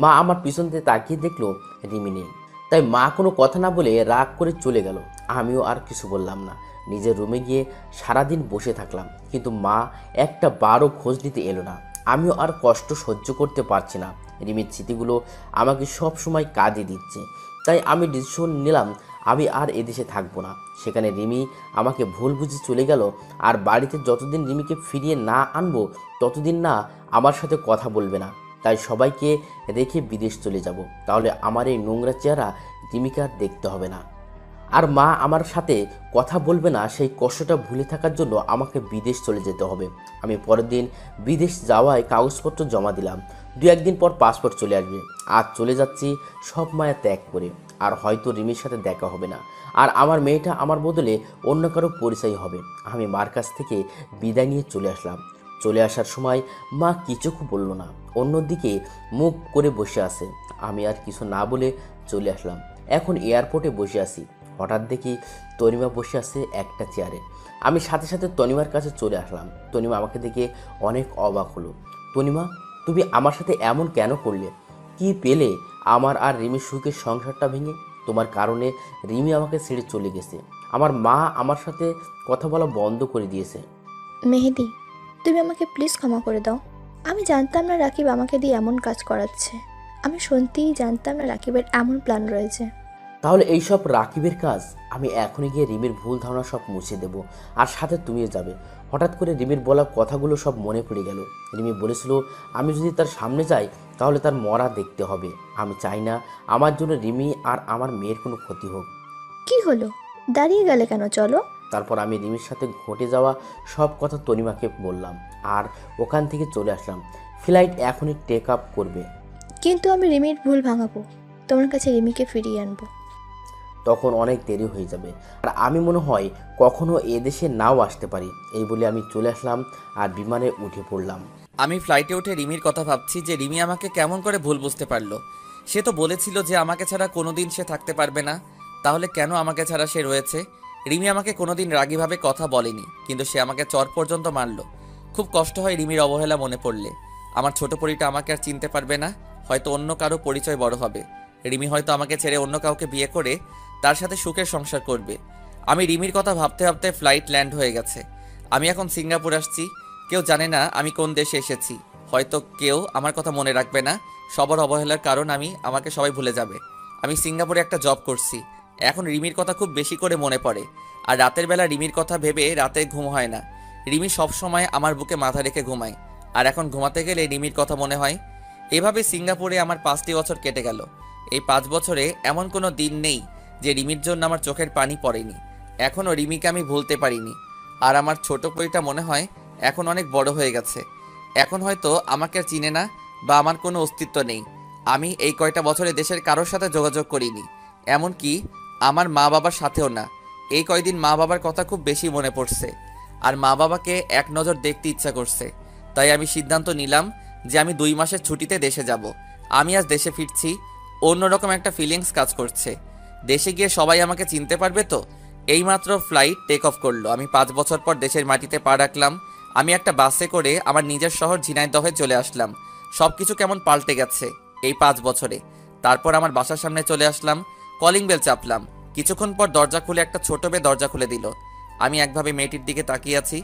মা আমার পিছন থেকে তাকিয়ে দেখলো রিমি নেই। তাই মা কোনো কথা না বলে রাগ করে চলে গেল। আমিও আর কিছু বললাম না, নিজের রুমে গিয়ে সারাদিন বসে থাকলাম। কিন্তু মা একটা বারও খোঁজ নিতে এলো না। আমিও আর কষ্ট সহ্য করতে পারছি না। রিমির স্মৃতিগুলো আমাকে সব সময় কাঁদিয়ে দিচ্ছে। তাই আমি ডিসিশন নিলাম আমি আর এদেশে থাকবো না। সেখানে রিমি আমাকে ভুল বুঝে চলে গেল, আর বাড়িতে যতদিন রিমিকে ফিরিয়ে না আনবো ততদিন না আমার সাথে কথা বলবে না। তাই সবাইকে রেখে বিদেশ চলে যাব, তাহলে আমার এই নোংরা চেহারা রিমিকে আর দেখতে হবে না। আর মা আমার সাথে কথা বলবে না, সেই কষ্টটা ভুলে থাকার জন্য আমাকে বিদেশ চলে যেতে হবে। আমি পরের দিন বিদেশ যাওয়ায় কাগজপত্র জমা দিলাম। 2-1 দিন পর পাসপোর্ট চলে আসবে। আজ চলে যাচ্ছি সব মায়া ত্যাগ করে, আর হয়তো রিমির সাথে দেখা হবে না, আর আমার মেয়েটা আমার বদলে অন্য কারো পরিচয় হবে। আমি মার কাছ থেকে বিদায় নিয়ে চলে আসলাম। চলে আসার সময় মা কিছু বলল না, অন্যদিকে মুখ করে বসে আছে। আমি আর কিছু না বলে চলে আসলাম। এখন এয়ারপোর্টে বসে আছি, হঠাৎ দেখি তনিমা বসে আছে একটা চেয়ারে। আমি সাথে সাথে তনিমার কাছে চলে আসলাম। তনিমা আমাকে দেখে অনেক অবাক হলো। তনিমা, তুমি আমার সাথে এমন কেন করলে? কি পেলে আমার আর রিমির সুখের সংসারটা ভেঙে? তোমার কারণে রিমি আমাকে ছেড়ে চলে গেছে, আমার মা আমার সাথে কথা বলা বন্ধ করে দিয়েছে। মেহেদি, তুমি আমাকে প্লিজ ক্ষমা করে দাও। আমি জানতাম না রাকিব আমাকে দিয়ে এমন কাজ করাচ্ছে। আমি সত্যিই জানতাম না রাকিবের এমন প্ল্যান রয়েছে। তাহলে এইসব রাকিবের কাজ? আমি এখনই গিয়ে রিমির ভুল ধারণা সব মুছে দেব, আর সাথে তুমিও যাবে। হঠাৎ করে রিমির বলা কথাগুলো সব মনে পড়ে গেল। রিমি বলেছিল আমি যদি তার সামনে যাই তাহলে তার মরা দেখতে হবে। আমি চাই না আমার জন্য রিমি আর আমার মেয়ের কোনো ক্ষতি হোক। কি হলো, দাঁড়িয়ে গেলে কেন? চলো। তারপর আমি রিমির সাথে ঘটে যাওয়া সব কথা তনিমাকে বললাম, আর ওখান থেকে চলে আসলাম। ফ্লাইট এখনই টেক আপ করবে। কিন্তু আমি রিমির ভুল ভাঙাবো, তোমার কাছে রিমিকে ফিরিয়ে আনবো। তখন অনেক দেরি হয়ে যাবে, আর আমি মনে হয় কখনো এদেশে নাও আসতে পারি। এই বলে আমি চলে আসলাম আর বিমানে উঠে পড়লাম। আমি ফ্লাইটে উঠে রিমির কথা ভাবছি যে রিমি আমাকে কেমন করে ভুল বুঝতে পারলো। সে তো বলেছিল যে আমাকে ছাড়া কোনোদিন সে থাকতে পারবে না, তাহলে কেন আমাকে ছাড়া সে রয়েছে? রিমি আমাকে কোনোদিন রাগীভাবে কথা বলেনি, কিন্তু সে আমাকে চর পর্যন্ত মারলো। খুব কষ্ট হয় রিমির অবহেলা মনে পড়লে। আমার ছোট পরিটা আমাকে আর চিনতে পারবে না, হয়তো অন্য কারো পরিচয় বড় হবে। রিমি হয়তো আমাকে ছেড়ে অন্য কাউকে বিয়ে করে তার সাথে সুখের সংসার করবে। আমি রিমির কথা ভাবতে ভাবতে ফ্লাইট ল্যান্ড হয়ে গেছে। আমি এখন সিঙ্গাপুর আসছি। কেউ জানে না আমি কোন দেশে এসেছি। হয়তো কেউ আমার কথা মনে রাখবে না, সবার অবহেলার কারণ আমাকে সবাই ভুলে যাবে। আমি সিঙ্গাপুরে একটা জব করছি। এখন রিমির কথা খুব বেশি করে মনে পড়ে, আর রাতের বেলা রিমির কথা ভেবে রাতে ঘুম হয় না। রিমি সব সময় আমার বুকে মাথা রেখে ঘুমায়, আর এখন ঘুমাতে গেলে রিমির কথা মনে হয়। এভাবে সিঙ্গাপুরে আমার 5টি বছর কেটে গেল। এই 5 বছরে এমন কোনো দিন নেই যে রিমির জন্য আমার চোখের পানি পড়েনি। এখনও রিমিকে আমি ভুলতে পারিনি। আর আমার ছোট পরিটা মনে হয় এখন অনেক বড় হয়ে গেছে। এখন হয়তো আমাকে আর চিনে না বা আমার কোনো অস্তিত্ব নেই। আমি এই কয়টা বছরে দেশের কারোর সাথে যোগাযোগ করিনি, এমনকি আমার মা বাবার সাথেও না। এই কয়দিন মা বাবার কথা খুব বেশি মনে পড়ছে, আর মা বাবাকে এক নজর দেখতে ইচ্ছা করছে। তাই আমি সিদ্ধান্ত নিলাম যে আমি 2 মাসের ছুটিতে দেশে যাব। আমি আজ দেশে ফিরছি, অন্যরকম একটা ফিলিংস কাজ করছে। দেশে গিয়ে সবাই আমাকে চিনতে পারবে তো। এইমাত্র ফ্লাইট টেক অফ করলো। আমি 5 বছর পর দেশের মাটিতে পা রাখলাম। আমি একটা বাসে করে আমার নিজের শহর ঝিনাইদহে চলে আসলাম। সব কিছু কেমন পাল্টে গেছে এই 5 বছরে। তারপর আমার বাসার সামনে চলে আসলাম, কলিং বেল চাপলাম। কিছুক্ষণ পর দরজা খুলে একটা ছোট মেয়ে দরজা খুলে দিল। আমি একভাবে মেয়েটির দিকে তাকিয়ে আছি।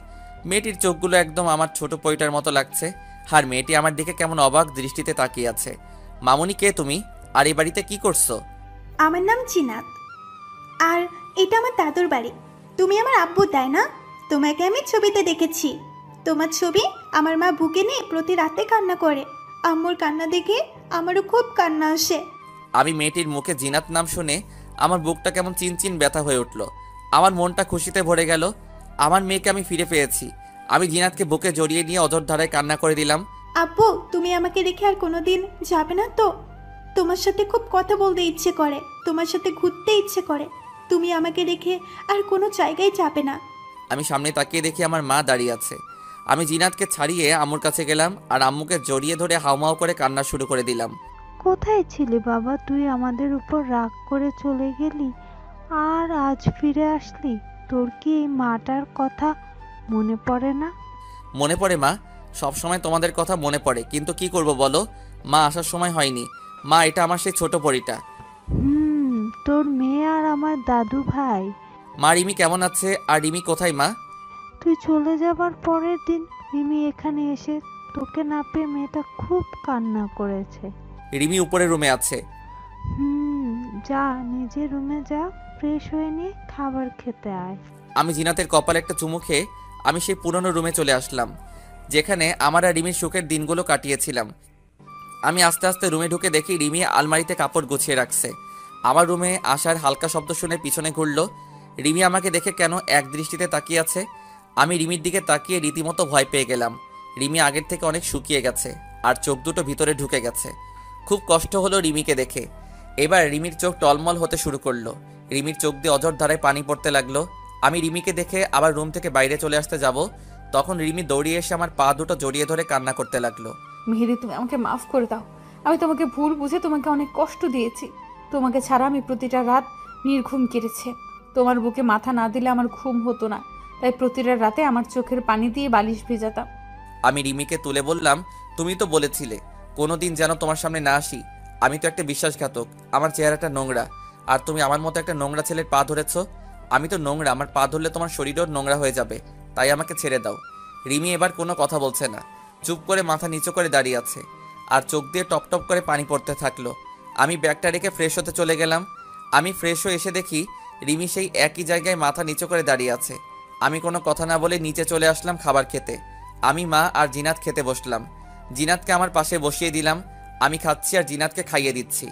মেয়েটির চোখগুলো একদম আমার ছোট পরিটার মতো লাগছে, আর মেয়েটি আমার দিকে কেমন অবাক দৃষ্টিতে তাকিয়ে আছে। মামুনি, কে তুমি? আর এই বাড়িতে কি করছো? আমার নাম জিনাত, আর এটা আমার দাদুর বাড়ি। তুমি আমার আব্বু, তাই না? তোমাকে আমি ছবিতে দেখেছি। তোমার ছবি আমার মা বুকে নিয়ে প্রতি রাতে কান্না করে। আম্মুর কান্না দেখে আমারও খুব কান্না আসে। আমি মেয়েটির মুখে জিনাত নাম শুনে আমার বুকটা কেমন চিনচিন ব্যথা হয়ে উঠল। আমার মনটা খুশিতে ভরে গেল। আমার মেয়েকে আমি ফিরে পেয়েছি। আমি জিনাতকে বুকে জড়িয়ে নিয়ে অঝোরধারায় কান্না করে দিলাম। আব্বু, তুমি আমাকে রেখে আর কোনোদিন যাবে না তো? তোমার সাথে খুব কথা বলতে ইচ্ছে করে, তোমার সাথে ঘুরতে ইচ্ছে করে। তুমি আমাকে রেখে আর কোনো জায়গায় যাবে না। আমি সামনে তাকিয়ে দেখি আমার মা দাঁড়িয়ে আছে। আমি জিনাতকে ছাড়িয়ে আম্মুর কাছে গেলাম আর আম্মুকে জড়িয়ে ধরে হাউমাউ করে কান্না শুরু করে দিলাম। কোথায় ছিলি বাবা? তুই আমাদের উপর রাগ করে চলে গেলি আর আজ ফিরে আসলি। তোর কি এই মাটার কথা মনে পড়ে না? মনে পড়ে মা, সব সময় তোমাদের কথা মনে পড়ে, কিন্তু কি করব বলো, মা আসার সময় হয়নি। মা, এটা আমার সেই ছোট পরিটা। তোর মেয়ে আর আমার দাদু ভাই। মা, রিমি কেমন আছে? আর রিমি কোথায় মা? তুই চলে যাবার পরের দিন রিমি এখানে এসে তোকে না পেয়ে মেয়েটা খুব কান্না করেছে। রিমি উপরের রুমে আছে। যা নিজের রুমে যা, ফ্রেশ হয়ে নিয়ে খাবার খেতে আয়। আমি জিনাতের কপালে একটা চুমু খেয়ে আমি সেই পুরনো রুমে চলে আসলাম, যেখানে আমার আর রিমির সুখের দিনগুলো কাটিয়েছিলাম। আমি আস্তে আস্তে রুমে ঢুকে দেখি রিমি আলমারিতে কাপড় গুছিয়ে রাখছে। আমার রুমে আসার হালকা শব্দ শুনে পিছনে ঘুরল। রিমি আমাকে দেখে কেন এক দৃষ্টিতে তাকিয়ে আছে। আমি রিমির দিকে তাকিয়ে রীতিমতো ভয় পেয়ে গেলাম। রিমি আগের থেকে অনেক শুকিয়ে গেছে আর চোখ দুটো ভিতরে ঢুকে গেছে। খুব কষ্ট হলো রিমিকে দেখে। এবার রিমির চোখ টলমল হতে শুরু করলো। রিমির চোখ দিয়ে অঝোর ধারায় পানি পড়তে লাগলো। আমি রিমিকে দেখে আবার রুম থেকে বাইরে চলে আসতে যাব, তখন রিমি দৌড়িয়ে এসে আমার পা দুটো জড়িয়ে ধরে কান্না করতে লাগলো। মেহেদি, তুমি আমাকে মাফ করে দাও। আমি তোমাকে ভুল বুঝে তোমাকে অনেক কষ্ট দিয়েছি। তোমাকে ছাড়া আমি প্রতিটা রাত নির্ঘুম কেটেছে। তোমার বুকে মাথা না দিলে আমার ঘুম হতো না, তাই প্রতিটা রাতে আমার চোখের পানি দিয়ে বালিশ ভেজাতাম। আমি রিমিকে তুলে বললাম, তুমি তো বলেছিলে কোনোদিন যেন তোমার সামনে না আসি। আমি তো একটা বিশ্বাসঘাতক, আমার চেহারাটা নোংরা, আর তুমি আমার মতো একটা নোংরা ছেলের পা ধরেছো। আমি তো নোংরা, আমার পা ধরলে তোমার শরীরও নোংরা হয়ে যাবে, তাই আমাকে ছেড়ে দাও। রিমি এবার কোনো কথা বলছে না, চুপ করে মাথা নিচু করে দাঁড়িয়ে আছে, আর চোখ দিয়ে টপ টপ করে পানি পড়তে থাকলো। আমি ব্যাগটা রেখে ফ্রেশ হতে চলে গেলাম। আমি ফ্রেশ হয়ে এসে দেখি রিমি সেই একই জায়গায় মাথা নিচু করে দাঁড়িয়ে আছে। আমি কোনো কথা না বলে নিচে চলে আসলাম খাবার খেতে। আমি, মা আর জিনাত খেতে বসলাম। জিনাতকে আমার পাশে বসিয়ে দিলাম। আমি খাচ্ছি আর জিনাতকে খাইয়ে দিচ্ছি।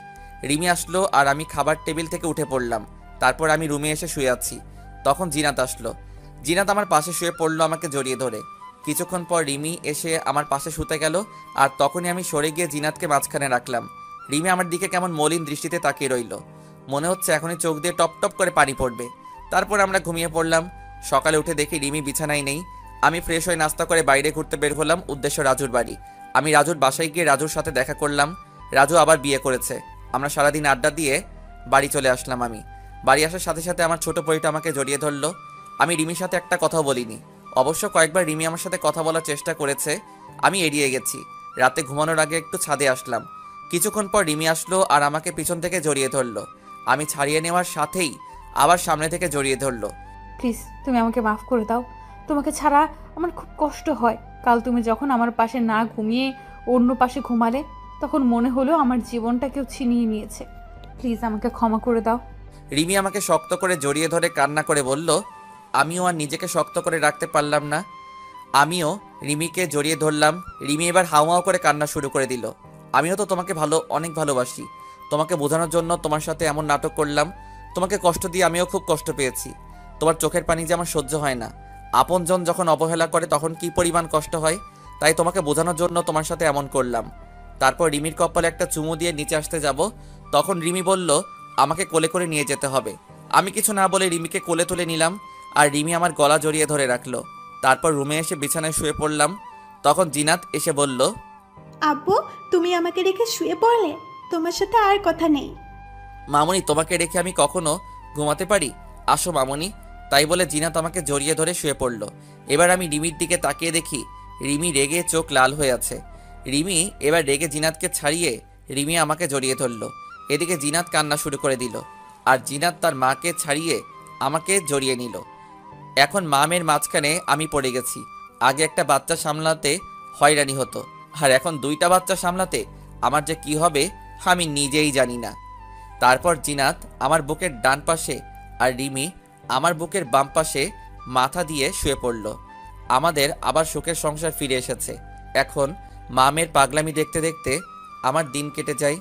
রিমি আসলো আর আমি খাবার টেবিল থেকে উঠে পড়লাম। তারপর আমি রুমে এসে শুয়ে আছি। তখন জিনাত আসলো। জিনাত আমার পাশে শুয়ে পড়লো আমাকে জড়িয়ে ধরে। কিছুক্ষণ পর রিমি এসে আমার পাশে শুতে গেল, আর তখনই আমি সরে গিয়ে জিনাতকে মাঝখানে রাখলাম। রিমি আমার দিকে কেমন মলিন দৃষ্টিতে তাকিয়ে রইল। মনে হচ্ছে এখনই চোখ দিয়ে টপ টপ করে পানি পড়বে। তারপর আমরা ঘুমিয়ে পড়লাম। সকালে উঠে দেখি রিমি বিছানায় নেই। আমি ফ্রেশ হয়ে নাস্তা করে বাইরে ঘুরতে বের হলাম, উদ্দেশ্য রাজুর বাড়ি। আমি রাজুর বাসায় গিয়ে রাজুর সাথে দেখা করলাম। রাজু আবার বিয়ে করেছে। আমরা সারাদিন আড্ডা দিয়ে বাড়ি চলে আসলাম। আমি বাড়ি আসার সাথে সাথে আমার ছোট পরিটা আমাকে জড়িয়ে ধরলো। আমি রিমির সাথে একটা কথাও বলিনি। অবশ্য কয়েকবার রিমি আমার সাথে কথা বলার চেষ্টা করেছে, আমি এড়িয়ে গেছি। রাতে ঘুমানোর আগে একটু ছাদে আসলাম। কিছুক্ষণ পর রিমি আসলো আর আমাকে পিছন থেকে জড়িয়ে ধরলো। আমি ছাড়িয়ে নেওয়ার সাথেই আবার সামনে থেকে জড়িয়ে ধরলো। প্লিজ, তুমি আমাকে মাফ করে দাও। তোমাকে ছাড়া আমার খুব কষ্ট হয়। কাল তুমি যখন আমার পাশে না ঘুমিয়ে অন্য পাশে ঘুমালে, তখন মনে হলো আমার জীবনটা কেউ ছিনিয়ে নিয়েছে। প্লিজ আমাকে ক্ষমা করে দাও। রিমি আমাকে শক্ত করে জড়িয়ে ধরে কান্না করে বলল। আমিও আর নিজেকে শক্ত করে রাখতে পারলাম না। আমিও রিমিকে জড়িয়ে ধরলাম। রিমি এবার হাওয়াও করে কান্না শুরু করে দিল। আমিও তো তোমাকে অনেক ভালোবাসি। তোমাকে বোঝানোর জন্য তোমার সাথে এমন নাটক করলাম। তোমাকে কষ্ট দিয়ে আমিও খুব কষ্ট পেয়েছি। তোমার চোখের পানি যে আমার সহ্য হয় না। আপনজন যখন অবহেলা করে তখন কি পরিমাণ কষ্ট হয়, তাই তোমাকে বোঝানোর জন্য তোমার সাথে এমন করলাম। তারপর রিমির কপালে একটা চুমু দিয়ে নিচে আসতে যাব, তখন রিমি বলল আমাকে কোলে করে নিয়ে যেতে হবে। আমি কিছু না বলে রিমিকে কোলে তুলে নিলাম, আর রিমি আমার গলা জড়িয়ে ধরে রাখলো। তারপর রুমে এসে বিছানায় শুয়ে পড়লাম। তখন জিনাত এসে বলল, আব্বু, তুমি আমাকে রেখে শুয়ে পড়লে? তোমার সাথে আর কথা নেই। মামুনি, তোমাকে রেখে আমি কখনো ঘুমাতে পারি? আসো মামুনি। তাই বলে জিনাত আমাকে জড়িয়ে ধরে শুয়ে পড়ল। এবার আমি রিমির দিকে তাকিয়ে দেখি রিমি রেগে চোখ লাল হয়ে আছে। রিমি এবার রেগে জিনাতকে ছাড়িয়ে রিমি আমাকে জড়িয়ে ধরল। এদিকে জিনাত কান্না শুরু করে দিল। আর জিনাত তার মাকে ছাড়িয়ে আমাকে জড়িয়ে নিল। এখন মামের মাঝখানে আমি পড়ে গেছি। আগে একটা বাচ্চা সামলাতে হয়রানি হতো, আর এখন 2টা বাচ্চা সামলাতে আমার যে কি হবে আমি নিজেই জানি না। তারপর জিনাত আমার বুকের ডান পাশে আর রিমি আমার বুকের বাম পাশে মাথা দিয়ে শুয়ে পড়ল। আমাদের আবার সুখের সংসার ফিরে এসেছে। এখন মামের পাগলামি দেখতে দেখতে আমার দিন কেটে যায়।